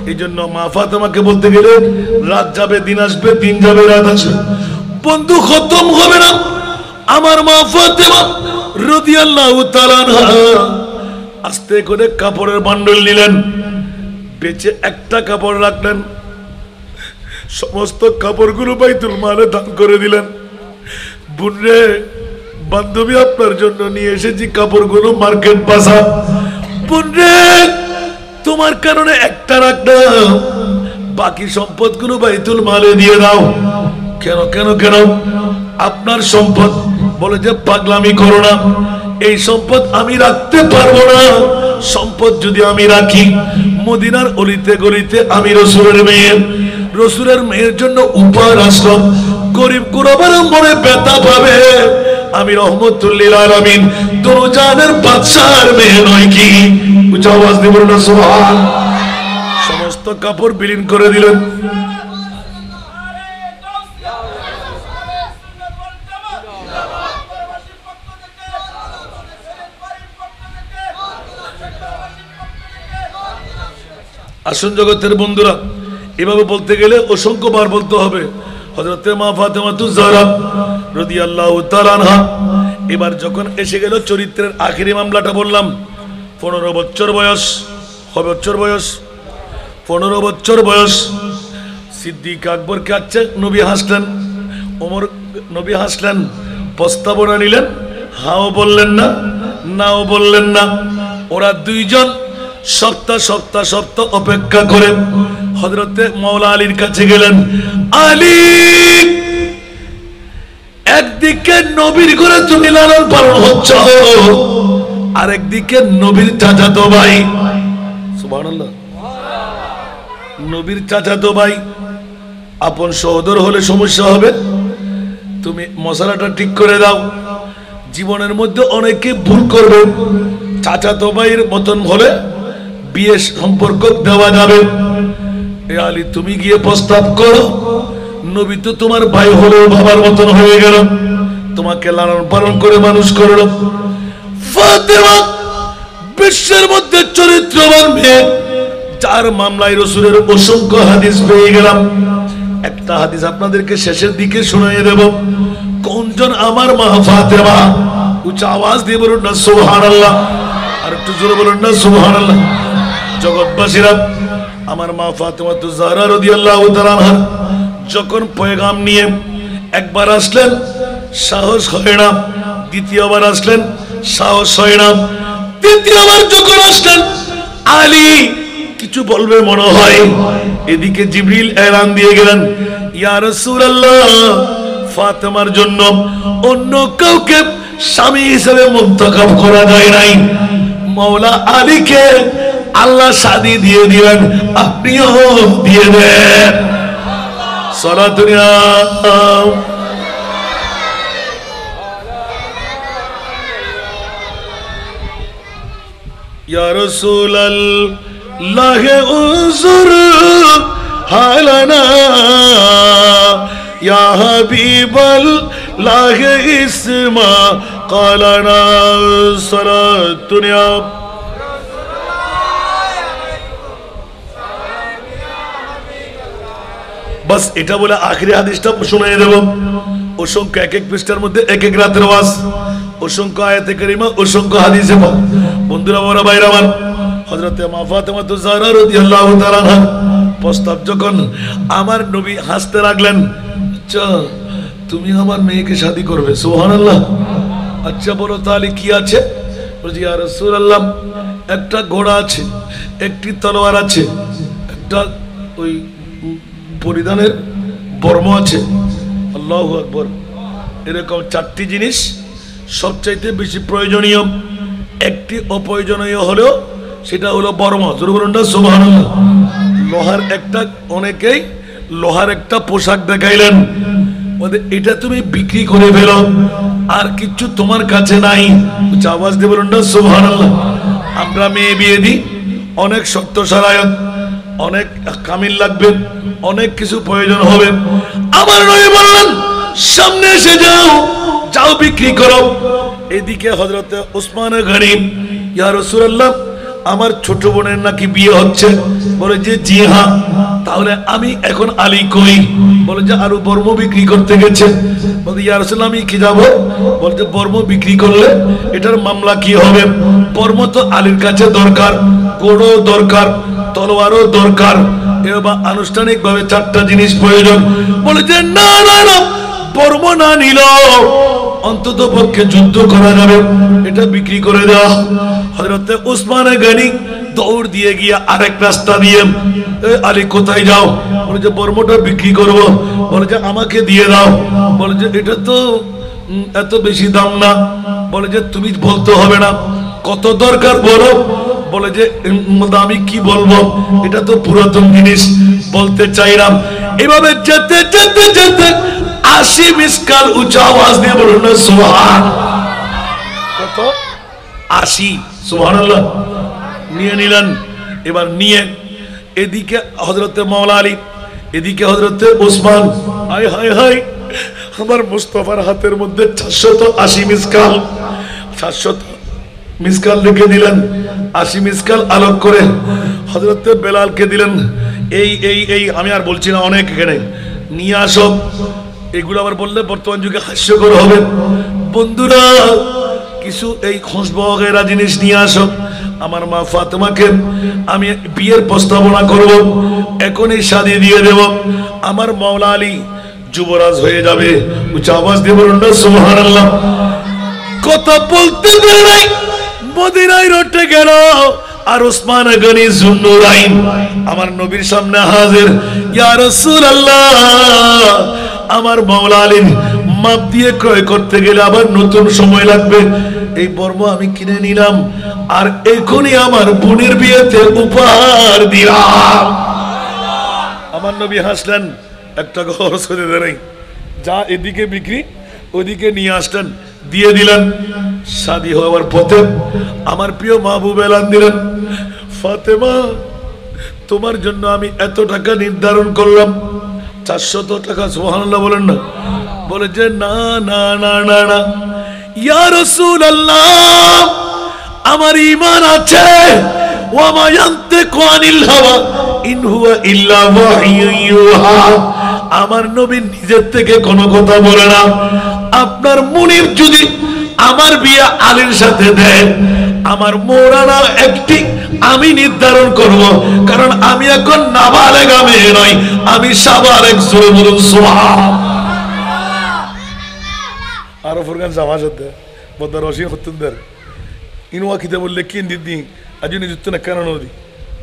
এই জন্য মা ফাতেমাকে বলতে গেলে রাত যাবে দিন আসবে, দিন যাবে রাত আসবে, বন্ধু খতম হবে না। আমার মা ফাতেমা রাদিয়াল্লাহু তাআলা আনহা আস্তে করে কাপড়ের বান্ডল নিলেন, বেঁচে একটা কাপড় রাখলেন, সমস্ত কাপড়গুলো বাইতুল মালে দান করে দিলেন। বুনরে, বান্ধবী আপনার জন্য নিয়ে এসেছি কাপড়গুলো মার্কেট বাজার। বুনরে, তোমার কারণে একটা রাখলাম, বাকি সম্পদগুলো বাইতুল মালে দিয়ে দাও। কেন কেন কেন? আপনার সম্পদ। বলে যে পাগলামি করো না, এই সম্পদ আমি রাখতে পারবো না। সম্পদ যদি আমি রাখি, মদিনার অলিতে গলিতে আমি রসুলের মেয়ের জন্য উপহার আসলাম, গরিব গুরবার মনে ব্যথা পাবে। আমি রহমতুল লিল আলামিন দুজানের বাদশার মেয়ে নয় কি? উচ্চ আওয়াজ দিয়ে বলুন সুবহান। সমস্ত কাপড় বিলীন করে দিলেন। আসুন জগতের বন্ধুরা, এভাবে বলতে গেলে অসংখ্য বার বলতে হবে। হযরতে মা ফাতেমাতুজ জাহরা রাদিয়াল্লাহু তাআলা আনহা এবার যখন এসে গেল চরিত্রের আখেরি মামলাটা বললাম, 15 বছর বয়স, 15 বছর বয়স। সিদ্দিক আকবর কাছে নবী হাসলেন, ওমর নবী হাসলেন, প্রস্তাবনা নিলেন, হাও বললেন না, নাও বললেন না। ওরা দুইজন সপ্তাহ অপেক্ষা করে হযরতে মাওলা আলীর কাছে গেলেন। আলী, একদিকে নবীর ঘরে তুমি লালন পালন হচ্ছ, আরেকদিকে নবীর চাচাতো ভাই, সুবহানাল্লাহ, নবীর চাচাতো ভাই আপন সহোদর হলে সমস্যা হবে। তুমি মশলাটা ঠিক করে দাও। জীবনের মধ্যে অনেকে ভুল করবে, চাচাতো ভাইয়ের মতন হলে বিয়ে সম্পর্ক দেওয়া যাবে। এ আলী, তুমি গিয়ে প্রস্তাব করো। নবী তো তোমার ভাই হলেও বাবার মতন হয়ে গেল, তোমাকে লালন পালন করে মানুষ করলো। ফাতেমা বিশ্বের মধ্যে চরিত্রবান মেয়ে, যার মামলায় রাসূলের অসংখ্য হাদিস পেয়ে গেলাম। একটা হাদিস আপনাদেরকে শেষের দিকে শুনিয়ে দেব। কোনজন আমার মা ফাতেমা? উচ্চ আওয়াজ দিয়ে বলুন না সুবহানাল্লাহ। আর একটু জোরে বলুন না সুবহানাল্লাহ। জগৎবাসীরা, আমার মা ফাতেমাতুজ জাহরা রাদিয়াল্লাহু তাআলা আনহা যখন পয়গাম নিয়ে একবার আসলেন, সাহস হয় না। দ্বিতীয়বার আসলেন, সাহস হয় না। তৃতীয়বার যখন আসলেন, আলী কিছু বলবে মনে হয়। এদিকে জিবরিল এলান দিয়ে গেলেন, ইয়া রাসূলুল্লাহ, ফাতেমার জন্য অন্য কাউকে স্বামী হিসেবে মুন্তখাব করা যায় নাই, মাওলা আলীকে আল্লাহ শাদী দিয়ে দিবেন, আপনিও দিয়ে দেন। সালাতুন ইয়া রাসূলুল্লাহ উযুর হালানা, ইয়া হাবিবাল্লাহ ইসমা কালানা। সালাতুন বাস এটা বলে আখেরি হাদিসটা শুনিয়ে দেব। অসংখ্য এক এক পৃষ্ঠার মধ্যে এক এক রাতের ওয়াজ, অসংখ্য আয়াতে কারিমা, অসংখ্য হাদিসে। বন্ধুরা, বড় ভাইরা আমার, হযরতে মা ফাতেমাতুজ জাহরা রাদিয়াল্লাহু তাআলা আনহা প্রস্তাব যখন আমার নবী হাসতে লাগলেন, আচ্ছা তুমি আমার মেয়েকে শাদী করবে? সুবহানাল্লাহ। আচ্ছা বলো তাহলে কি আছে? বলছি ইয়া রাসূলুল্লাহ, একটা ঘোড়া আছে, একটি তলোয়ার আছে, একটা ওই পরিধানের বর্ম আছে, আল্লাহু আকবার। এরকম 4টি জিনিস সবচাইতে বেশি প্রয়োজনীয়, একটি অপ্রয়োজনীয় হলেও সেটা হলো বর্ম। জোরে বলুন না সুবহানাল্লাহ। লোহার একটা, অনেকেই লোহার একটা পোশাক দেখাইলেন, এটা তুমি বিক্রি করে ফেলো, আর কিছু তোমার কাছে নাই। আওয়াজ দিয়ে বলুন না সুবহানাল্লাহ। আমরা মেয়ে বিয়ে দিই, অনেক শর্ত সারায়ত, অনেক কামিল লাগবে, অনেক কিছু প্রয়োজন হবে। আমার নবী বললেন সামনে এসে যাও, যাও বিক্রি করো। এদিকে হযরতে উসমান গনি, ইয়া রাসূলুল্লাহ আমার ছোট বোনের নাকি বিয়ে হচ্ছে। বলে যে জি হ্যাঁ, তাহলে আমি এখন আলী কই? বলে যে আরো বর্ম বিক্রি করতে গেছে। বলে ইয়া রাসূলুল্লাহ আমি কি যাব? বলে যে বর্ম বিক্রি করলে এটার মামলা কি হবে? বর্ম তো আলীর কাছে দরকার, গোড়ও দরকার, তলোয়ারও দরকার, এবার আনুষ্ঠানিক ভাবে 4টা জিনিস প্রয়োজন। বলে যে না না না, বর্ম না নিল অন্তত পক্ষে যুদ্ধ করা যাবে, এটা বিক্রি করে দেওয়া। হযরতে উসমান গনি দৌড় দিয়ে গিয়ে আরেক রাস্তা দিয়ে, আলী কোথায় যাও? বলে যে বর্মটা বিক্রি করব। বলে যে আমাকে দিয়ে দাও। বলে যে এটা তো এত বেশি দাম না। বলে যে তুমি বলতে হবে না, কত দরকার বলো। বলে যে আমি কি বলবো, এটা তো পুরাতন জিনিস, বলতে চাইলাম। এভাবে যেতে যেতে যেতে 80 মিসকাল উঁচা আওয়াজ দিয়ে বলুন না সুবহান। কত? 80। সুবহানাল্লাহ। নিয়ে নিলেন। এবার নিয়ে এদিকে হযরতে মাওলা আলী, এদিকে হযরতে ওসমান। হায় হায় হায়, আমার মুস্তাফার হাতের মধ্যে 480 মিসকাল, 400 মিসকাল লিখে দিলেন। 80 মিসকাল আলোক করে হযরতে বেলালকে দিলেন। এই এই এই আমি আর বলছি না, অনেক এখানে নিয়ে আসো। এগুলো আবার বললে বর্তমান যুগে হাস্যকর হবে। বন্ধুরা কিছু এই খুশবগেরা জিনিস নিয়ে আসো। আমার মা ফাতেমাকে আমি বিয়ের প্রস্তাবনা করব, এখনই শাদী দিয়ে দেব। আমার মাওলা আলী যুবরাজ হয়ে যাবে। উচ্চ আওয়াজ দিয়ে বলুন না সুবহানাল্লাহ। কথা বলতে দেরি, মদিনায় রটে গেল। আর উসমান গনি যুন্নুরাইন আমার নবীর সামনে হাজির। ইয়া রাসূলুল্লাহ, আমার মাওলা আলীর মাপ দিয়ে ক্রয় করতে গেলে আবার নতুন সময় লাগবে। এই বর্ম আমি কিনে নিলাম, আর এখনই আমার বোনের বিয়েতে উপহার দিলাম। আমার নবী হাসলেন, একটা খরচ করে দেয়, যা এদিকে বিক্রি ওদিকে নিয়ে আসলেন, দিয়ে দিলেন। শাদী হওয়ার পথে আমার প্রিয় মাহবুব এলান দিলেন, ফাতেমা তোমার জন্য আমি এত টাকা নির্ধারণ করলাম। 400 টাকা। সুবহানাল্লাহ বলেন না। বলে যে না না না না না, ইয়া রাসূলুল্লাহ আমার ঈমান আছে, ওয়া মা ইয়ানতিকু আনিল হাওয়া ইন হুয়া ইল্লা ওয়াহয়ুন ইউহা। আমার নবী নিজের থেকে কোনো কথা বলে না। আপনার মুনির যদি আমার বিয়ে আলীর সাথে দেয়, আমার মৌলানা একটি আমি নির্ধারণ করব, কারণ আমি এখন নাবালেগা মেয়ে নই, আমি সাবালেগ। জোরে বলুন সুবহান। আরো ফুরগান জামা সাথে বদর রশি হতুনদার ইনওয়া কিতাবুল লেকিন দিদি আজুনি জুতনা কেন নদী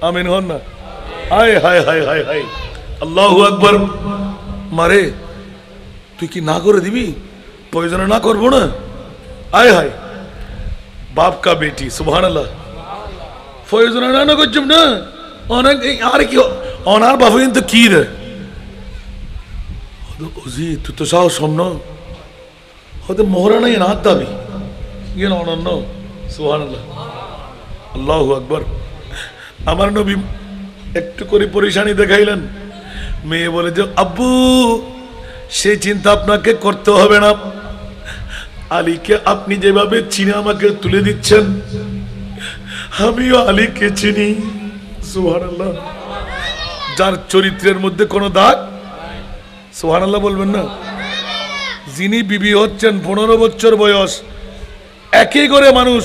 আমিন হন না। হায় হায় হায় হায় হায়, আল্লাহু আকবার। মারে তুই কি না করে দিবি? প্রয়োজনে না করবো না। আয় হায়, বাপ কা বেটি। সুবহানাল্লাহ। প্রয়োজনে না না করছুম না, অনেক আর কি অনার বাবু কিন্তু কি রে ওজি, তুই তো সাহস সম্ন হয়তো মোহরা নাই না দাবি ইয়ে অনন্য। সুবহানাল্লাহ, আল্লাহু আকবার। আমার নবী একটু করে পরেশানি দেখাইলেন। মেয়ে বলে যে আব্বু সেই চিন্তা আপনাকে করতে হবে না, আলীকে আপনি যেভাবে চিনে আমাকে তুলে দিচ্ছেন, আমিও আলীকে চিনি। সুবহানাল্লাহ। যার চরিত্রের মধ্যে কোনো দাগ, সুবহানাল্লাহ বলবেন না। যিনি বিবি হচ্ছেন 15 বছর বয়স, একই করে মানুষ,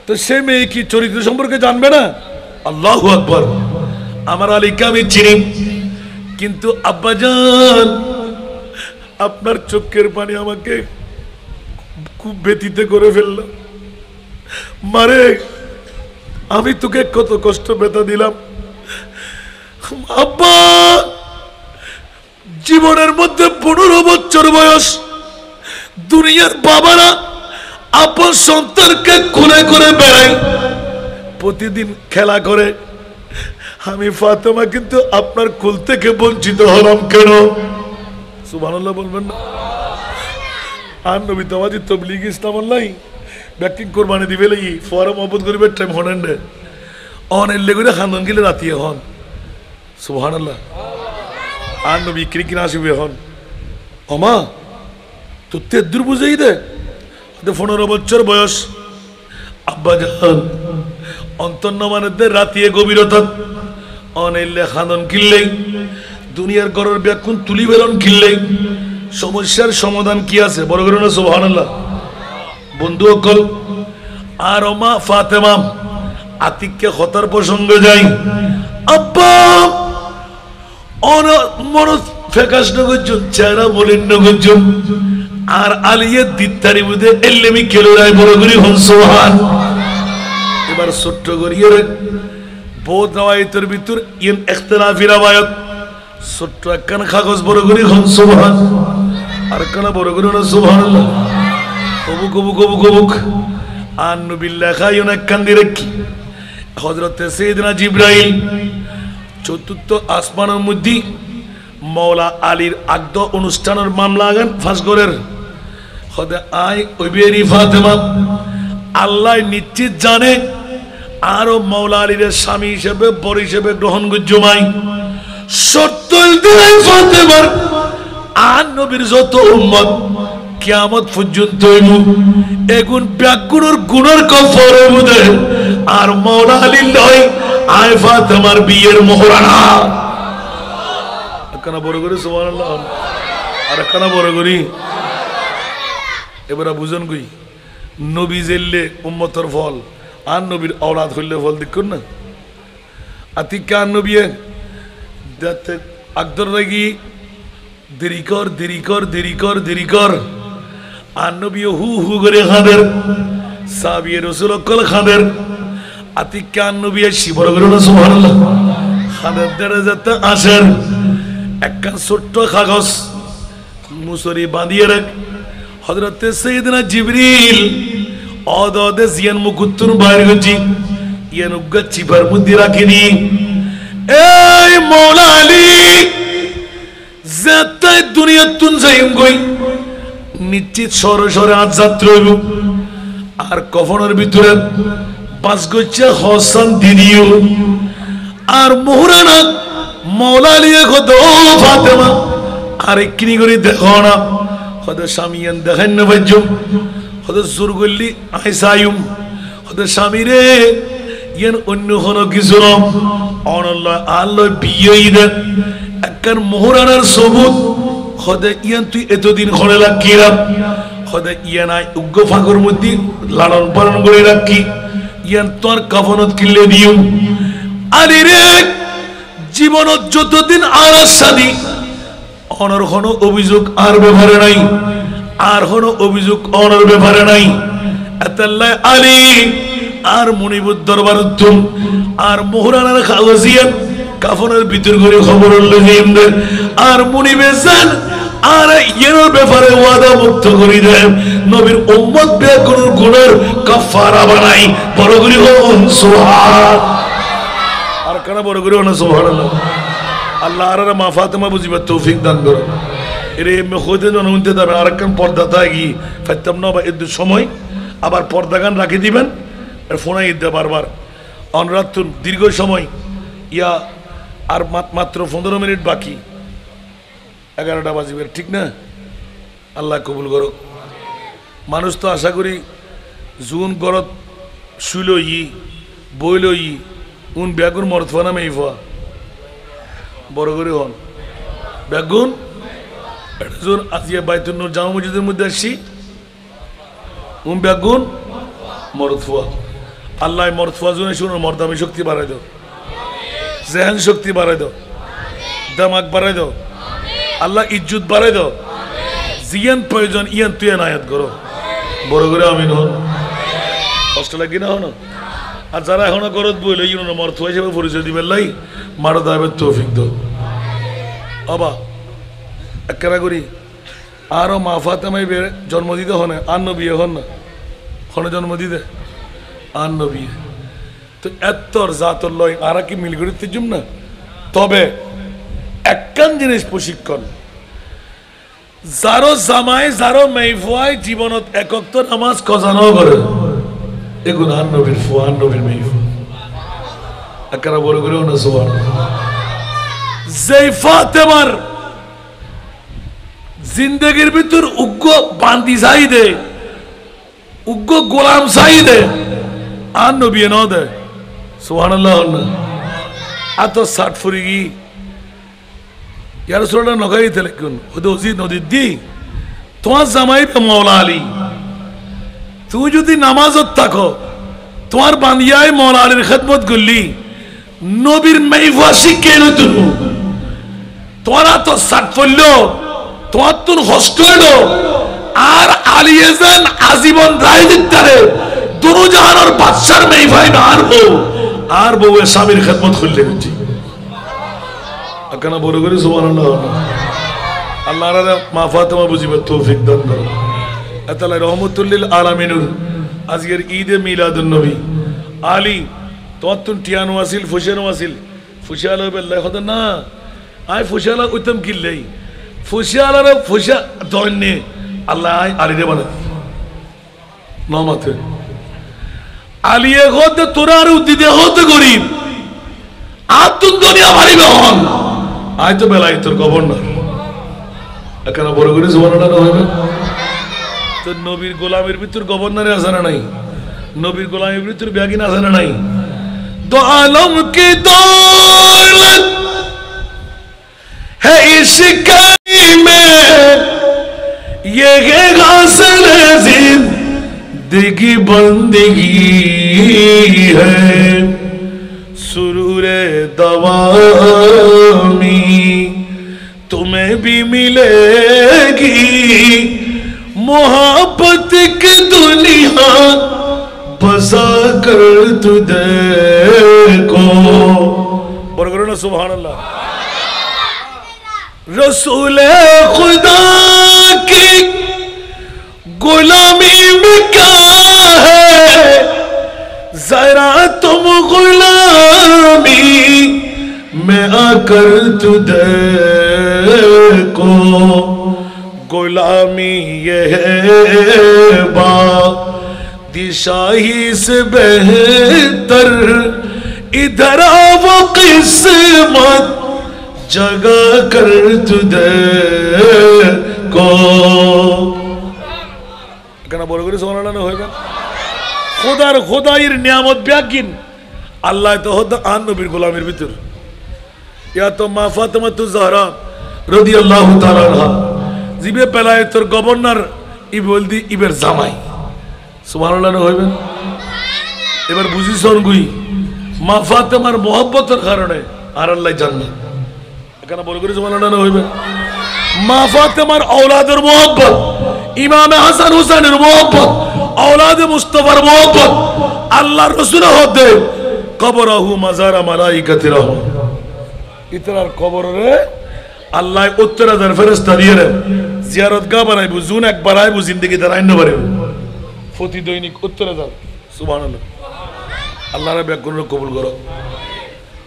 তো সে মেয়ে কি চরিত্র সম্পর্কে জানবে না? আল্লাহু আকবার। আমার আলীকে আমি চিনি, কিন্তু আব্বাজান আপনার চোখের পানি আমাকে খুব ব্যথিত করে ফেলল। মারে আমি তোকে কত কষ্ট ব্যথা দিলাম, আব্বা জীবনের মধ্যে 15 বছর বয়স, দুনিয়ার বাবারা আপন সন্তানকে কোলে করে বেড়ায়, প্রতিদিন খেলা করে। আমি ফাতেমা কিন্তু আপনার কোল থেকে বঞ্চিত হলাম কেন? সুবহানাল্লাহ বলবেন না? আর নবী তোমাজি তবলিগ ইসলাম আল্লাহ ব্যাকিং কোরবানি দিবে লাগি ফর মহব্বত করিবে টাইম হনেন রে অনেক লেগুনে খান্দন গেলে রাতি হন। সুবহানাল্লাহ। আর নবী কিনা আসবে হন অমা তো 13 বুঝেই দে 15 বছর বয়স। আব্বা জান অন্তন্ন মানদের রাতিয়ে গভীরতা অনেলে খান্দন কিনলেই দুনিয়ার গড়ের ব্যাকুন তুলি বেলন কিনলেই সমস্যার সমাধান কি আছে? বড় করে না সুবহানাল্লাহ। বন্ধু অকল আর মা ফাতেমা আতিককে হতার প্রসঙ্গে যাই। আব্বা মন ফেকাস নগর চেহারা মলিন নগর আর আলিয়ে দিত্তারি মধ্যে এলেমি কেলোরায় বড় করি হন সোহান। এবার ছোট্ট করিয়ে বোধ রাওয়ায়তের ভিতর ইন ইখতিলাফি রাওয়ায়াত ছোট্ট একখান কাগজ বড় করি হন সোহান আর কানা বড় করি না সুবহানাল্লাহ। কবুক কবুক কবুক কবুক আর নবী লেখাই অনেক কান্দি রেখি হযরতে সাইয়েদনা জিবরাইল চতুর্থ আসমানের মধ্যে মৌলা আলীর আগদ অনুষ্ঠানের মামলা আগান ফাঁস করের হদে আই ওইবেরি ফাতেমা আল্লাহ নিশ্চিত জানে আরো মৌলা আলীর স্বামী হিসেবে বর হিসেবে গ্রহণ গুজমাই সত্তর দিন ফাতেমার আর নবীর যত উম্মত কিয়ামত পর্যন্ত এগুন ব্যাগুনের গুণের কফর বুঝে আর মৌলা আলী লয় আয় ফাতেমার বিয়ের মোহরানা কানা বড় করে সুবহানাল্লাহ আর কানা বড় করি। এবারে বুঝুন কই নবী জেললে উম্মতের ফল আর নবীর औलाद হইলে ফল দেখুন না। আতিকা নবী দেখতে আকদর লাগি দেরি কর দেরি কর দেরি কর দেরি কর আর নবী হু হু করে খাদের সাহাবী রাসূল কল খাদের আতিকা নবী শিবর করে না সুবহানাল্লাহ খাদের দরজাতে আসেন একখান ছোট্ট কাগজ মুসরি বাঁধিয়ে রাখ হযরতে সাইয়েদনা জিবরিল অদদে জিয়ান মুকুত্তুর বাইরে গজি ইয়ান উগ্গা চিপার মধ্যে রাখিনি। এই মৌলা আলী যাতাই দুনিয়া তুন যাইম গই নিশ্চিত সরে সরে আজ যাত্রা হইব আর কফনের ভিতরে পাঁচ গচ্ছা হসান দিদিও আর মোহরানা মৌলা আলী কত ফাতেমা আর কিনি করে দেখো না হয়তো স্বামীয়ান দেখেন না ভাজ্য হয়তো জোর করলি আইসায়ুম হয়তো স্বামী রে ইয়ান অন্য কোনো কিছু না অনল্লাহ আল্লাহ বিয়ে দেন একখান মোহরানার সবুত হয়তো ইয়ান তুই এতদিন ঘরে রাখিলাম হয়তো ইয়ান আই উগ্র ফাঁকর মধ্যে লালন পালন করে রাখি ইয়ান তোর কাফনত কিনলে দিও আরে রে জীবনত যতদিন আর আসাদি অনর কোনো অভিযোগ আর ব্যাপারে নাই আর কোনো অভিযোগ অনর ব্যাপারে নাই এতাল্লাহ আলী আর মনিবুর দরবার উত্তম আর মোহরানার খাওয়াজিয়ান কাফনের ভিতর করে খবর লইলেন আর মনিবে যান আর এর ব্যাপারে ওয়াদা মুক্ত করে দেন নবীর উম্মত বেগুনের গুনার কাফারা বানাই বড় করে হন সুবহান আর কানা বড় করে হন সুবহানাল্লাহ। আল্লাহ আর মা ফাতেমা বুঝিবার তৌফিক দান করো। এর এমনি হইতে জন উনতে যাবে আর একখান পর্দা থাকি ফাইতাম না বা এর সময় আবার পর্দা গান রাখি দিবেন আর ফোনাই দিতে বারবার অনরাত দীর্ঘ সময় ইয়া আর মাত্র 15 মিনিট বাকি 11টা বাজিবে ঠিক না? আল্লাহ কবুল করো। মানুষ তো আশা করি জুন গরত শুইল ই বইল ই উন ব্যাগুন মরতফা নামে ইফা বড় করে হন বেগুন জোর আজিয়া বাইতুল নূর জামা মসজিদের মধ্যে আসছি বেগুন মরতফুয়া আল্লাহ মরতফুয়া জন্য শুনুন মর্দামি শক্তি বাড়াই দাও জেহান শক্তি বাড়াই দাও দামাক বাড়াই দাও আল্লাহ ইজ্জত বাড়াই দাও জিয়ান প্রয়োজন ইয়ান তুই আয়াত করো বড় করে আমিন হন কষ্ট লাগি না হন আর যারা এখনো করত বইল ইউনো মর্থ হিসেবে পরিচয় দিবেন লাই মারো দাবের তৌফিক দো অবা একরা করি আরও মা ফাতেমাই জন্ম দিতে হনে আর নবী হন না হনে জন্ম দিতে আর নবী তো এত্তর জাতর লয় আর কি মিল করতে জুম না তবে একখান জিনিস প্রশিক্ষণ যারো জামাই যারো মেইফুয়াই জীবনত একক তো নামাজ কজানো করে এগুলো আর নবীর ফুয়া আর নবীর মেইফু একরা বড় করেও না সুবহান যেই ফাতেমার জিন্দগির ভিতর উগ্র বান্দি চাইদে উগ্র গোলাম চাইদে আর নবী ন দে সুবহানাল্লাহ আত সাট ফুরিগি ইয়ার রাসূলুল্লাহ নগাই তেলকুন হুদুজি নদী দি তোমার জামাই মাওলা আলী তুই যদি নামাজত থাকো তোমার বান্দিয়ায় মাওলা আলীর খেদমত করলি নবীর মেইফা শিখে নতুন তোমার তো সাট পড়ল তোমার তুন হস্ত হইল আর আলিয়েজান আজীবন রায় দিতে দুরু জাহানোর বাদশার মেইফাই না আর বউ স্বামীর খেদমত করলে বুঝছি কেন বড় করে সুবহানাল্লাহ আল্লাহ মা ফাতেমা বুঝিবে তৌফিক দান করো আতালা রহমতুল্লিল আলামিনুর আজকের ঈদে মিলাদুন নবী আলী তোমার তুন টিয়ানো আসিল ফুশিয়ানো আসিল ফুশিয়াল বেল্লাই হতো না আয় ফুশিয়ালা উত্তম কিল্লাই ফুশিয়ালারে ফুশিয়া দৈন্যে আল্লাহ আয় আলীরে বানা নমাতে আলিয়ে হতে তোরা আর উদ্দিদে হতে গরিব আর তুন দুনিয়া মারিবে হন আয় তো বেলায় তোর গভর্নর এখানে বড় করে সুবহানাল্লাহ হবে তো নবীর গোলামের ভিতর গভর্নরে আছে না নাই নবীর গোলামের ভিতর ব্যাগিন আছে না নাই দো আলম কি দৌলত है इश्क़ में ये हासिल जिंदगी बंदगी है सुरूर दवामी तुम्हें भी मिलेगी मोहब्बत की दुनिया बसा कर तुझे को बरकत ना सुभान अल्लाह रसूल खुदा की गुलामी में क्या है जरा तुम गुलामी में आकर तुझे को गुलामी ये है बादशाही से बेहतर इधर वो किस्मत जगा कर तुझे को কেন বড় করে সুবহানাল্লাহ হইবে খোদার খোদাইর নিয়ামত ব্যাগিন আল্লাহ তো হতো আন নবীর গোলামের ভিতর ইয়া তো মা ফাতেমা তু জাহরা রাদিয়াল্লাহু তাআলা আনহা জিবে পেলায় তোর গভর্নর ই বলদি ইবের জামাই সুবহানাল্লাহ হইবে এবার বুঝিছন গুই মা ফাতেমার মোহব্বতের কারণে আর আল্লাহ জান্নাত এখানে বড় করে সুবহানাল্লাহ হইবে মা ফাতেমার আওলাদের মোহব্বত ইমাম হাসান হুসাইনের মোহব্বত আওলাদে মুস্তাফার মোহব্বত আল্লাহর রাসূলের হতে কবরহু মাজারা মালাইকাতির রহম ইতরার কবরে আল্লাহ 70000 ফেরেশতা দিয়ে জিয়ারতগাহ বানাইবো জুন একবার আইবো জিন্দেগি তার আইন পারে প্রতি দৈনিক 70000 সুবহানাল্লাহ আল্লাহর ব্যাকরণ কবুল করো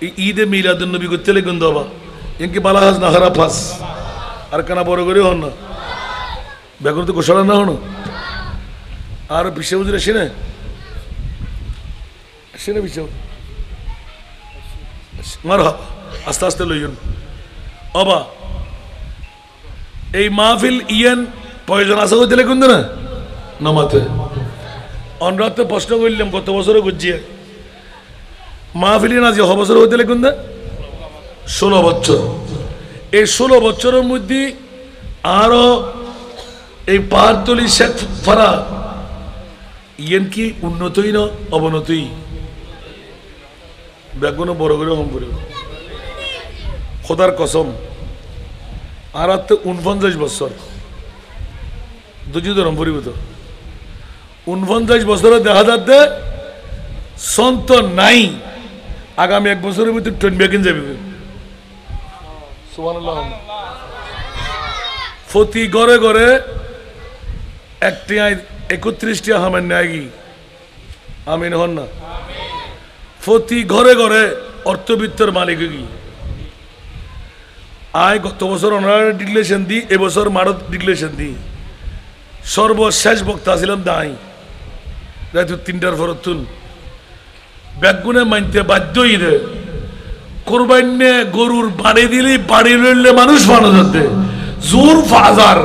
এই ঈদে মিলাদুন নবী করতে লাগুন দাবা ইনকি বালাহাজ না খারাপ ফাস আর কানা বড় করে হন না ব্যাকরণ তো কোশালা না হন আর বিশ্ব বুঝলে সেনে সেনে বিশ্ব মার আস্তে আস্তে লইন অবা এই মাহফিল ইয়ান প্রয়োজন আছে হইতে লেখুন না নমাতে অনরাতে প্রশ্ন করলাম কত বছরে গুজিয়ে মাহফিল না যে বছর হইতে লেখুন না 16 বছর এই 16 বছরের মধ্যে আরো এই পাহাড়তলি শেখ ফারা ইয়ান কি উন্নতই না অবনতই ব্যাগুনো বড় করে হম পড়ে খোদার কসম আর 49 বছর দুজি ধরম পরিবত 49 বছরে দেখা যাচ্ছে সন্ত নাই আগামী 1 বছরের ভিতরে ট্রেন বেকিন যাবে সুবহানাল্লাহ প্রতি ঘরে ঘরে 31টি হামের ন্যায়ী আমিন হন না প্রতি ঘরে ঘরে অর্থবিত্তর মালিক কি আয় গত বছর অনারারি ডিক্লেরেশন দি এবছর মারত ডিক্লেরেশন দি সর্বশেষ বক্তা ছিলাম দাই রাত 3টার ফরতুন ব্যাগুনে মানতে বাধ্যই রে কোরবানে গরুর বাড়ি দিলি বাড়ি লইলে মানুষ মানুষ হতে জোর ফাজার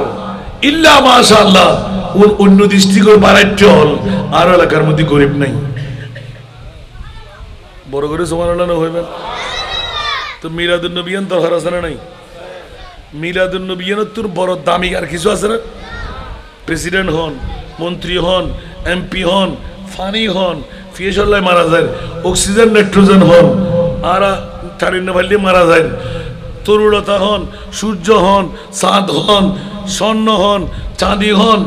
ইল্লা মাশাআল্লাহ অন্য দৃষ্টিকোণ বাড়াইতে হল আর এলাকার মধ্যে গরিব নাই বড় করে সুবহানাল্লাহ হইবেন তো মিলাদুন নবিয়ান দরকার আছে না নাই মিলাদুন নবিয়ানের তোর বড় দামি আর কিছু আছে না প্রেসিডেন্ট হন মন্ত্রী হন এমপি হন ফানি হন ফিয়েশল্লাহ মারা যায় অক্সিজেন নাইট্রোজেন হন আর তারিন্ন ভাল্লি মারা যায় তরুলতা হন সূর্য হন চাঁদ হন স্বর্ণ হন চাঁদি হন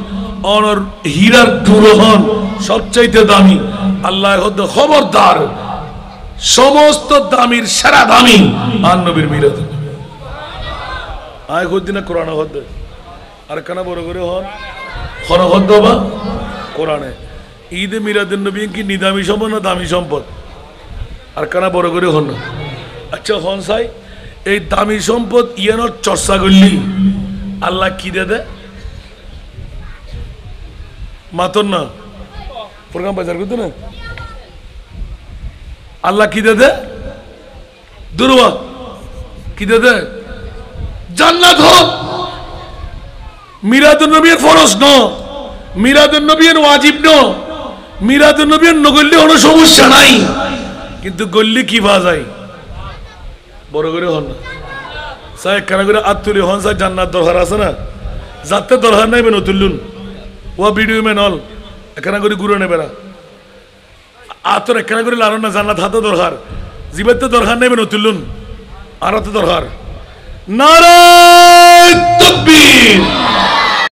অনর হীরার টুরো হন সবচাইতে দামি আল্লাহ খবরদার সমস্ত দামির সেরা দামি আর নবীর মিলাদ আয় দিনা কোরআন হদ্দে আর কানা বড় করে হন হরহদ্দ বা কোরআনে ঈদে মিলাদুন নবী কি নিদামি সম্পদ না দামি সম্পদ আর কানা বড় করে হন না আচ্ছা হন সাই এই দামি সম্পদ ইয়ানোর চর্চা করলি আল্লাহ কি দে মাতন না প্রোগ্রাম বাজার করতো না আল্লাহ কি দে দুর্বা কি দে জান্নাত হোক মিলাদুন নবীর ফরজ ন মিলাদুন নবীর ওয়াজিব ন মিলাদুন নবীর নগল্লি কোনো সমস্যা নাই কিন্তু গল্লি কি পাওয়া যায় বড় করে হন না সাহেব কেন করে আত্মলি হন সাহেব জান্নাত দরকার আছে না যাতে দরকার নাই বেন তুললুন ও ভিডিও মেন হল এখানে করে ঘুরে নেবে না আতর এখানে করে লালন না জান্নাত হাতে দরকার জীবের তো দরকার নেই বেন তুললুন আর তো দরকার নারায়ণ